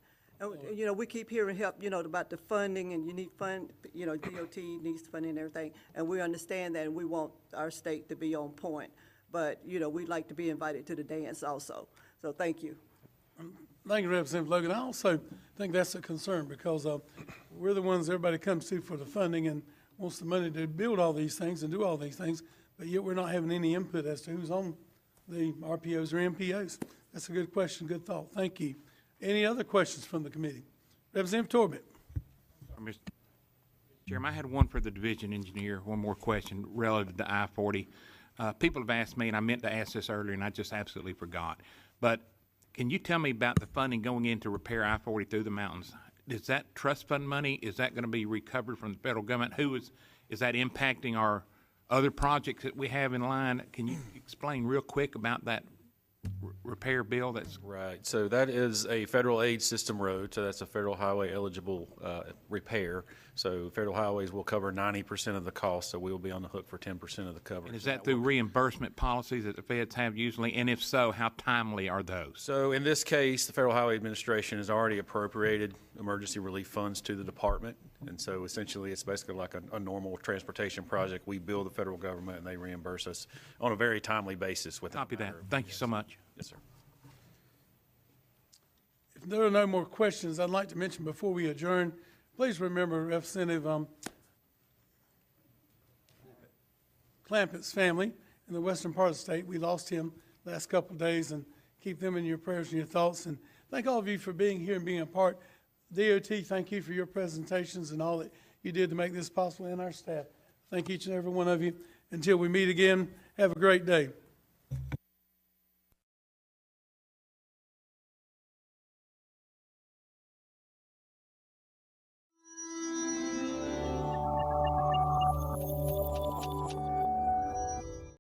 And, you know, we keep hearing help, you know, about the funding, and you need fund, you know, DOT needs funding and everything, and we understand that, and we want our state to be on point. But, you know, we'd like to be invited to the dance also. So thank you. Thank you, Representative Logan. I also think that's a concern because we're the ones everybody comes to for the funding and wants the money to build all these things and do all these things, but yet we're not having any input as to who's on the RPOs or MPOs. That's a good question, good thought. Thank you. Any other questions from the committee? Representative Torbett. Mr. Chairman, I had one for the division engineer, one more question relative to I-40. People have asked me, and I meant to ask this earlier, and I just absolutely forgot. But can you tell me about the funding going in to repair I-40 through the mountains? Is that trust fund money? Is that going to be recovered from the federal government? Is that impacting our other projects that we have in line? Can you explain real quick about that repair bill? That's right. So that is a federal aid system road. So that's a federal highway eligible repair. So federal highways will cover 90% of the cost. So we will be on the hook for 10% of the coverage. And is that through reimbursement policies that the feds have usually? And if so, how timely are those? So in this case, the Federal Highway Administration has already appropriated emergency relief funds to the department. And so essentially it's basically like a normal transportation project. We bill the federal government and they reimburse us on a very timely basis. Copy that. Thank you so much. Yes, sir. If there are no more questions, I'd like to mention before we adjourn, please remember Representative Clampett's family in the western part of the state. We lost him last couple of days, and keep them in your prayers and your thoughts. And thank all of you for being here and being a part. DOT, thank you for your presentations and all that you did to make this possible, and our staff. Thank each and every one of you. Until we meet again, have a great day.